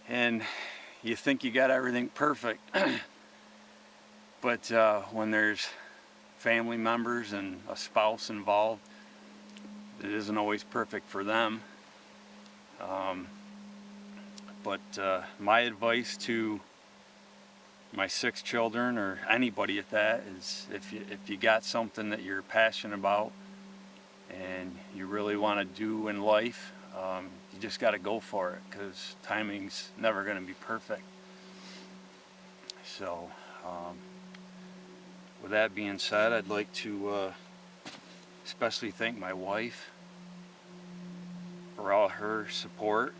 And you think you got everything perfect, but when there's family members and a spouse involved, it isn't always perfect for them. But my advice to my 6 children, or anybody at that, is if you got something that you're passionate about and you really want to do in life, you just got to go for it, because timing's never going to be perfect. So with that being said, I'd like to especially thank my wife for all her support,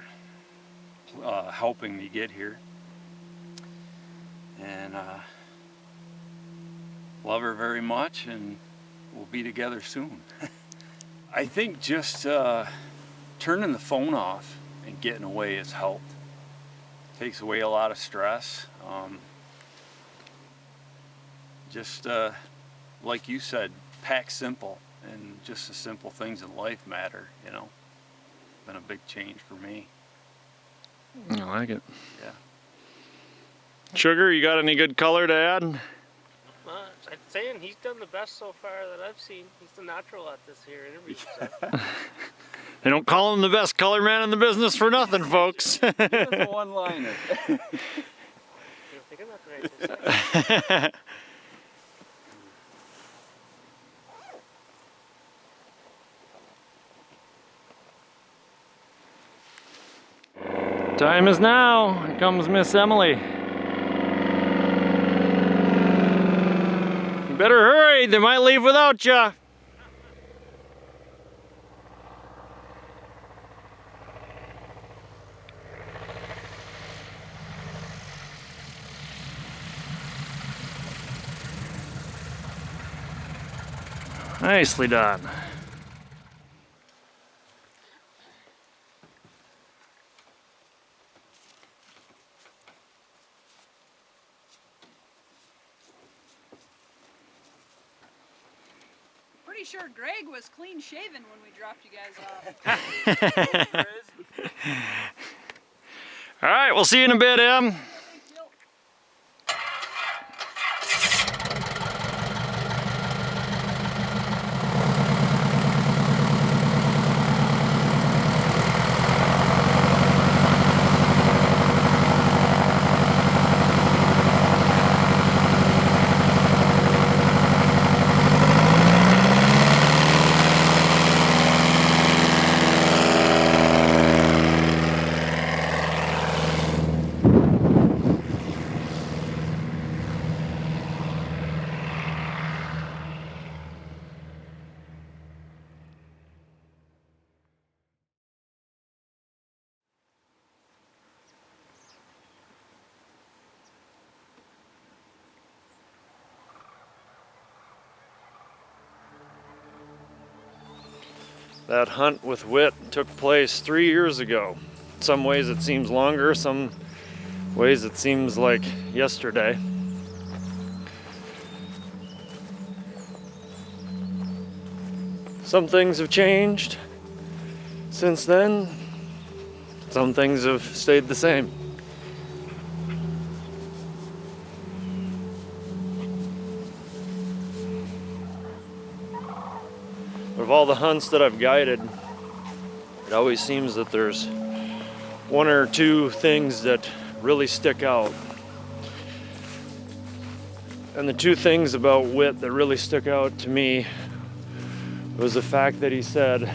helping me get here, and love her very much, and we'll be together soon. I think just turning the phone off and getting away has helped. Takes away a lot of stress. Just like you said, pack simple, and just the simple things in life matter, you know. Been a big change for me. I like it. Yeah. Sugar, you got any good color to add? I'm saying he's done the best so far that I've seen. He's the natural at this here interview. So. They don't call him the best color man in the business for nothing, folks. Give us a one-liner. You're thinking that's right. Time is now. Here comes Miss Emily. You better hurry, they might leave without you. Nicely done. Pretty sure Greg was clean shaven when we dropped you guys off. All right, we'll see you in a bit, Em. That hunt with Whit took place 3 years ago. In some ways it seems longer, some ways it seems like yesterday. Some things have changed since then. Some things have stayed the same. Of all the hunts that I've guided, it always seems that there's one or two things that really stick out. And the two things about Whit that really stuck out to me was the fact that he said,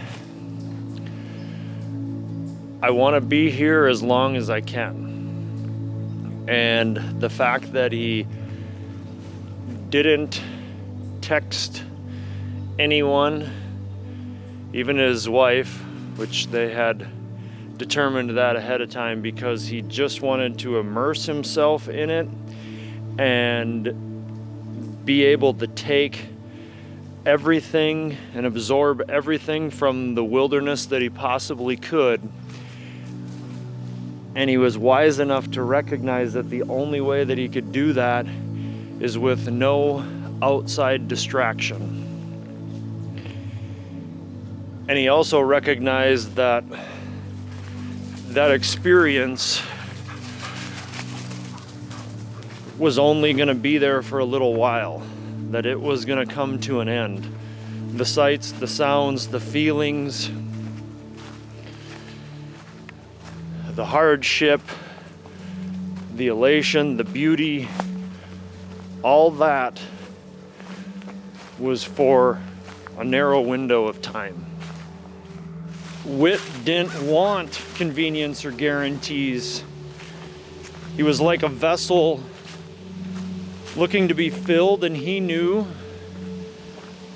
I want to be here as long as I can. And the fact that he didn't text anyone, even his wife, which they had determined that ahead of time because he just wanted to immerse himself in it and be able to take everything and absorb everything from the wilderness that he possibly could. And he was wise enough to recognize that the only way that he could do that is with no outside distraction. And he also recognized that that experience was only going to be there for a little while, that it was going to come to an end. The sights, the sounds, the feelings, the hardship, the elation, the beauty, all that was for a narrow window of time. Whit didn't want convenience or guarantees. He was like a vessel looking to be filled, and he knew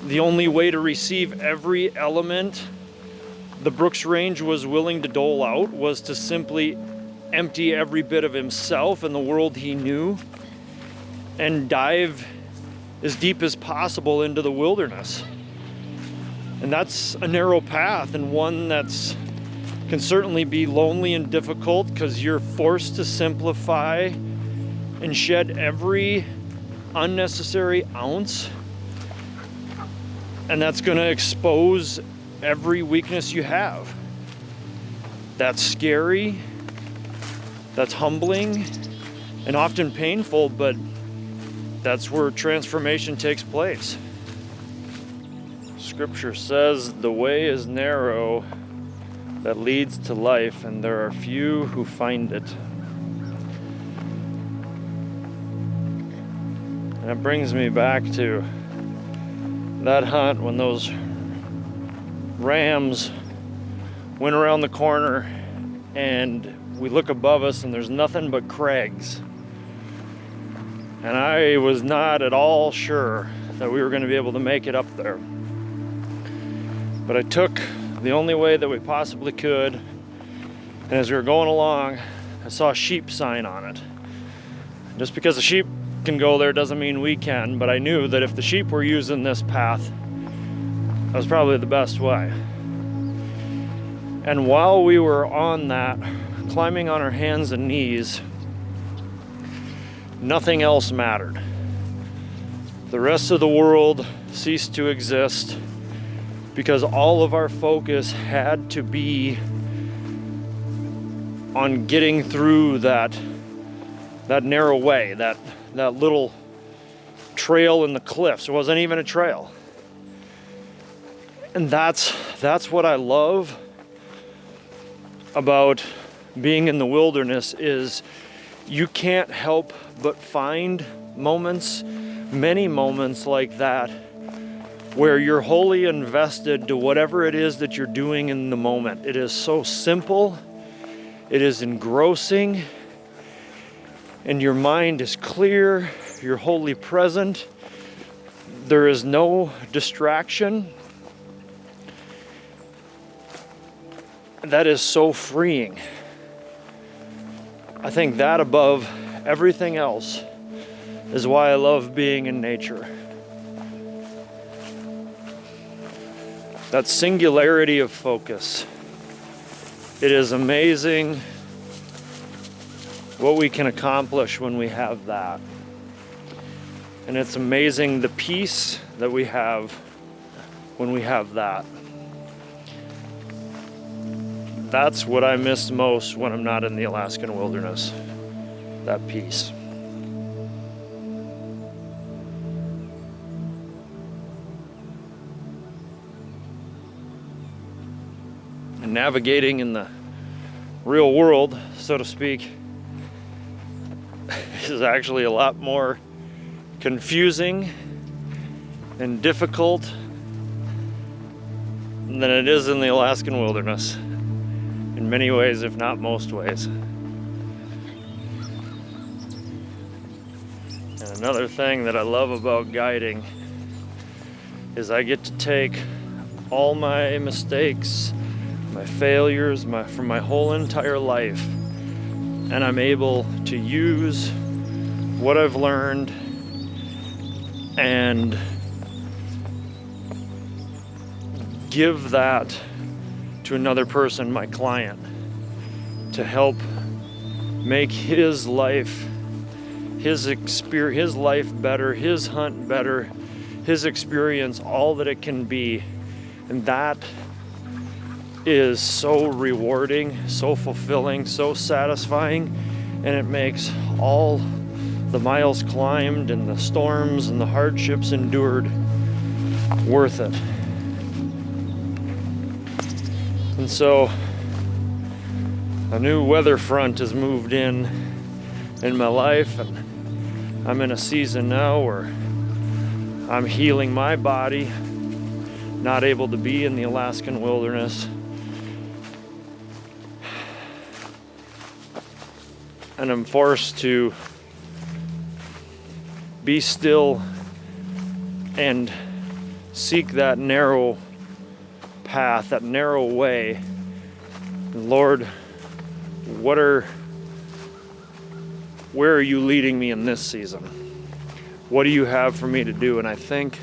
the only way to receive every element the Brooks Range was willing to dole out was to simply empty every bit of himself and the world he knew and dive as deep as possible into the wilderness. And that's a narrow path, and one that's can certainly be lonely and difficult because you're forced to simplify and shed every unnecessary ounce, and that's going to expose every weakness you have. That's scary, that's humbling, and often painful, but that's where transformation takes place. Scripture says the way is narrow that leads to life, and there are few who find it. And that brings me back to that hunt when those rams went around the corner and we look above us and there's nothing but crags. And I was not at all sure that we were going to be able to make it up there. But I took the only way that we possibly could, and as we were going along, I saw a sheep sign on it. Just because the sheep can go there doesn't mean we can, but I knew that if the sheep were using this path, that was probably the best way. And while we were on that, climbing on our hands and knees, nothing else mattered. The rest of the world ceased to exist, because all of our focus had to be on getting through that narrow way, that little trail in the cliffs. It wasn't even a trail. And that's what I love about being in the wilderness, is you can't help but find moments, many moments like that, where you're wholly invested to whatever it is that you're doing in the moment. It is so simple, it is engrossing, and your mind is clear, you're wholly present, there is no distraction. That is so freeing. I think that above everything else is why I love being in nature. That singularity of focus. It is amazing what we can accomplish when we have that. And it's amazing the peace that we have when we have that. That's what I miss most when I'm not in the Alaskan wilderness. That peace. And navigating in the real world, so to speak, is actually a lot more confusing and difficult than it is in the Alaskan wilderness. In many ways, if not most ways. And another thing that I love about guiding is I get to take all my mistakes, my failures, from my whole entire life, and I'm able to use what I've learned and give that to another person, my client, to help make his life, his life better, his hunt better, his experience all that it can be. And that is so rewarding, so fulfilling, so satisfying, and it makes all the miles climbed and the storms and the hardships endured worth it. And so a new weather front has moved in my life, and I'm in a season now where I'm healing my body, not able to be in the Alaskan wilderness. And I'm forced to be still and seek that narrow path, that narrow way. Lord, where are you leading me in this season? What do you have for me to do? And I think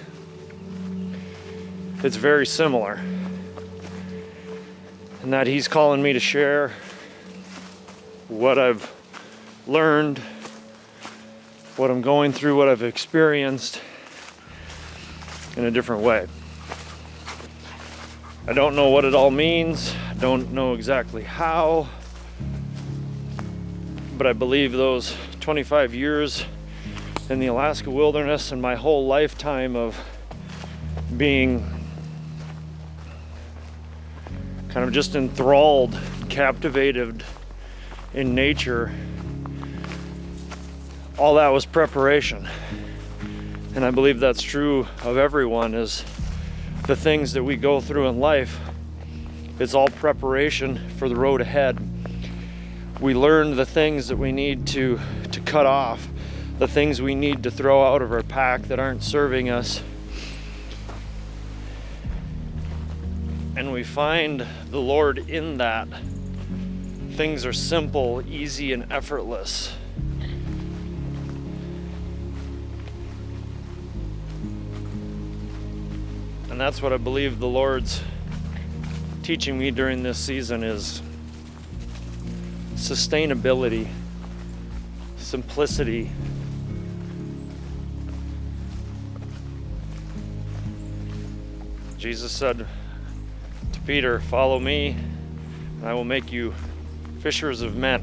it's very similar, in that he's calling me to share what I've learned, what I'm going through, what I've experienced in a different way. I don't know what it all means. I don't know exactly how, but I believe those 25 years in the Alaska wilderness and my whole lifetime of being kind of just enthralled, captivated in nature, all that was preparation. And I believe that's true of everyone, is the things that we go through in life, it's all preparation for the road ahead. We learn the things that we need to cut off, the things we need to throw out of our pack that aren't serving us. And we find the Lord in that. Things are simple, easy, and effortless. And that's what I believe the Lord's teaching me during this season, is sustainability, simplicity. Jesus said, Peter, follow me, and I will make you fishers of men.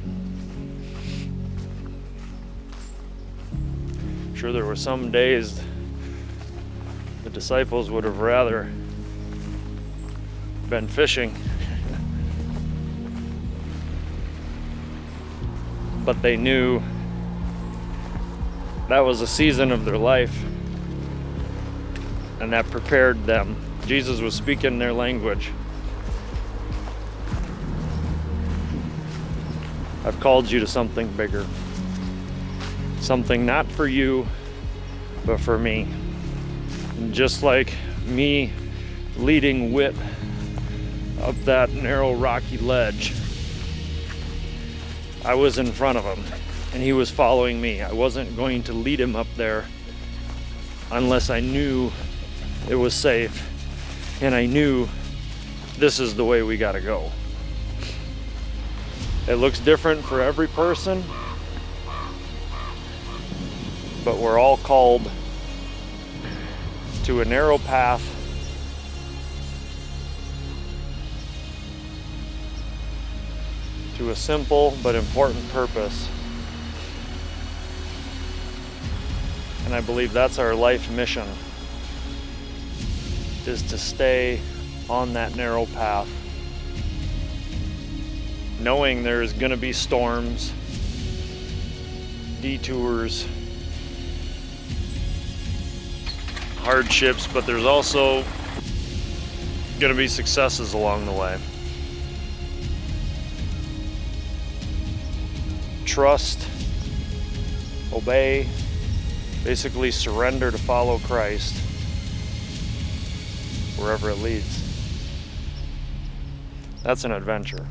I'm sure there were some days the disciples would have rather been fishing, but they knew that was a season of their life, and that prepared them. Jesus was speaking their language. I've called you to something bigger. Something not for you, but for me. And just like me leading Whit up that narrow rocky ledge, I was in front of him and he was following me. I wasn't going to lead him up there unless I knew it was safe and I knew this is the way we gotta go. It looks different for every person, but we're all called to a narrow path to a simple but important purpose. And I believe that's our life mission, is to stay on that narrow path, knowing there's gonna be storms, detours, hardships, but there's also gonna be successes along the way. Trust, obey, basically surrender to follow Christ wherever it leads. That's an adventure.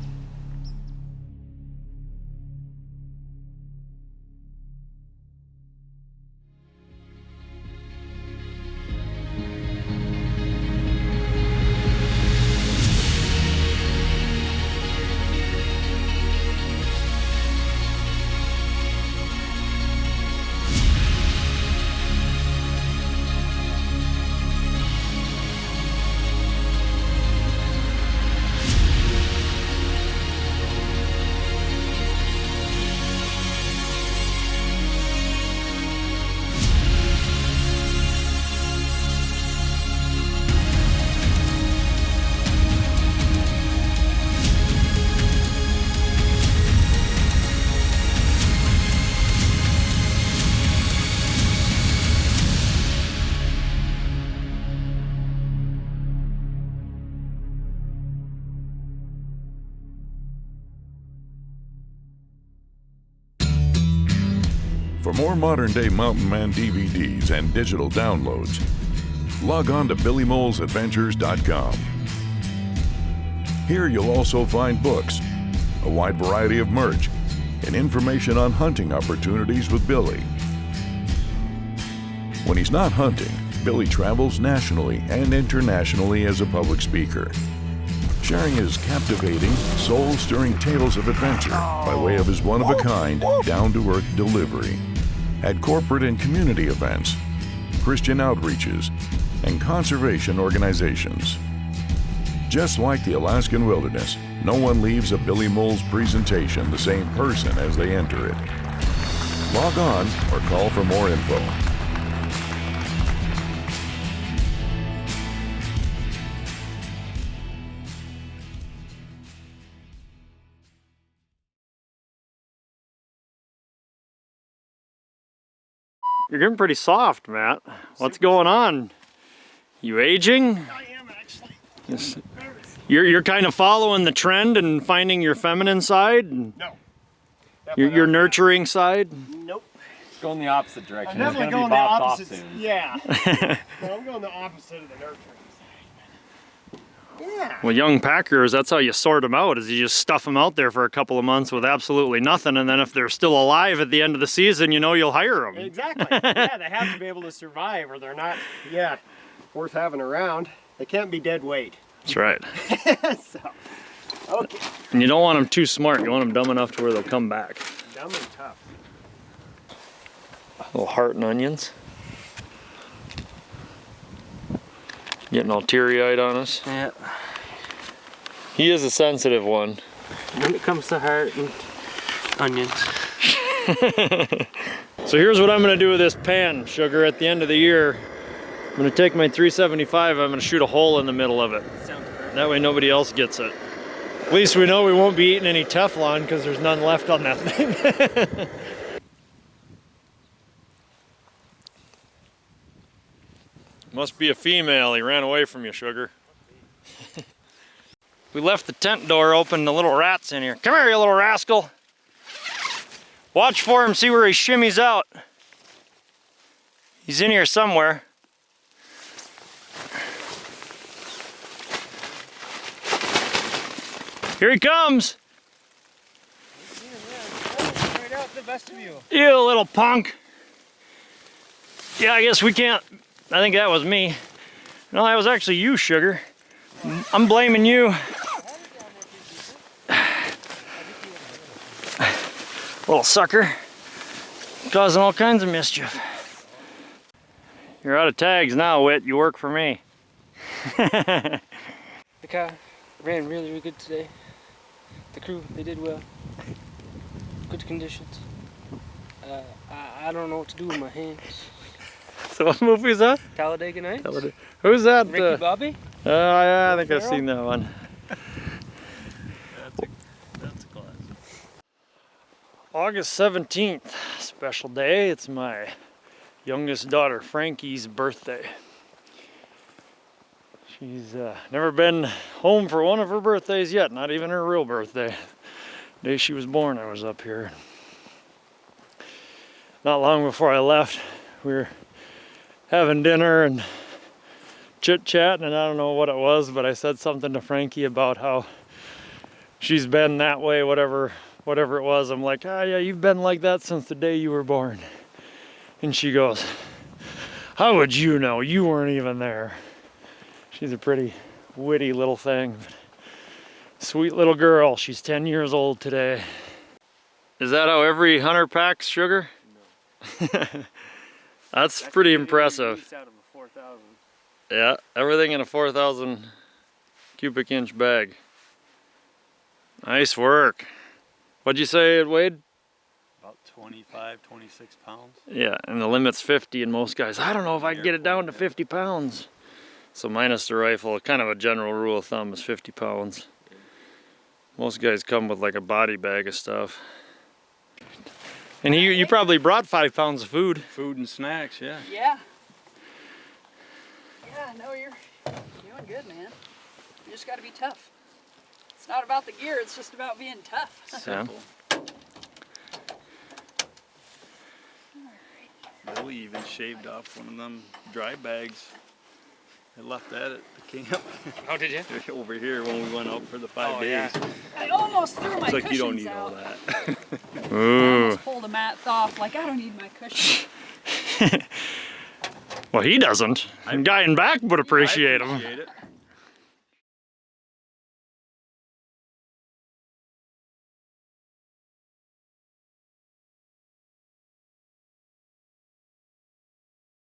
For more modern-day Mountain Man DVDs and digital downloads, log on to BillyMollsAdventures.com. Here you'll also find books, a wide variety of merch, and information on hunting opportunities with Billy. When he's not hunting, Billy travels nationally and internationally as a public speaker, sharing his captivating, soul-stirring tales of adventure by way of his one-of-a-kind, down-to-earth delivery at corporate and community events, Christian outreaches, and conservation organizations. Just like the Alaskan wilderness, no one leaves a Billy Molls presentation the same person as they enter it. Log on or call for more info. You're getting pretty soft, Matt. What's going on? You aging? I am actually. Yes. You're kind of following the trend and finding your feminine side? No. Your nurturing side? Nope. It's going the opposite direction. I'm definitely going the opposite. Yeah. No, I'm going the opposite of the nurturing side. Yeah. Well, young packers, that's how you sort them out, is you just stuff them out there for a couple of months with absolutely nothing, and then if they're still alive at the end of the season, you know you'll hire them. Exactly. Yeah, they have to be able to survive or they're not, worth having around. They can't be dead weight. That's right. So, okay. And you don't want them too smart. You want them dumb enough to where they'll come back. Dumb and tough. Little heart and onions. Getting all teary-eyed on us. Yeah. He is a sensitive one. When it comes to heart and onions. So here's what I'm gonna do with this pan, Sugar, at the end of the year. I'm gonna take my 375, I'm gonna shoot a hole in the middle of it. Sounds perfect. That way nobody else gets it. At least we know we won't be eating any Teflon because there's none left on that thing. Must be a female, he ran away from you, Sugar. We left the tent door open, the little rat's in here. Come here, you little rascal. Watch for him, see where he shimmies out. He's in here somewhere. Here he comes. Right out the vestibule. You little punk. Yeah, I guess we can't. I think that was me. No, that was actually you, Sugar. I'm blaming you. Little sucker. Causing all kinds of mischief. You're out of tags now, Whit. You work for me. The car ran really, really good today. The crew, they did well. Good conditions. I don't know what to do with my hands. So what movie is that? Talladega Nights? Who's that? Ricky Bobby? Oh yeah, I think I've seen that one. That's a class. August 17th, special day. It's my youngest daughter, Frankie's birthday. She's never been home for one of her birthdays yet, not even her real birthday. The day she was born, I was up here. Not long before I left, we were having dinner and chit-chatting, and I don't know what it was, but I said something to Frankie about how she's been that way, whatever it was. I'm like, ah, yeah, you've been like that since the day you were born. And she goes, how would you know? You weren't even there. She's a pretty witty little thing. Sweet little girl. She's 10 years old today. Is that how every hunter packs, Sugar? No. That's pretty impressive. Out of a 4,000. Yeah, everything in a 4,000 cubic inch bag. Nice work. What'd you say it weighed? About 25, 26 pounds. Yeah, and the limit's 50, and most guys, I don't know if I can get it down to 50 pounds. So minus the rifle, kind of a general rule of thumb is 50 pounds. Most guys come with like a body bag of stuff. And you probably brought 5 pounds of food. Food and snacks, yeah. Yeah. Yeah, no, you're doing good, man. You just gotta be tough. It's not about the gear, it's just about being tough. Simple. Billy even shaved off one of them dry bags. I left that at the camp. Oh, did you? Over here when we went out for the 5 days. Yeah. I almost threw my It's like cushions you don't need out. all that. I Ooh. almost pulled a mat off, like I don't need my cushion. Well, he doesn't. The guy in back would appreciate him. Appreciate it.